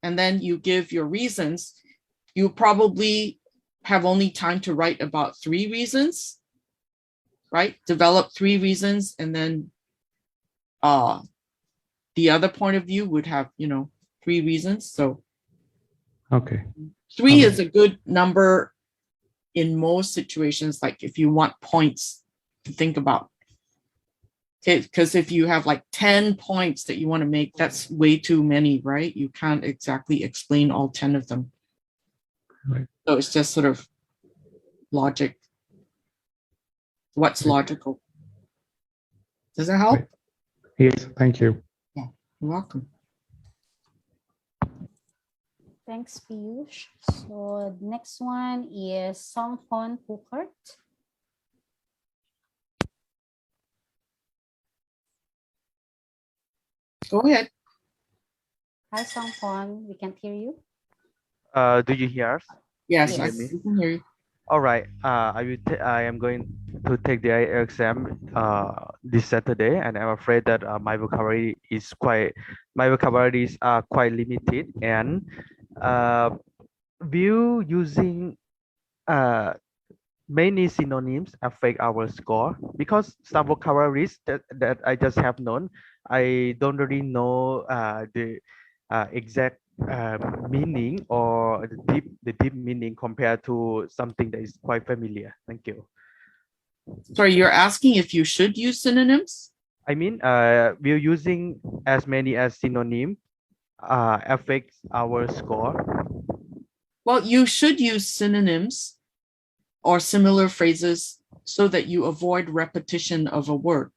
and then you give your reasons, you probably have only time to write about 3 reasons, right? Develop 3 reasons, and then the other point of view would have, 3 reasons. So okay, 3 is a good number in most situations, like if you want points to think about. Okay, because if you have like 10 points that you want to make, that's way too many, right? You can't exactly explain all 10 of them. Right. So it's just sort of logic. What's logical? Does that help? Right. Yes, thank you. Yeah, you're welcome. Thanks, Piyush. So next one is Songhon Pukert. Go ahead. Hi, Songhon. We can't hear you. Do you hear us? Yes, Yes. I can hear you. All right. I am going to take the IELTS exam this Saturday, and I'm afraid that my vocabulary is quite limited, and will using many synonyms affect our score, because some vocabularies that I just have known, I don't really know the exact meaning or the deep meaning compared to something that is quite familiar. Thank you. Sorry, you're asking if you should use synonyms? I mean, we're using as many as synonym affects our score. Well, you should use synonyms or similar phrases so that you avoid repetition of a word.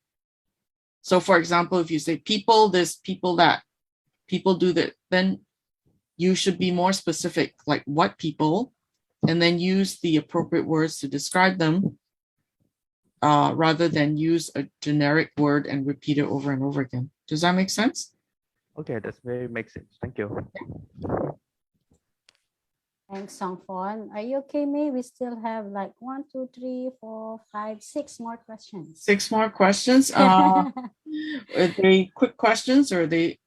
So for example, if you say people this, people that, people do that, then you should be more specific, like what people, and then use the appropriate words to describe them, rather than use a generic word and repeat it over and over again. Does that make sense? Okay, that's very makes sense. Thank you. Thanks, Songfon. Are you okay, Mei? We still have like 1, 2, 3, 4, 5, 6 more questions. 6 more questions. Are they quick questions or are they?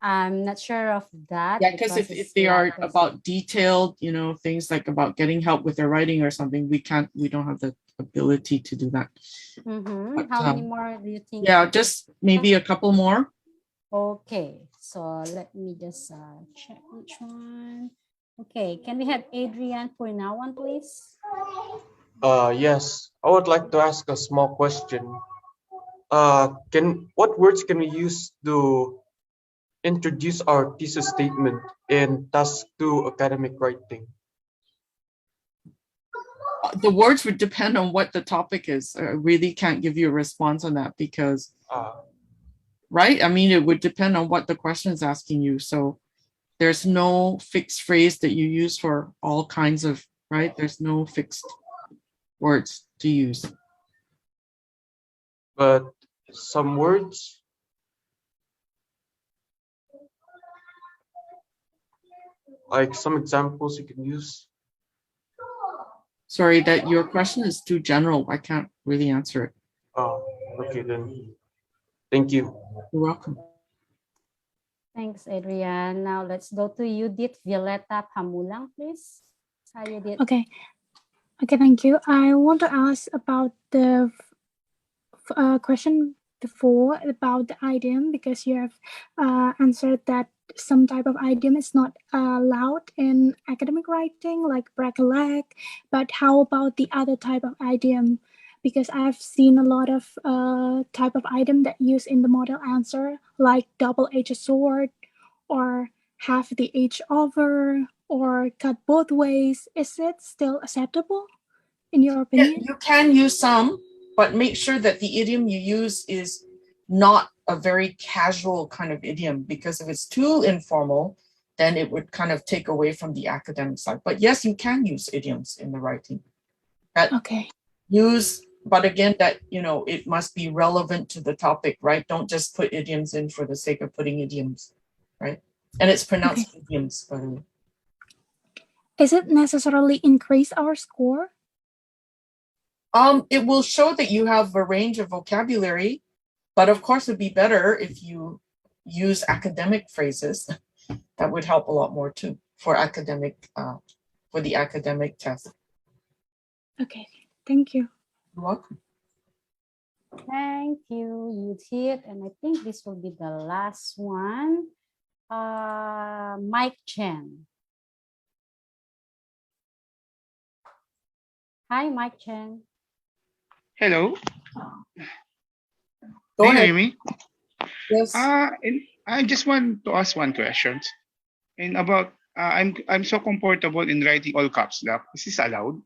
I'm not sure of that. Yeah, because if they are about detailed, you know, things like about getting help with their writing or something, we don't have the ability to do that. Mm-hmm. How many more do you think? Yeah, just maybe a couple more. Okay, so let me just check which one. Okay, can we have Adrian for now one, please? Yes, I would like to ask a small question. What words can we use to introduce our thesis statement in task 2 academic writing? The words would depend on what the topic is. I really can't give you a response on that because, right? I mean, it would depend on what the question is asking you. So there's no fixed phrase that you use for all kinds of, right? There's no fixed words to use. But some words, like some examples you can use. Sorry, that your question is too general. I can't really answer it. Oh, okay then. Thank you. You're welcome. Thanks, Adrian. Now let's go to Judith Violeta Pamulang, please. Hi, Judith. Okay, thank you. I want to ask about the question before about the idiom, because you have answered that some type of idiom is not allowed in academic writing, like break a leg. But how about the other type of idiom? Because I've seen a lot of type of idiom that use in the model answer, like double-edged sword, or half the edge over, or cut both ways. Is it still acceptable, in your opinion? Yeah, you can use some, but make sure that the idiom you use is not a very casual kind of idiom, because if it's too informal, then it would kind of take away from the academic side. But yes, you can use idioms in the writing. Okay. But again, that, you know, it must be relevant to the topic, right? Don't just put idioms in for the sake of putting idioms, right? And it's pronounced idioms, by the way. Is it necessarily increase our score? It will show that you have a range of vocabulary, but of course it'd be better if you use academic phrases. That would help a lot more too for the academic test. Okay, thank you. You're welcome. Thank you, Judith. And I think this will be the last one. Mike Chen. Hi, Mike Chen. Hello. Go Can you ahead. hear me? Yes. I just want to ask one question. And about I'm so comfortable in writing all caps lock. Is this allowed?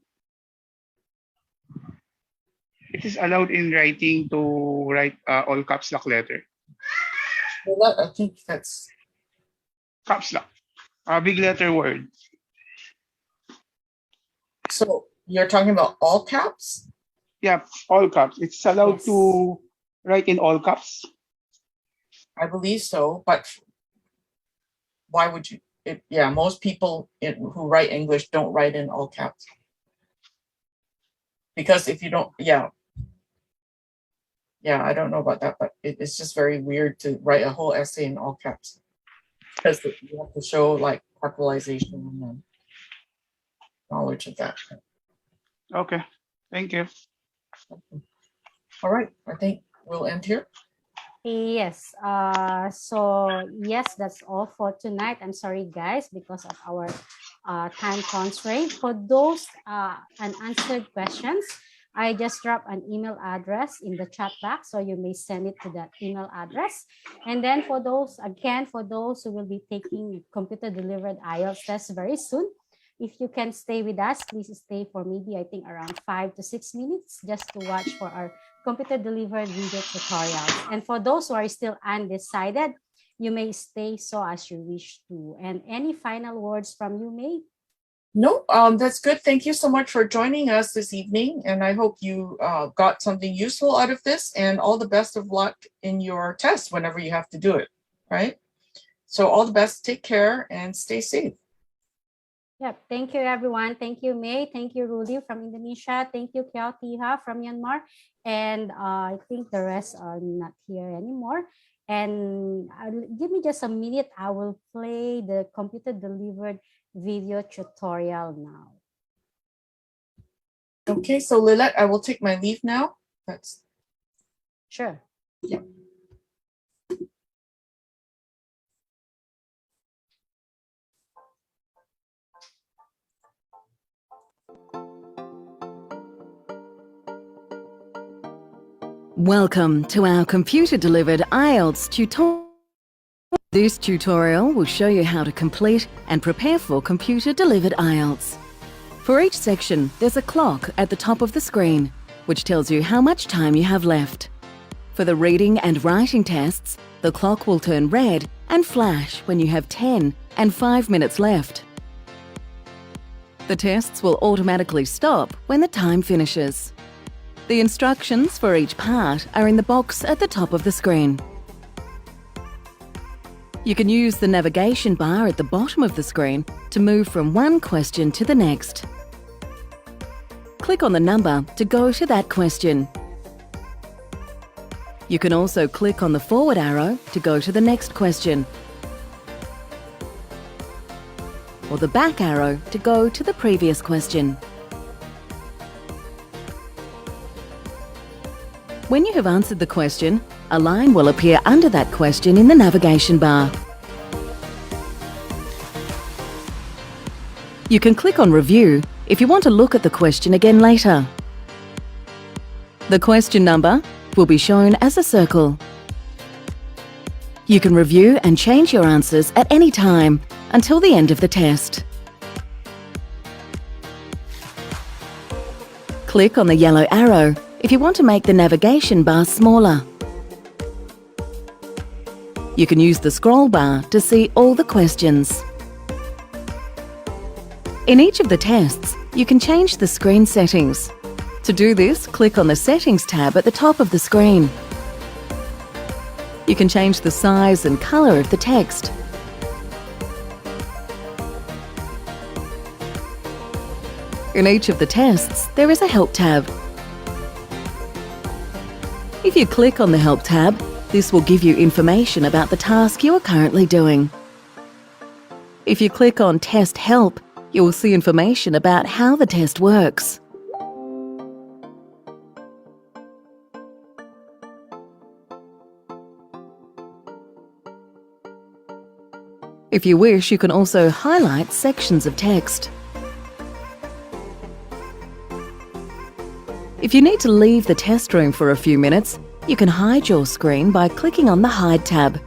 It is allowed in writing to write all caps lock letter. Well, I think that's caps lock. Big letter word. So you're talking about all caps? Yeah, all caps. It's allowed to write in all caps. I believe so, but why would you? Yeah, most people who write English don't write in all caps. Because if you don't, yeah, I don't know about that, but it's just very weird to write a whole essay in all caps. Because you have to show like capitalization and knowledge of that. Okay, thank you. All right, I think we'll end here. Yes. So yes, that's all for tonight. I'm sorry, guys, because of our time constraint. For those unanswered questions, I just dropped an email address in the chat box, so you may send it to that email address. And then for those who will be taking computer delivered IELTS test very soon, if you can stay with us, please stay for maybe, I think, around 5 to 6 minutes just to watch for our computer delivered video tutorials. And for those who are still undecided, you may stay so as you wish to. And any final words from you, Mei? No, that's good. Thank you so much for joining us this evening. And I hope you got something useful out of this, and all the best of luck in your test whenever you have to do it, right? So all the best, take care and stay safe. Yeah, thank you, everyone. Thank you, Mei. Thank you, Rudy from Indonesia. Thank you, Tiha from Myanmar. And I think the rest are not here anymore. And give me just a minute. I will play the computer delivered video tutorial now. Okay, so Lilette, I will take my leave now. That's sure. Yeah. Welcome to our computer-delivered IELTS tutorial. This tutorial will show you how to complete and prepare for computer-delivered IELTS. For each section, there's a clock at the top of the screen, which tells you how much time you have left. For the reading and writing tests, the clock will turn red and flash when you have 10 and 5 minutes left. The tests will automatically stop when the time finishes. The instructions for each part are in the box at the top of the screen. You can use the navigation bar at the bottom of the screen to move from one question to the next. Click on the number to go to that question. You can also click on the forward arrow to go to the next question, or the back arrow to go to the previous question. When you have answered the question, a line will appear under that question in the navigation bar. You can click on Review if you want to look at the question again later. The question number will be shown as a circle. You can review and change your answers at any time until the end of the test. Click on the yellow arrow if you want to make the navigation bar smaller. You can use the scroll bar to see all the questions. In each of the tests, you can change the screen settings. To do this, click on the Settings tab at the top of the screen. You can change the size and color of the text. In each of the tests, there is a Help tab. If you click on the Help tab, this will give you information about the task you are currently doing. If you click on Test Help, you will see information about how the test works. If you wish, you can also highlight sections of text. If you need to leave the test room for a few minutes, you can hide your screen by clicking on the Hide tab.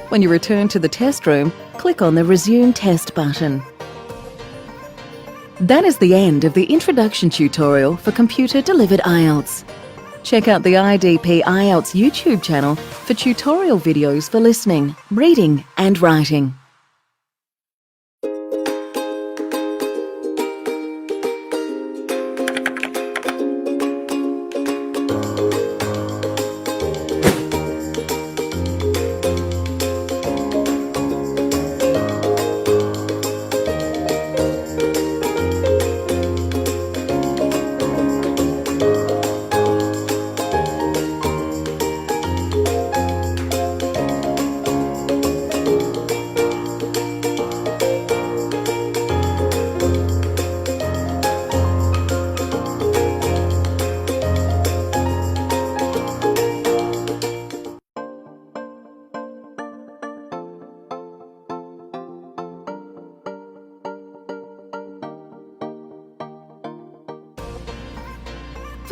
When you return to the test room, click on the Resume Test button. That is the end of the introduction tutorial for computer-delivered IELTS. Check out the IDP-IELTS YouTube channel for tutorial videos for listening, reading and writing.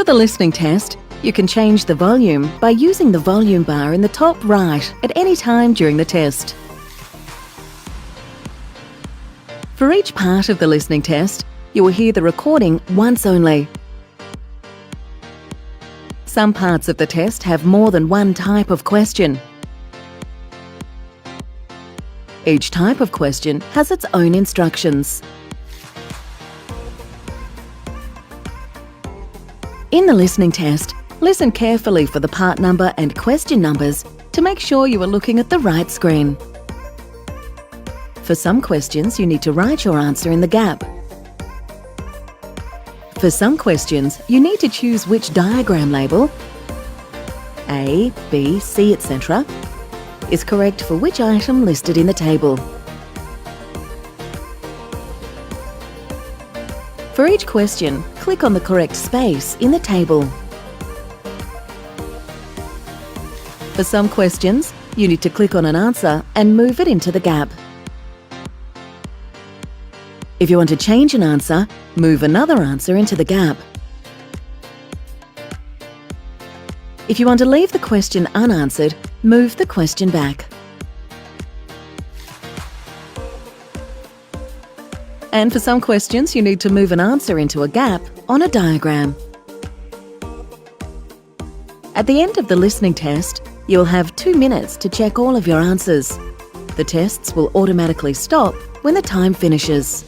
For the listening test, you can change the volume by using the volume bar in the top right at any time during the test. For each part of the listening test, you will hear the recording once only. Some parts of the test have more than one type of question. Each type of question has its own instructions. In the listening test, listen carefully for the part number and question numbers to make sure you are looking at the right screen. For some questions, you need to write your answer in the gap. For some questions, you need to choose which diagram label, A, B, C, etc., is correct for which item listed in the table. For each question, click on the correct space in the table. For some questions, you need to click on an answer and move it into the gap. If you want to change an answer, move another answer into the gap. If you want to leave the question unanswered, move the question back. And for some questions, you need to move an answer into a gap on a diagram. At the end of the listening test, you'll have 2 minutes to check all of your answers. The tests will automatically stop when the time finishes.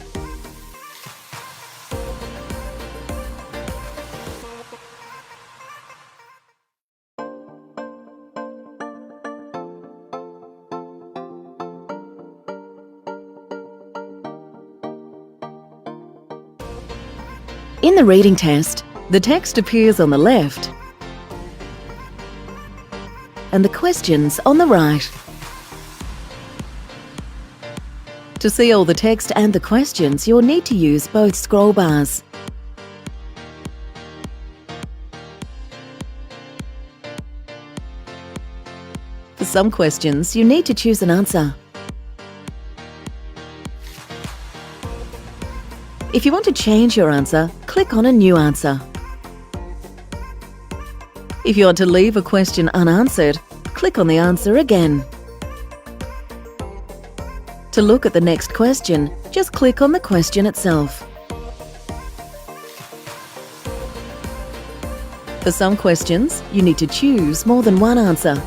In the reading test, the text appears on the left and the questions on the right. To see all the text and the questions, you'll need to use both scroll bars. For some questions, you need to choose an answer. If you want to change your answer, click on a new answer. If you want to leave a question unanswered, click on the answer again. To look at the next question, just click on the question itself. For some questions, you need to choose more than one answer.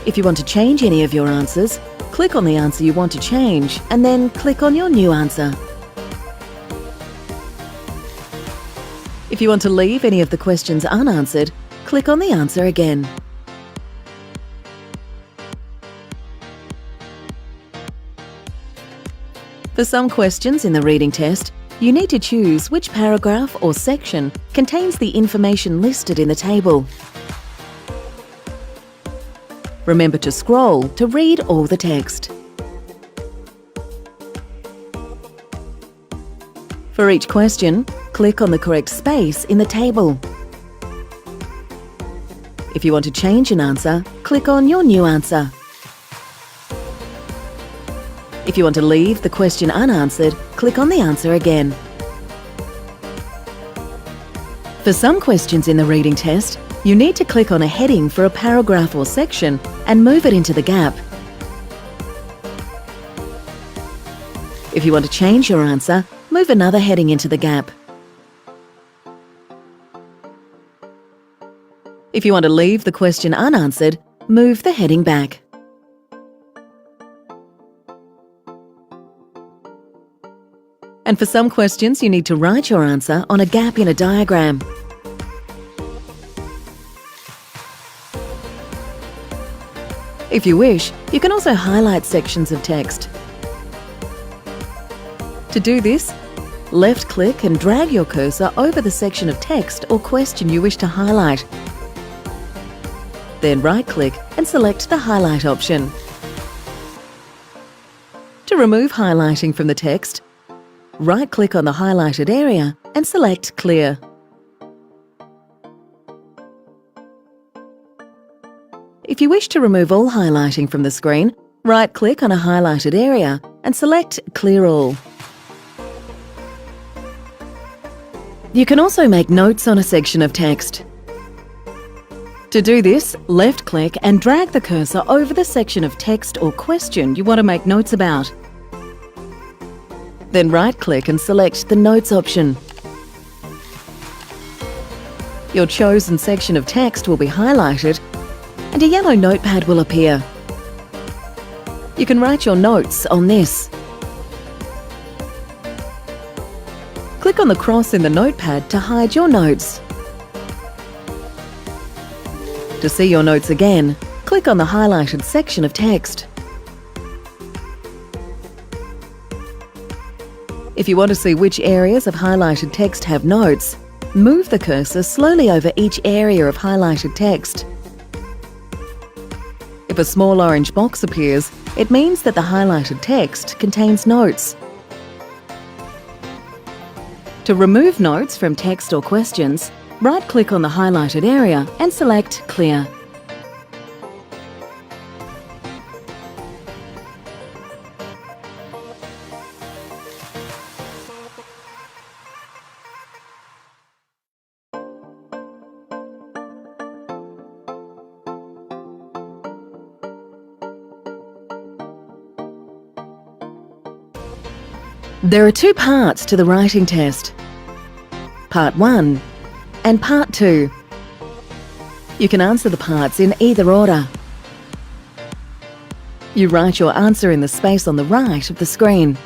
If you want to change any of your answers, click on the answer you want to change and then click on your new answer. If you want to leave any of the questions unanswered, click on the answer again. For some questions in the reading test, you need to choose which paragraph or section contains the information listed in the table. Remember to scroll to read all the text. For each question, click on the correct space in the table. If you want to change an answer, click on your new answer. If you want to leave the question unanswered, click on the answer again. For some questions in the reading test, you need to click on a heading for a paragraph or section and move it into the gap. If you want to change your answer, move another heading into the gap. If you want to leave the question unanswered, move the heading back. And for some questions, you need to write your answer on a gap in a diagram. If you wish, you can also highlight sections of text. To do this, left-click and drag your cursor over the section of text or question you wish to highlight. Then right-click and select the highlight option. To remove highlighting from the text, right-click on the highlighted area and select Clear. If you wish to remove all highlighting from the screen, right-click on a highlighted area and select Clear All. You can also make notes on a section of text. To do this, left-click and drag the cursor over the section of text or question you want to make notes about. Then right-click and select the Notes option. Your chosen section of text will be highlighted and a yellow notepad will appear. You can write your notes on this. Click on the cross in the notepad to hide your notes. To see your notes again, click on the highlighted section of text. If you want to see which areas of highlighted text have notes, move the cursor slowly over each area of highlighted text. If a small orange box appears, it means that the highlighted text contains notes. To remove notes from text or questions, right-click on the highlighted area and select Clear. There are two parts to the writing test, Part 1 and Part 2. You can answer the parts in either order. You write your answer in the space on the right of the screen.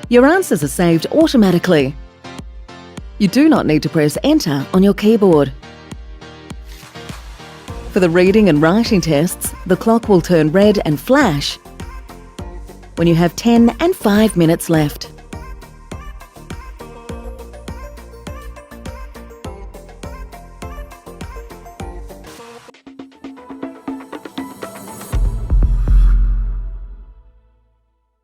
Your answers are saved automatically. You do not need to press Enter on your keyboard. For the reading and writing tests, the clock will turn red and flash when you have 10 and 5 minutes left.